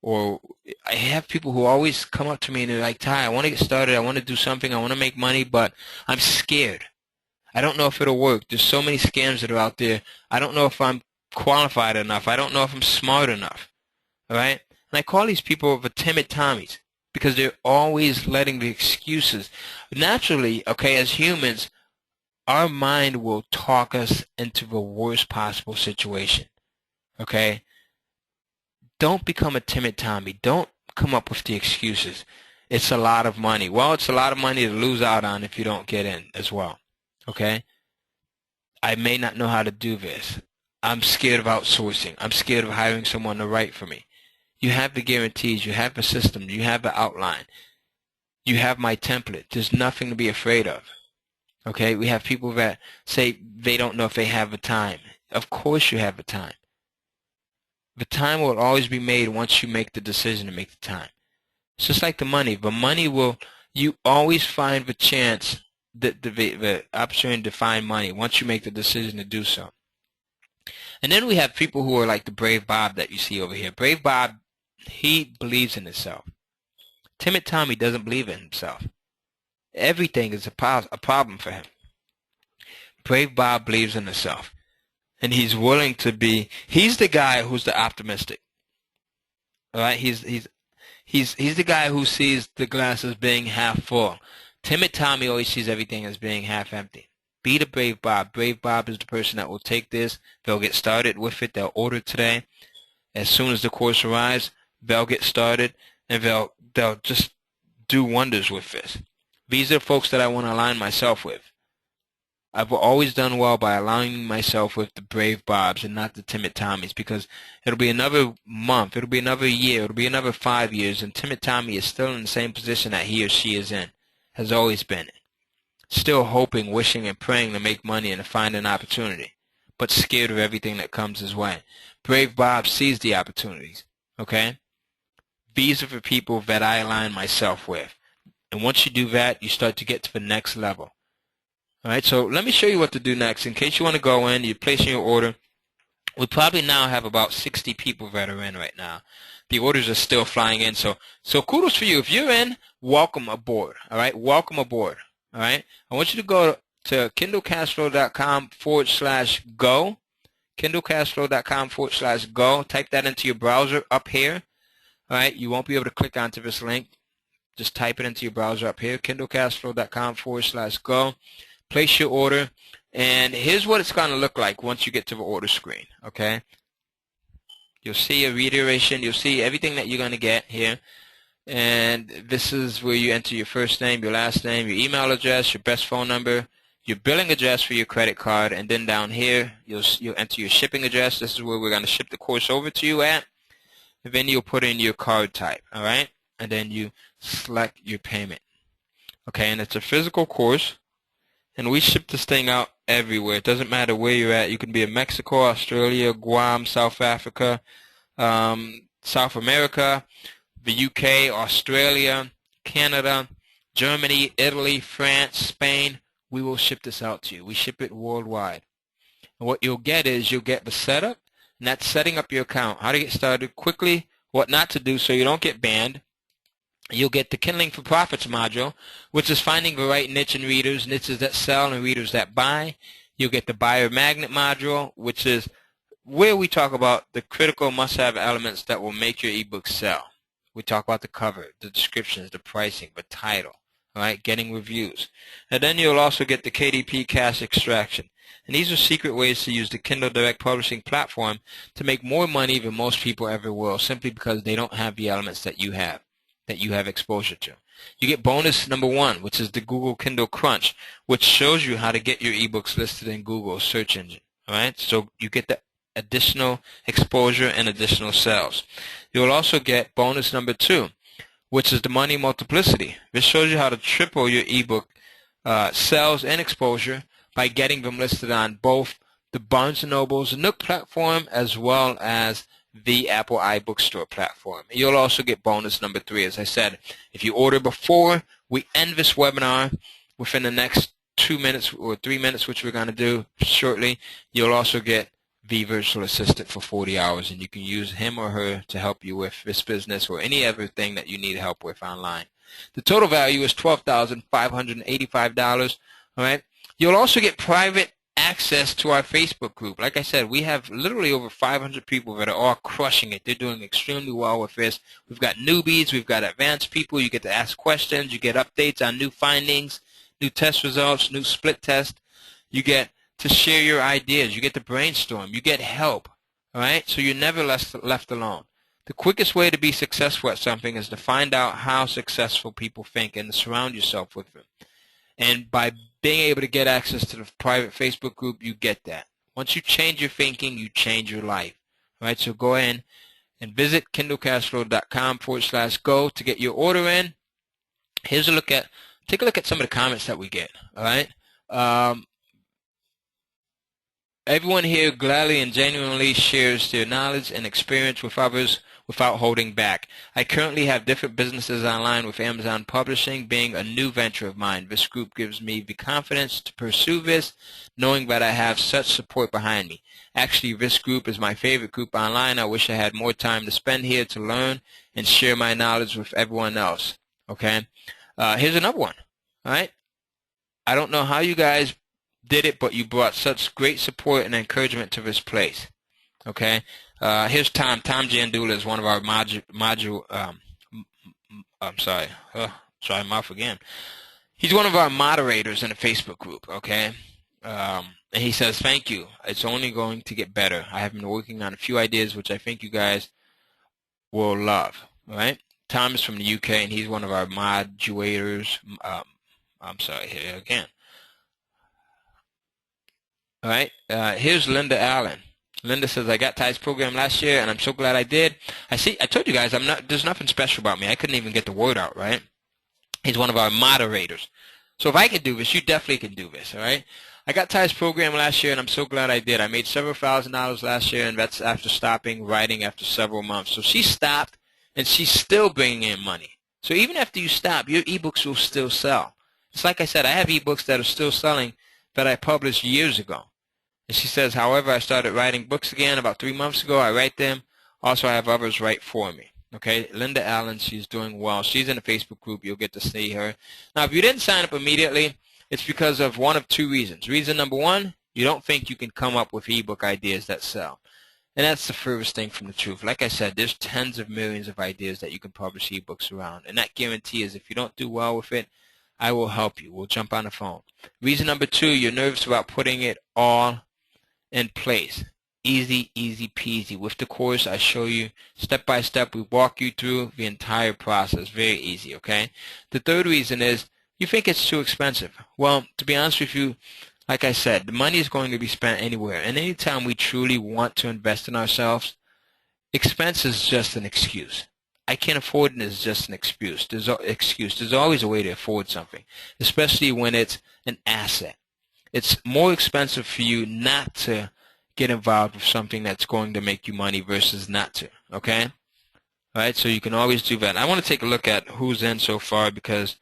or I have people who always come up to me and they're like, Ty, I want to get started, I want to do something, I want to make money, but I'm scared. I don't know if it'll work. There's so many scams that are out there. I don't know if I'm qualified enough. I don't know if I'm smart enough, all right? And I call these people the timid Tommies because they're always letting the excuses. Naturally, okay, as humans, our mind will talk us into the worst possible situation, okay? Don't become a timid Tommy. Don't come up with the excuses. It's a lot of money. Well, it's a lot of money to lose out on if you don't get in as well, okay? I may not know how to do this. I'm scared of outsourcing. I'm scared of hiring someone to write for me. You have the guarantees. You have the system. You have the outline. You have my template. There's nothing to be afraid of. Okay, we have people that say they don't know if they have the time. Of course you have the time. The time will always be made once you make the decision to make the time. It's just like the money. The money will, you always find the chance, the opportunity to find money once you make the decision to do so. And then we have people who are like the Brave Bob that you see over here. Brave Bob, he believes in himself. Timid Tommy doesn't believe in himself. Everything is a problem for him. Brave Bob believes in himself. And he's willing to be, he's the guy who's the optimistic. All right? He's the guy who sees the glass as being half full. Timid Tommy always sees everything as being half empty. Be the Brave Bob. Brave Bob is the person that will take this. They'll get started with it. They'll order today. As soon as the course arrives, they'll get started, and they'll just do wonders with this. These are folks that I want to align myself with. I've always done well by aligning myself with the Brave Bobs and not the Timid Tommies, because it'll be another month, it'll be another year, it'll be another 5 years, and Timid Tommy is still in the same position that he or she is in, has always been in. Still hoping, wishing, and praying to make money and to find an opportunity, but scared of everything that comes his way. Brave Bob sees the opportunities, okay? These are the people that I align myself with. And once you do that, you start to get to the next level. All right, so let me show you what to do next. In case you want to go in, you're placing your order. We probably now have about 60 people that are in right now. the orders are still flying in. So kudos for you. If you're in, welcome aboard. All right, welcome aboard. All right, I want you to go to kindlecashflow.com/go. kindlecashflow.com/go. Type that into your browser up here. All right, you won't be able to click onto this link. Just type it into your browser up here, kindlecashflow.com/go. Place your order, and here's what it's going to look like once you get to the order screen, okay? You'll see a reiteration. You'll see everything that you're going to get here, and this is where you enter your first name, your last name, your email address, your best phone number, your billing address for your credit card, and then down here, you'll enter your shipping address. This is where we're going to ship the course over to you at, and then you'll put in your card type, all right? And then you select your payment, okay? And it's a physical course. And we ship this thing out everywhere. It doesn't matter where you're at. You can be in Mexico, Australia, Guam, South Africa, South America, the UK, Australia, Canada, Germany, Italy, France, Spain. We will ship this out to you. We ship it worldwide. And what you'll get is you'll get the setup, and that's setting up your account, how to get started quickly, what not to do so you don't get banned. You'll get the Kindling for Profits module, which is finding the right niche in readers, niches that sell and readers that buy. You'll get the Buyer Magnet module, which is where we talk about the critical must-have elements that will make your ebook sell. We talk about the cover, the descriptions, the pricing, the title, all right, getting reviews. And then you'll also get the KDP cash extraction. And these are secret ways to use the Kindle Direct Publishing platform to make more money than most people ever will, simply because they don't have the elements that you have exposure to. You get bonus number 1, which is the Google Kindle Crunch, which shows you how to get your ebooks listed in Google's search engine. All right, so you get the additional exposure and additional sales. You'll also get bonus number 2, which is the Money Multiplicity. This shows you how to triple your ebook sales and exposure by getting them listed on both the Barnes & Noble's Nook platform as well as the Apple iBookstore platform. You'll also get bonus number 3. As I said, if you order before we end this webinar within the next 2 minutes or 3 minutes, which we're going to do shortly, you'll also get the virtual assistant for 40 hours, and you can use him or her to help you with this business or any other thing that you need help with online. The total value is $12,585. All right. You'll also get private access to our Facebook group. Like I said, we have literally over 500 people that are all crushing it. They're doing extremely well with this. We've got newbies, we've got advanced people. You get to ask questions, you get updates on new findings, new test results, new split test. You get to share your ideas, you get to brainstorm, you get help. All right, so you're never left alone. The quickest way to be successful at something is to find out how successful people think and to surround yourself with them. And by being able to get access to the private Facebook group, you get that. Once you change your thinking, you change your life. All right, so go in and visit kindlecashflow.com/go to get your order in. Here's a look at, take a look at some of the comments that we get. All right. Everyone here gladly and genuinely shares their knowledge and experience with others without holding back. I currently have different businesses online with Amazon Publishing being a new venture of mine. This group gives me the confidence to pursue this, knowing that I have such support behind me. Actually, this group is my favorite group online. I wish I had more time to spend here to learn and share my knowledge with everyone else. Okay? Here's another one. All right? I don't know how you guys did it, but you brought such great support and encouragement to this place. Okay? Here's Tom. Tom Jandula is one of our He's one of our moderators in the Facebook group, okay? And he says, thank you. It's only going to get better. I have been working on a few ideas which I think you guys will love, all right? Tom is from the UK, and he's one of our moderators. Here again. All right, here's Linda Allen. Linda says, I got Ty's program last year, and I'm so glad I did. I told you guys, there's nothing special about me. I couldn't even get the word out, right? He's one of our moderators. So if I can do this, you definitely can do this, all right? I got Ty's program last year, and I'm so glad I did. I made several $1,000s last year, and that's after stopping writing after several months. So she stopped, and she's still bringing in money. So even after you stop, your ebooks will still sell. It's like I said, I have ebooks that are still selling that I published years ago. And she says, however, I started writing books again about 3 months ago. I write them. Also, I have others write for me. Okay, Linda Allen, she's doing well. She's in a Facebook group. You'll get to see her. Now, if you didn't sign up immediately, it's because of one of two reasons. Reason number one, you don't think you can come up with ebook ideas that sell. And that's the furthest thing from the truth. Like I said, there's tens of millions of ideas that you can publish ebooks around. And that guarantee is if you don't do well with it, I will help you. We'll jump on the phone. Reason number two, you're nervous about putting it all in place. Easy, easy peasy. With the course, I show you step by step. We walk you through the entire process. Very easy, okay? The third reason is you think it's too expensive. Well, to be honest with you, like I said, the money is going to be spent anywhere. And anytime we truly want to invest in ourselves, expense is just an excuse. I can't afford it is just an excuse. There's always a way to afford something, especially when it's an asset. It's more expensive for you not to get involved with something that's going to make you money versus not to, okay? All right, so you can always do that. I want to take a look at who's in so far because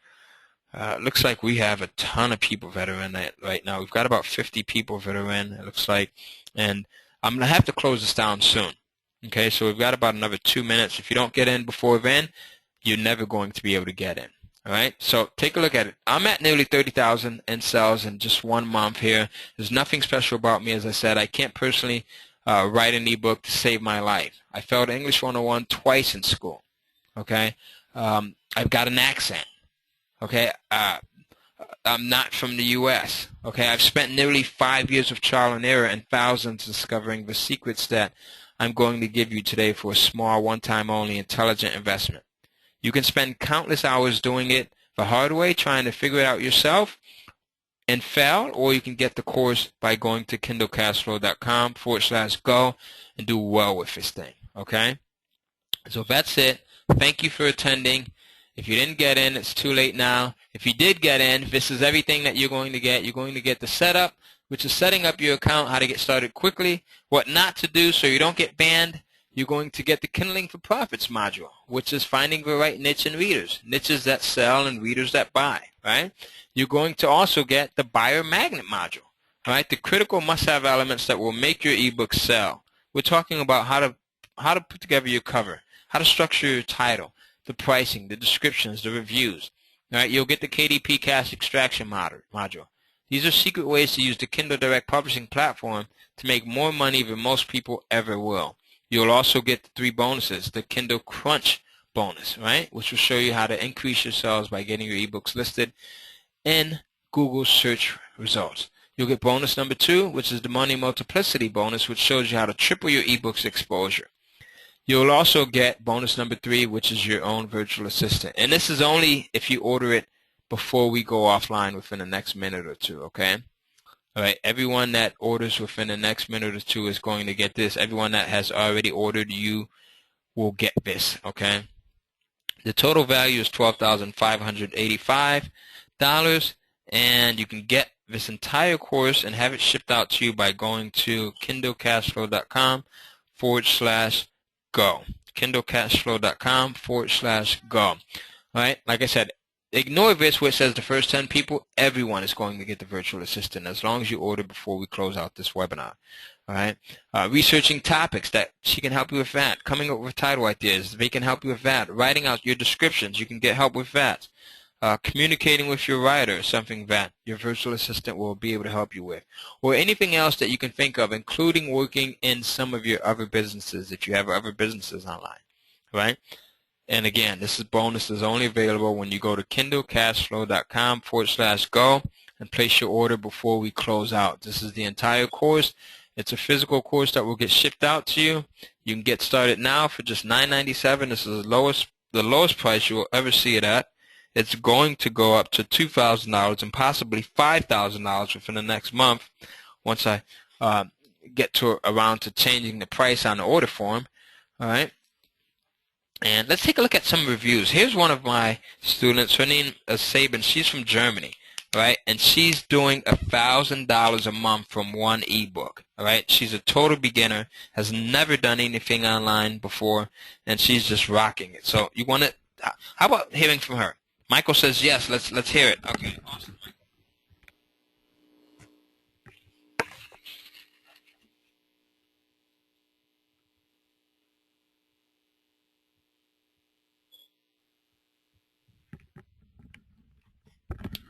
it looks like we have a ton of people that are in it right now. We've got about 50 people that are in, it looks like, and I'm going to have to close this down soon, okay? So we've got about another 2 minutes. If you don't get in before then, you're never going to be able to get in. All right, so take a look at it. I'm at nearly 30,000 in sales in just 1 month here. There's nothing special about me. As I said, I can't personally write an ebook to save my life. I failed English 101 twice in school. Okay, I've got an accent. Okay, I'm not from the U.S. Okay, I've spent nearly 5 years of trial and error and thousands discovering the secrets that I'm going to give you today for a small, one-time only, intelligent investment. You can spend countless hours doing it the hard way, trying to figure it out yourself and fail, or you can get the course by going to kindlecashflow.com/go and do well with this thing, okay? So that's it. Thank you for attending. If you didn't get in, it's too late now. If you did get in, this is everything that you're going to get. You're going to get the setup, which is setting up your account, how to get started quickly, what not to do so you don't get banned. You're going to get the Kindling for Profits module, which is finding the right niche in readers, niches that sell and readers that buy, right? You're going to also get the Buyer Magnet module, right? The critical must-have elements that will make your ebook sell. We're talking about how to put together your cover, how to structure your title, the pricing, the descriptions, the reviews, right? You'll get the KDP cash extraction module. These are secret ways to use the Kindle Direct Publishing platform to make more money than most people ever will. You'll also get the 3 bonuses, the Kindle Crunch bonus, right, which will show you how to increase your sales by getting your ebooks listed in Google search results. You'll get bonus number 2, which is the Money Multiplicity bonus, which shows you how to triple your ebooks exposure. You'll also get bonus number 3, which is your own virtual assistant. And this is only if you order it before we go offline within the next minute or two, okay? All right, everyone that orders within the next minute or two is going to get this. Everyone that has already ordered, you will get this, okay? The total value is $12,585, and you can get this entire course and have it shipped out to you by going to kindlecashflow.com/go. kindlecashflow.com/go. All right, like I said, ignore this where it says the first 10 people. Everyone is going to get the virtual assistant as long as you order before we close out this webinar. All right. Researching topics that she can help you with that. Coming up with title ideas, they can help you with that. Writing out your descriptions, you can get help with that. Communicating with your writer, something that your virtual assistant will be able to help you with. Or anything else that you can think of, including working in some of your other businesses if you have other businesses online. Right? And again, this bonus is only available when you go to kindlecashflow.com/go and place your order before we close out. This is the entire course. It's a physical course that will get shipped out to you. You can get started now for just $9.97. This is the lowest price you will ever see it at. It's going to go up to $2,000 and possibly $5,000 within the next month once I get around to changing the price on the order form. All right. And let's take a look at some reviews. Here's one of my students. Her name is Sabin. She's from Germany, right? And she's doing $1,000 a month from one ebook, all right? She's a total beginner, has never done anything online before, and she's just rocking it. So you want to? How about hearing from her? Michael says yes. Let's hear it. Okay, awesome.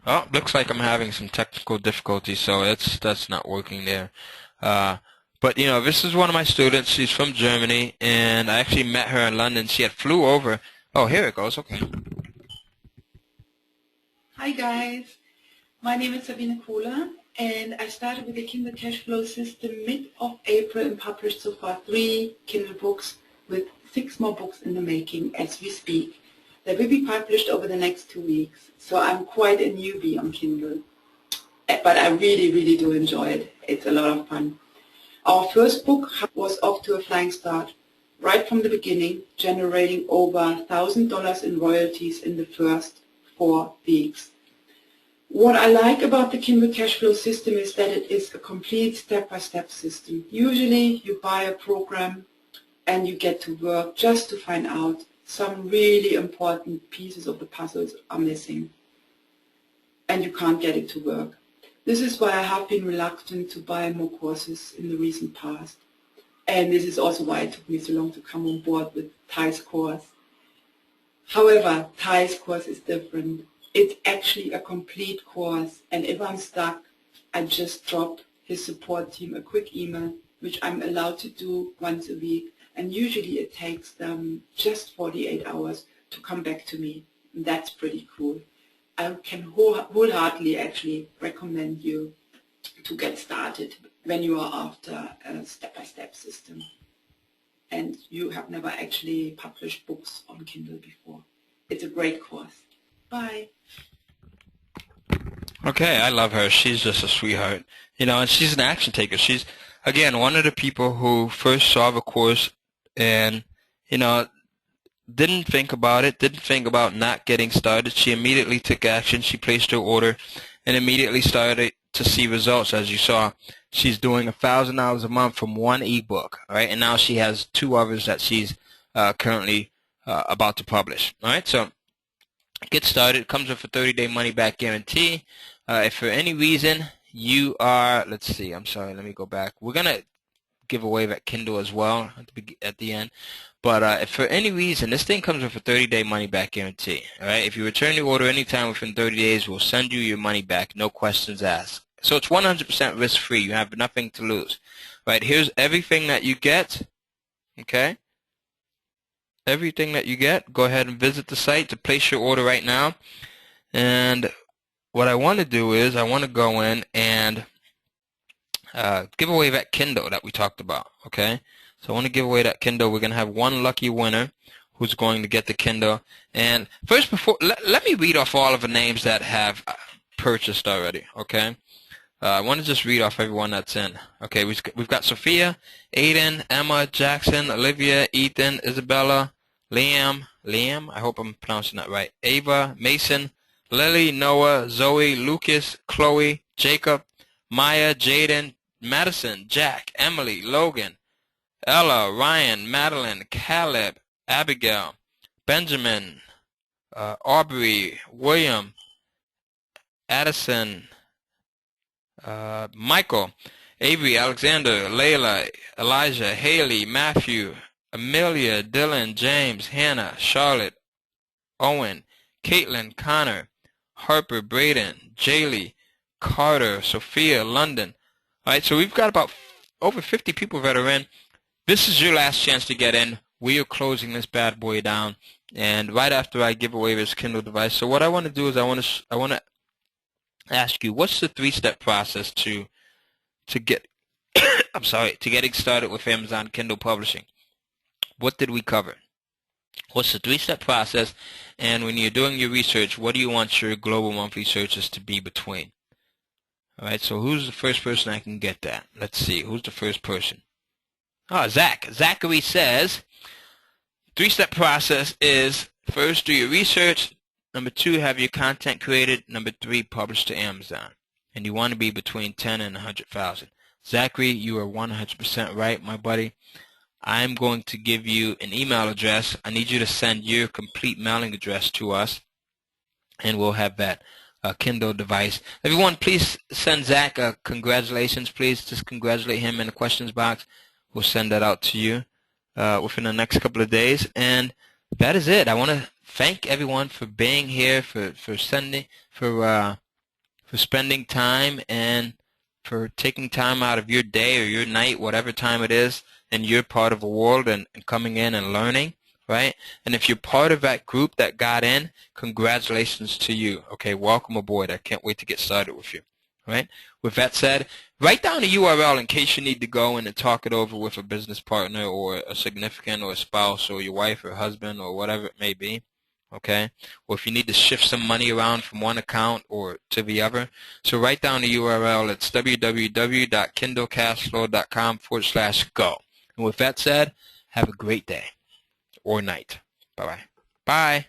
Oh, looks like I'm having some technical difficulties, so that's not working there. Uh, but you know, this is one of my students. She's from Germany, and I actually met her in London. She had flew over. Oh, here it goes. Okay. Hi guys, my name is Sabine Kohler and I started with the Kindle cash flow system mid of April and published so far 3 Kindle books with 6 more books in the making as we speak. They will be published over the next 2 weeks, so I'm quite a newbie on Kindle. But I really do enjoy it. It's a lot of fun. Our first book was off to a flying start. Right from the beginning, generating over $1,000 in royalties in the first 4 weeks. What I like about the Kindle cash flow system is that it is a complete step-by-step system. Usually you buy a program and you get to work just to find out some really important pieces of the puzzles are missing and you can't get it to work. This is why I have been reluctant to buy more courses in the recent past. And this is also why it took me so long to come on board with Ty's course. However, Ty's course is different. It's actually a complete course, and if I'm stuck, I just drop his support team a quick email, which I'm allowed to do once a week, and usually it takes them just 48 hours to come back to me. And that's pretty cool. I can wholeheartedly actually recommend you to get started when you are after a step-by-step system and you have never actually published books on Kindle before. It's a great course. Bye. Okay, I love her. She's just a sweetheart. You know, and she's an action taker. She's, again, one of the people who first saw the course and, you know, didn't think about it, didn't think about not getting started. She immediately took action. She placed her order and immediately started to see results. As you saw, she's doing $1,000 a month from one ebook, all right? And now she has 2 others that she's currently about to publish, all right? So get started. It comes with a 30-day money-back guarantee. If for any reason you are, let's see, I'm sorry, let me go back. We're going to give away that Kindle as well at the end. But if for any reason, this thing comes with a 30-day money-back guarantee. All right. If you return the order anytime within 30 days, we'll send you your money back, no questions asked. So it's 100% risk-free. You have nothing to lose. Right. Here's everything that you get. Okay. Everything that you get. Go ahead and visit the site to place your order right now. And what I want to do is I want to go in and give away that Kindle that we talked about. Okay. So I want to give away that Kindle. We're going to have one lucky winner who's going to get the Kindle. And first, let me read off all of the names that have purchased already, okay? I want to just read off everyone that's in. Okay, we've got Sophia, Aiden, Emma, Jackson, Olivia, Ethan, Isabella, Liam, I hope I'm pronouncing that right, Ava, Mason, Lily, Noah, Zoe, Lucas, Chloe, Jacob, Maya, Jaden, Madison, Jack, Emily, Logan, Ella, Ryan, Madeline, Caleb, Abigail, Benjamin, Aubrey, William, Addison, Michael, Avery, Alexander, Layla, Elijah, Haley, Matthew, Amelia, Dylan, James, Hannah, Charlotte, Owen, Caitlin, Connor, Harper, Braden, Jaylee, Carter, Sophia, London. All right, so we've got about over 50 people that are in. This is your last chance to get in. We are closing this bad boy down, and right after I give away this Kindle device. So what I want to do is I want to ask you, what's the 3-step process to get I'm sorry, to getting started with Amazon Kindle publishing? What did we cover? What's the 3-step process? And when you're doing your research, what do you want your global monthly searches to be between? All right, so who's the first person I can get that? Let's see, who's the first person? Oh, Zach. Zachary says, 3-step process is, first, do your research. Number 2, have your content created. Number 3, publish to Amazon. And you want to be between 10 and 100,000. Zachary, you are 100% right, my buddy. I'm going to give you an email address. I need you to send your complete mailing address to us, and we'll have that Kindle device. Everyone, please send Zach congratulations. Please just congratulate him in the questions box. We'll send that out to you within the next couple of days. And that is it. I want to thank everyone for being here, for for spending time and for taking time out of your day or your night, whatever time it is, and you're part of a world and coming in and learning, right? And if you're part of that group that got in, congratulations to you. Okay, welcome aboard. I can't wait to get started with you, right? With that said, write down a URL in case you need to go in and talk it over with a business partner or a significant or a spouse or your wife or husband or whatever it may be. Okay, or if you need to shift some money around from one account or to the other. So write down the URL. It's www.kindlecashflow.com/go. And with that said, have a great day or night. Bye-bye. Bye.